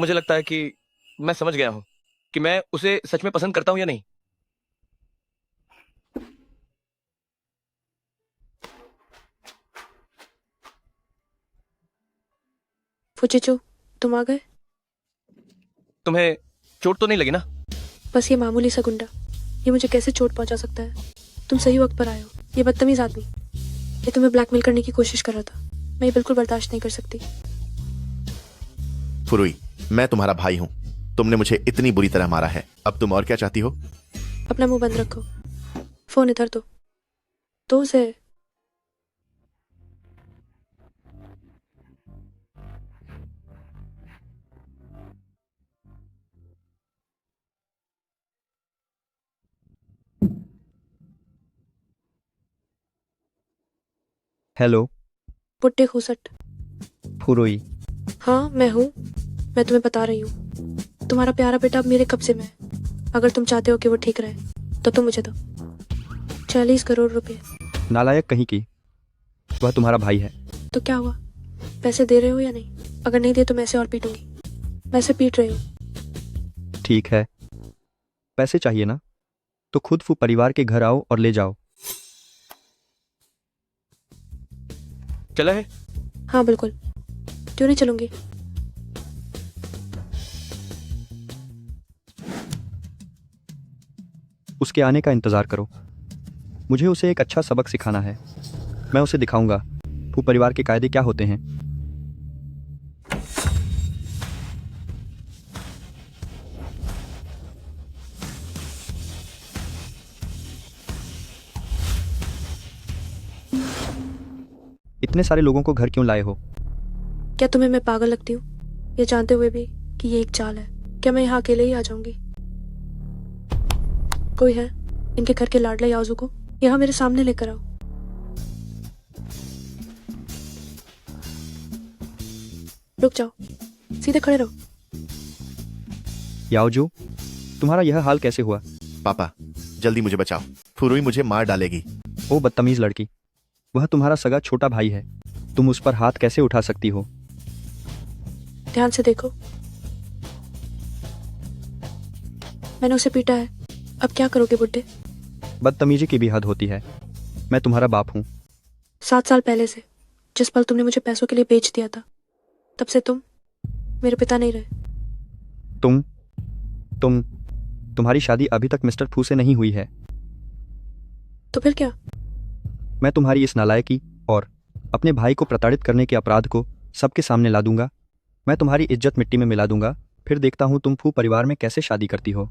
मुझे लगता है कि मैं समझ गया हूँ कि मैं उसे सच में पसंद करता हूँ या नहीं। फुचिचो, तुम आ गए? तुम्हें चोट तो नहीं लगी ना? बस ये मामूली सा गुंडा, ये मुझे कैसे चोट पहुंचा सकता है? तुम सही वक्त पर आए हो। ये बदतमीज आदमी, ये तुम्हें ब्लैकमेल करने की कोशिश कर रहा था। मैं ये बिल्कुल बर्दाश्त नहीं कर सकती। फुरुई, मैं तुम्हारा भाई हूँ। तुमने मुझे इतनी बुरी तरह मारा है, अब तुम और क्या चाहती हो? अपना मुंह बंद रखो। फोन इधर दो। तो उसे हेलो पुट्टे खुसट। फुरुई। हाँ, मैं हूँ। मैं तुम्हें बता रही हूँ, तुम्हारा प्यारा बेटा अब मेरे कब्जे में है। अगर तुम चाहते हो कि वो ठीक रहे तो तुम मुझे दो 40 करोड़ रुपए। नालायक कहीं की, वह तुम्हारा भाई है। तो क्या हुआ? पैसे दे रहे हो या नहीं? अगर नहीं दिए तो मैं इसे और पीटूंगी। मैं इसे पीट रही हूँ। ठीक है, पैसे चाहिए ना, तो खुद फू परिवार के घर आओ और ले जाओ। चला है? हाँ बिल्कुल, क्यों नहीं चलूंगी। उसके आने का इंतजार करो। मुझे उसे एक अच्छा सबक सिखाना है। मैं उसे दिखाऊंगा फू परिवार के कायदे क्या होते हैं। इतने सारे लोगों को घर क्यों लाए हो? क्या तुम्हें मैं पागल लगती हूँ, ये जानते हुए भी कि ये एक चाल है? क्या मैं यहाँ अकेले ही आ जाऊंगी? कोई है? इनके घर के लाडले याजू को यहाँ मेरे सामने लेकर आओ। रुक जाओ, सीधे खड़े रहो। याओजू, तुम्हारा यह हाल कैसे हुआ? पापा, जल्दी मुझे बचाओ, फुरुई मुझे मार डालेगी। ओ बदतमीज लड़की, वह तुम्हारा सगा छोटा भाई है। तुम उस पर हाथ कैसे उठा सकती हो? ध्यान से देखो, मैंने उसे पीटा है। अब क्या करोगे बुड्ढे? बदतमीजी की भी हद होती है। मैं तुम्हारा बाप हूँ। 7 साल पहले से, जिस पल तुमने मुझे पैसों के लिए बेच दिया था, तब से तुम मेरे पिता नहीं रहे। तुम्हारी शादी अभी तक मिस्टर फू से नहीं हुई है। तो फिर क्या? मैं तुम्हारी इस नालायकी और अपने भाई को प्रताड़ित करने के अपराध को सबके सामने ला दूंगा। मैं तुम्हारी इज्जत मिट्टी में मिला दूंगा। फिर देखता हूँ तुम फू परिवार में कैसे शादी करती हो।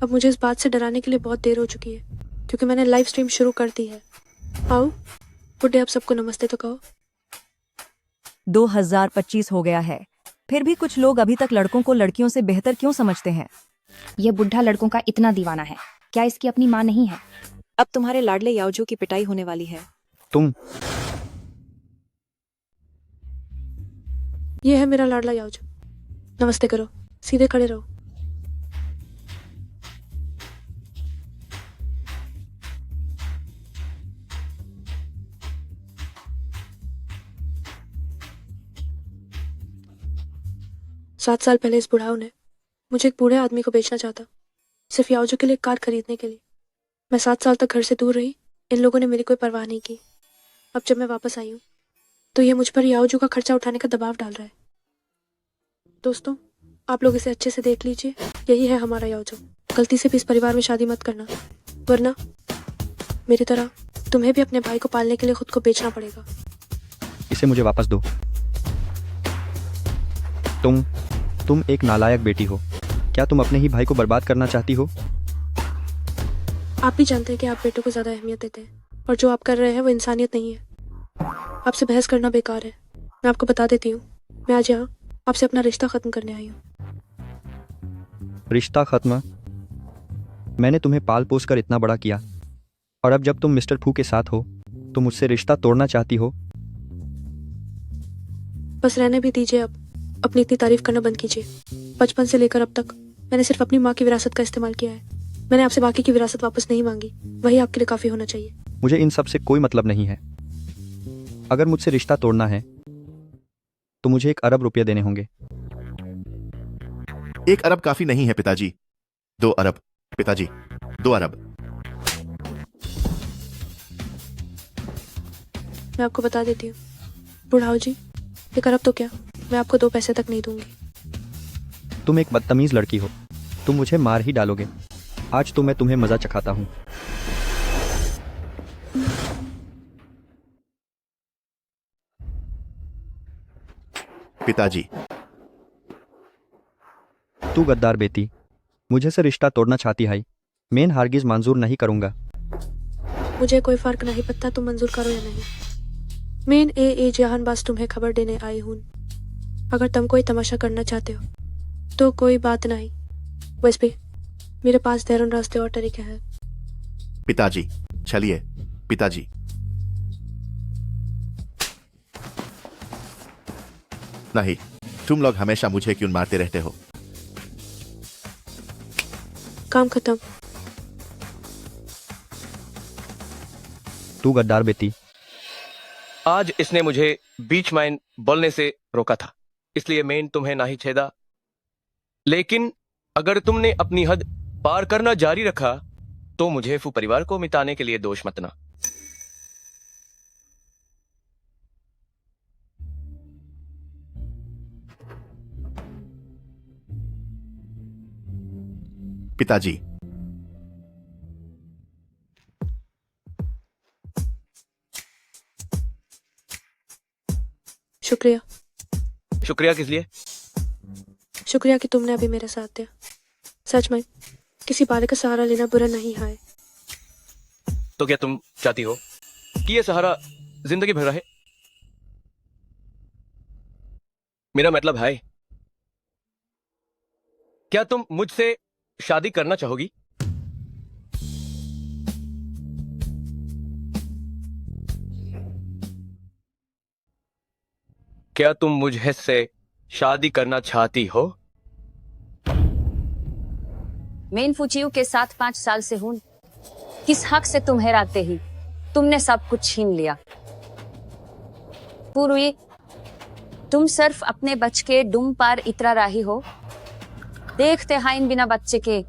अब मुझे इस बात से डराने के लिए बहुत देर हो चुकी है, क्योंकि मैंने लाइव स्ट्रीम शुरू कर दी है। आओ बुड्ढे, अब सबको नमस्ते तो कहो। 2025 हो गया है, फिर भी कुछ लोग अभी तक लड़कों को लड़कियों से बेहतर क्यों समझते हैं? यह बुढ़ा लड़कों का इतना दीवाना है, क्या इसकी अपनी माँ नहीं है? अब तुम्हारे लाडले याओजू की पिटाई होने वाली है। ये है मेरा लाडला याओजू। नमस्ते करो, सीधे खड़े रहो। सात साल पहले इस बुढ़ाऊ ने मुझे एक बूढ़े आदमी को बेचना चाहता, सिर्फ याओजू के लिए एक कार खरीदने के लिए। मैं 7 साल तक घर से दूर रही, इन लोगों ने मेरी कोई परवाह नहीं की। अब जब मैं वापस आई हूँ तो ये मुझ पर याओजू का खर्चा उठाने का दबाव डाल रहा है। दोस्तों, आप लोग इसे अच्छे से देख लीजिए, यही है हमारा याओजू। गलती से भी इस परिवार में शादी मत करना, वरना मेरी तरह तुम्हें भी अपने भाई को पालने के लिए खुद को बेचना पड़ेगा। इसे मुझे वापस दो। तुम एक नालायक बेटी हो। क्या तुम अपने ही भाई को बर्बाद करना चाहती हो? आप भी जानते हैं कि आप बेटों को ज्यादा अहमियत देते हैं, और जो आप कर रहे हैं वो इंसानियत नहीं है। आपसे बहस करना बेकार है। मैं आपको बता देती हूँ, मैं आज यहाँ आपसे अपना रिश्ता खत्म करने आई हूँ। रिश्ता खत्म? मैंने तुम्हें पाल पोस कर इतना बड़ा किया, और अब जब तुम मिस्टर फू के साथ हो तो मुझसे रिश्ता तोड़ना चाहती हो? बस रहने भी दीजिए, अब अपनी इतनी तारीफ करना बंद कीजिए। बचपन से लेकर अब तक मैंने सिर्फ अपनी माँ की विरासत का इस्तेमाल किया है। मैंने आपसे बाकी की विरासत वापस नहीं मांगी, वही आपके लिए काफी होना चाहिए। मुझे इन सब से कोई मतलब नहीं है। अगर मुझसे रिश्ता तोड़ना है तो मुझे 1 अरब रुपये देने होंगे। 1 अरब काफी नहीं है पिताजी। 2 अरब पिताजी, 2 अरब। मैं आपको बता देती हूँ बुढ़ाओ जी, 1 अरब तो क्या, मैं आपको 2 पैसे तक नहीं दूंगी। तुम एक बदतमीज लड़की हो, तुम मुझे मार ही डालोगे। आज तो मैं तुम्हें मजा चखाता हूँ। पिताजी। तू गद्दार बेटी, मुझे से रिश्ता तोड़ना चाहती है। मैं हारगिज मंजूर नहीं करूंगा। मुझे कोई फर्क नहीं पड़ता तुम मंजूर करो या नहीं। मैं ए जहान बस तुम्हें खबर देने आई हूँ। अगर तुम कोई तमाशा करना चाहते हो तो कोई बात नहीं, वैसे भी मेरे पास दैरून रास्ते और तरीके हैं। पिताजी चलिए पिताजी। नहीं, तुम लोग हमेशा मुझे क्यों मारते रहते हो? काम खत्म। तू गद्दार बेटी। आज इसने मुझे बीच में बोलने से रोका था, इसलिए मैं तुम्हें नहीं छेदा। लेकिन अगर तुमने अपनी हद पार करना जारी रखा तो मुझे फू परिवार को मिटाने के लिए दोष मतना। पिताजी। शुक्रिया। शुक्रिया किस लिए? शुक्रिया कि तुमने अभी मेरे साथ दिया। सच में किसी बारे का सहारा लेना बुरा नहीं है। तो क्या तुम चाहती हो कि यह सहारा जिंदगी भर रहे? मेरा मतलब है, क्या तुम मुझसे शादी करना चाहोगी? क्या तुम मुझसे शादी करना चाहती हो? मैं इन फुचियों के साथ 5 साल से हूं। किस हक से तुम्हें रहते ही तुमने सब कुछ छीन लिया। पूर्वी, तुम सिर्फ अपने बच के डुम पार इतरा रही हो। देखते हैं इन बिना बच्चे के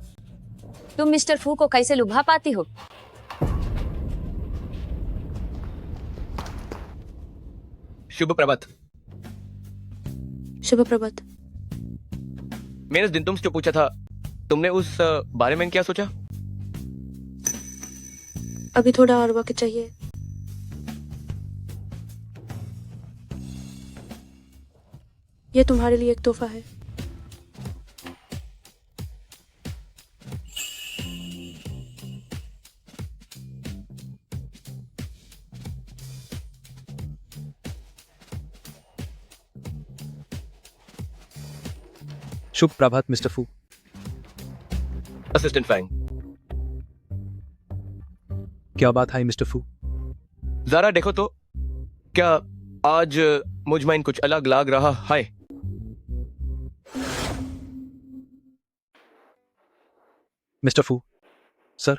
तुम मिस्टर फू को कैसे लुभा पाती हो। शुभ प्रभात। शुभ प्रभात। मैंने उस दिन तुमसे जो पूछा था, तुमने उस बारे में क्या सोचा? अभी थोड़ा और वक्त चाहिए। यह तुम्हारे लिए एक तोहफा है। शुभ प्रभात मिस्टर फू। Assistant Fang. क्या बात है मिस्टर फू? जरा देखो तो, क्या आज मुझ में कुछ अलग लग रहा है? मिस्टर फू सर,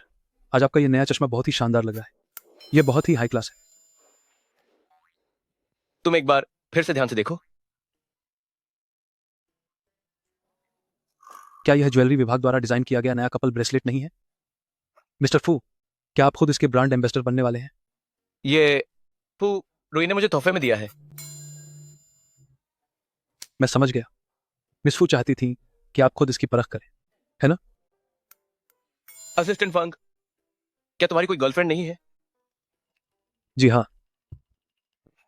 आज आपका ये नया चश्मा बहुत ही शानदार लगा है। ये बहुत ही हाई क्लास है। तुम एक बार फिर से ध्यान से देखो। क्या यह ज्वेलरी विभाग द्वारा डिजाइन किया गया नया कपल ब्रेसलेट नहीं है? मिस्टर फू, क्या आप खुद इसके ब्रांड एम्बेसडर बनने वाले हैं? ये फू रोई ने मुझे तोहफे में दिया है। मैं समझ गया। मिस फू चाहती थी कि आप खुद इसकी परख करें, है ना? असिस्टेंट फंग, क्या तुम्हारी कोई गर्लफ्रेंड नहीं है? जी हाँ।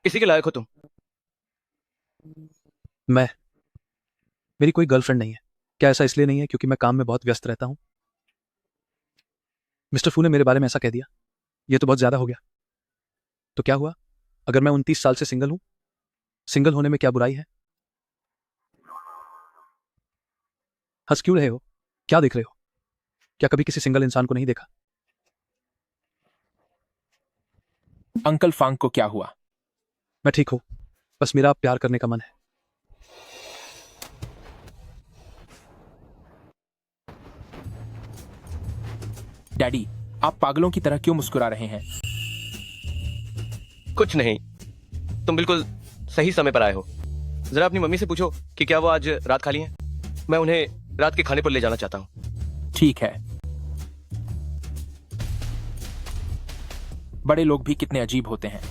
इसी के लायक हो तुम। मेरी कोई गर्लफ्रेंड नहीं है। क्या ऐसा इसलिए नहीं है क्योंकि मैं काम में बहुत व्यस्त रहता हूं? मिस्टर फू ने मेरे बारे में ऐसा कह दिया, यह तो बहुत ज्यादा हो गया। तो क्या हुआ? अगर मैं 29 साल से सिंगल हूं, सिंगल होने में क्या बुराई है? हंस क्यों रहे हो? क्या देख रहे हो? क्या कभी किसी सिंगल इंसान को नहीं देखा? अंकल फांग को क्या हुआ? मैं ठीक हूं, बस मेरा अब प्यार करने का मन है। डैडी, आप पागलों की तरह क्यों मुस्कुरा रहे हैं? कुछ नहीं, तुम बिल्कुल सही समय पर आए हो। जरा अपनी मम्मी से पूछो कि क्या वो आज रात खाली हैं। मैं उन्हें रात के खाने पर ले जाना चाहता हूँ। ठीक है। बड़े लोग भी कितने अजीब होते हैं।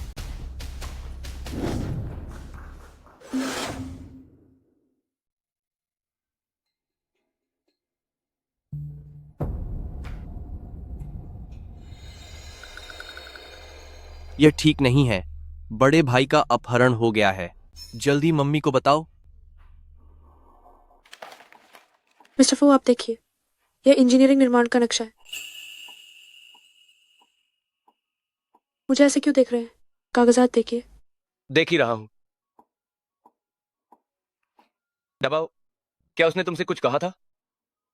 यह ठीक नहीं है। बड़े भाई का अपहरण हो गया है। जल्दी मम्मी को बताओ। मिस्टर फू, आप देखिए, यह इंजीनियरिंग निर्माण का नक्शा है। मुझे ऐसे क्यों देख रहे हैं? कागजात देखिए। देख ही रहा हूं। दबाओ, क्या उसने तुमसे कुछ कहा था?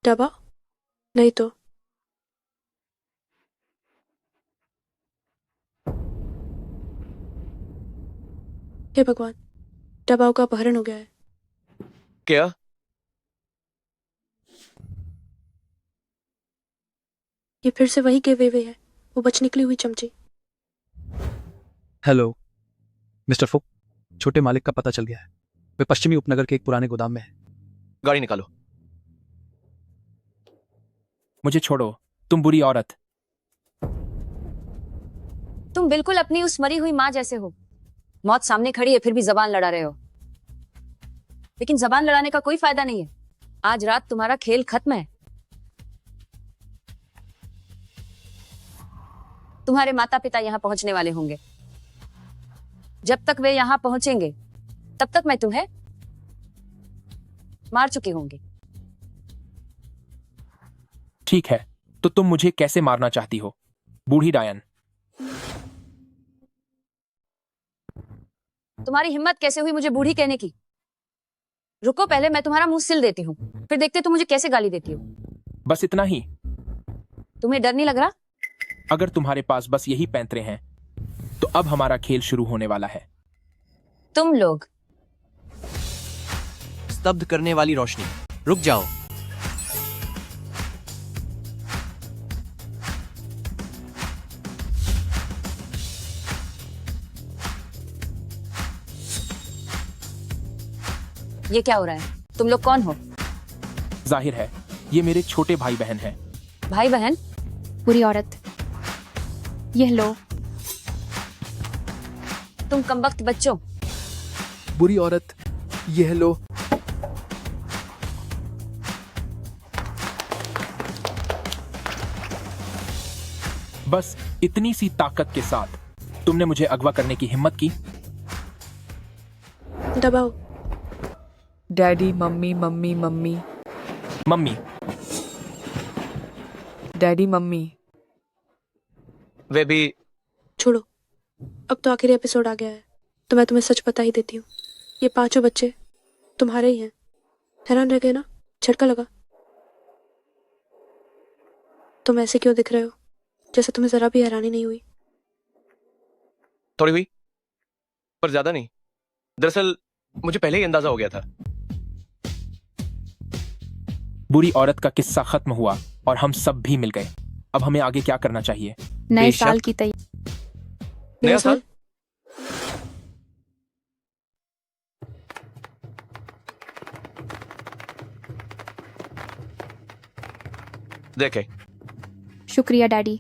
दबा? नहीं तो। हे भगवान, दबाव का अपहरण हो गया है। क्या? ये फिर से वही के वे है, वो बच निकली हुई चमची। हेलो मिस्टर फुक, छोटे मालिक का पता चल गया है। वे पश्चिमी उपनगर के एक पुराने गोदाम में है। गाड़ी निकालो। मुझे छोड़ो, तुम बुरी औरत। तुम बिल्कुल अपनी उस मरी हुई माँ जैसे हो। मौत सामने खड़ी है फिर भी जबान लड़ा रहे हो। लेकिन जबान लड़ाने का कोई फायदा नहीं है। आज रात तुम्हारा खेल खत्म है। तुम्हारे माता पिता यहाँ पहुंचने वाले होंगे। जब तक वे यहाँ पहुंचेंगे तब तक मैं तुम्हें मार चुकी होंगी। ठीक है, तो तुम मुझे कैसे मारना चाहती हो, बूढ़ी डायन? तुम्हारी हिम्मत कैसे हुई मुझे बूढ़ी कहने की? रुको, पहले मैं तुम्हारा मुंह सिल देती हूँ, फिर देखते तुम मुझे कैसे गाली देती हो। बस इतना ही? तुम्हें डर नहीं लग रहा? अगर तुम्हारे पास बस यही पैंतरे हैं तो अब हमारा खेल शुरू होने वाला है। तुम लोग स्तब्ध करने वाली रोशनी, रुक जाओ। ये क्या हो रहा है? तुम लोग कौन हो? जाहिर है ये मेरे छोटे भाई बहन हैं। भाई बहन? बुरी औरत, यह लो। तुम कमबख्त बच्चों। बुरी औरत, यह लो। बस इतनी सी ताकत के साथ तुमने मुझे अगवा करने की हिम्मत की? दबाओ। Daddy, mummy mummy mummy mummy. Daddy, mummy. वे भी। छोड़ो, अब तो आखिरी एपिसोड आ गया है, तो मैं तुम्हें सच बता ही देती हूँ। ये पांचों बच्चे तुम्हारे ही हैं। हैरान रह गए ना? झटका लगा? तुम ऐसे क्यों दिख रहे हो जैसे तुम्हें जरा भी हैरानी नहीं हुई? थोड़ी हुई, पर ज्यादा नहीं। दरअसल मुझे पहले ही अंदाजा हो गया था। बुरी औरत का किस्सा खत्म हुआ और हम सब भी मिल गए। अब हमें आगे क्या करना चाहिए? नए साल की तैयारी। नया साल? देखे। शुक्रिया डैडी।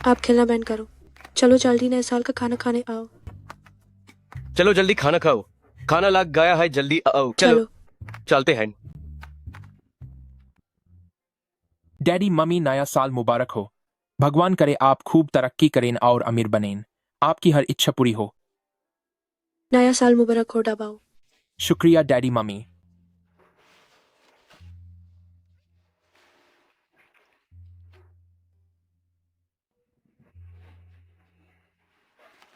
आप खेलना बैंड करो। चलो जल्दी नए साल का खाना खाने आओ। चलो जल्दी खाना खाओ। खाना लग गया है, जल्दी आओ। चलो चलते हैं। डैडी मम्मी नया साल मुबारक हो। भगवान करे आप खूब तरक्की करें और अमीर बनें। आपकी हर इच्छा पूरी हो। नया साल मुबारक हो डाबाओ। शुक्रिया डैडी मम्मी।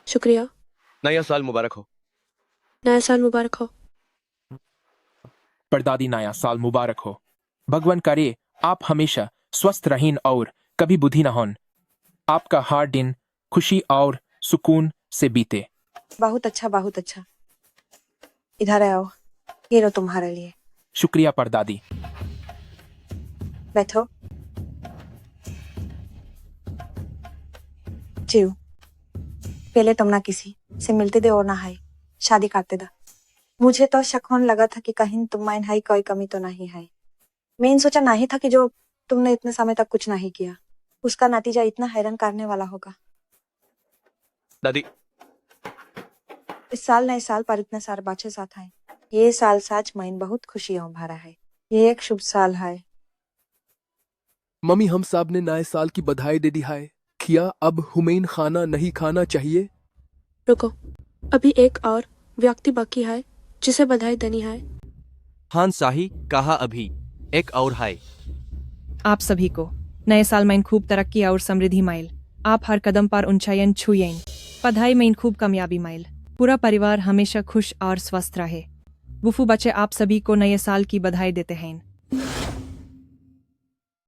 शुक्रिया। नया साल मुबारक हो। नया साल मुबारक हो। परदादी नया साल मुबारक हो। भगवान करे आप हमेशा स्वस्थ रहें और कभी बुद्धि न हों। आपका हर दिन खुशी और सुकून से बीते। बहुत अच्छा, बहुत अच्छा। इधर आओ, ये लो तुम्हारे लिए। शुक्रिया परदादी। बैठो। जीव, पहले तुम ना किसी से मिलते दे और ना हाय शादी करते दा। मुझे तो शक होने लगा था कि कहीं तुम माइन हाई कोई कमी तो नहीं है। मैंने सोचा नहीं था कि जो तुमने इतने समय तक कुछ नहीं किया उसका नतीजा इतना हैरान करने वाला होगा। दादी, इस साल नए साल पर इतने सारे बच्चे साथ आए। ये साल सच माइन बहुत खुशियों भरा है। ये एक शुभ साल है। मम्मी हम सब ने नए साल की बधाई दे दी है। क्या अब हुमैन खाना नहीं खाना चाहिए? रुको, अभी एक और व्यक्ति बाकी है जिसे बधाई देनी है। हाँ शाही कहा अभी एक और है। आप सभी को नए साल में खूब तरक्की और समृद्धि माइल। आप हर कदम पर ऊंचाइयां छुएं। पढ़ाई में खूब कामयाबी माइल। पूरा परिवार हमेशा खुश और स्वस्थ रहे। वुफू बच्चे आप सभी को नए साल की बधाई देते हैं।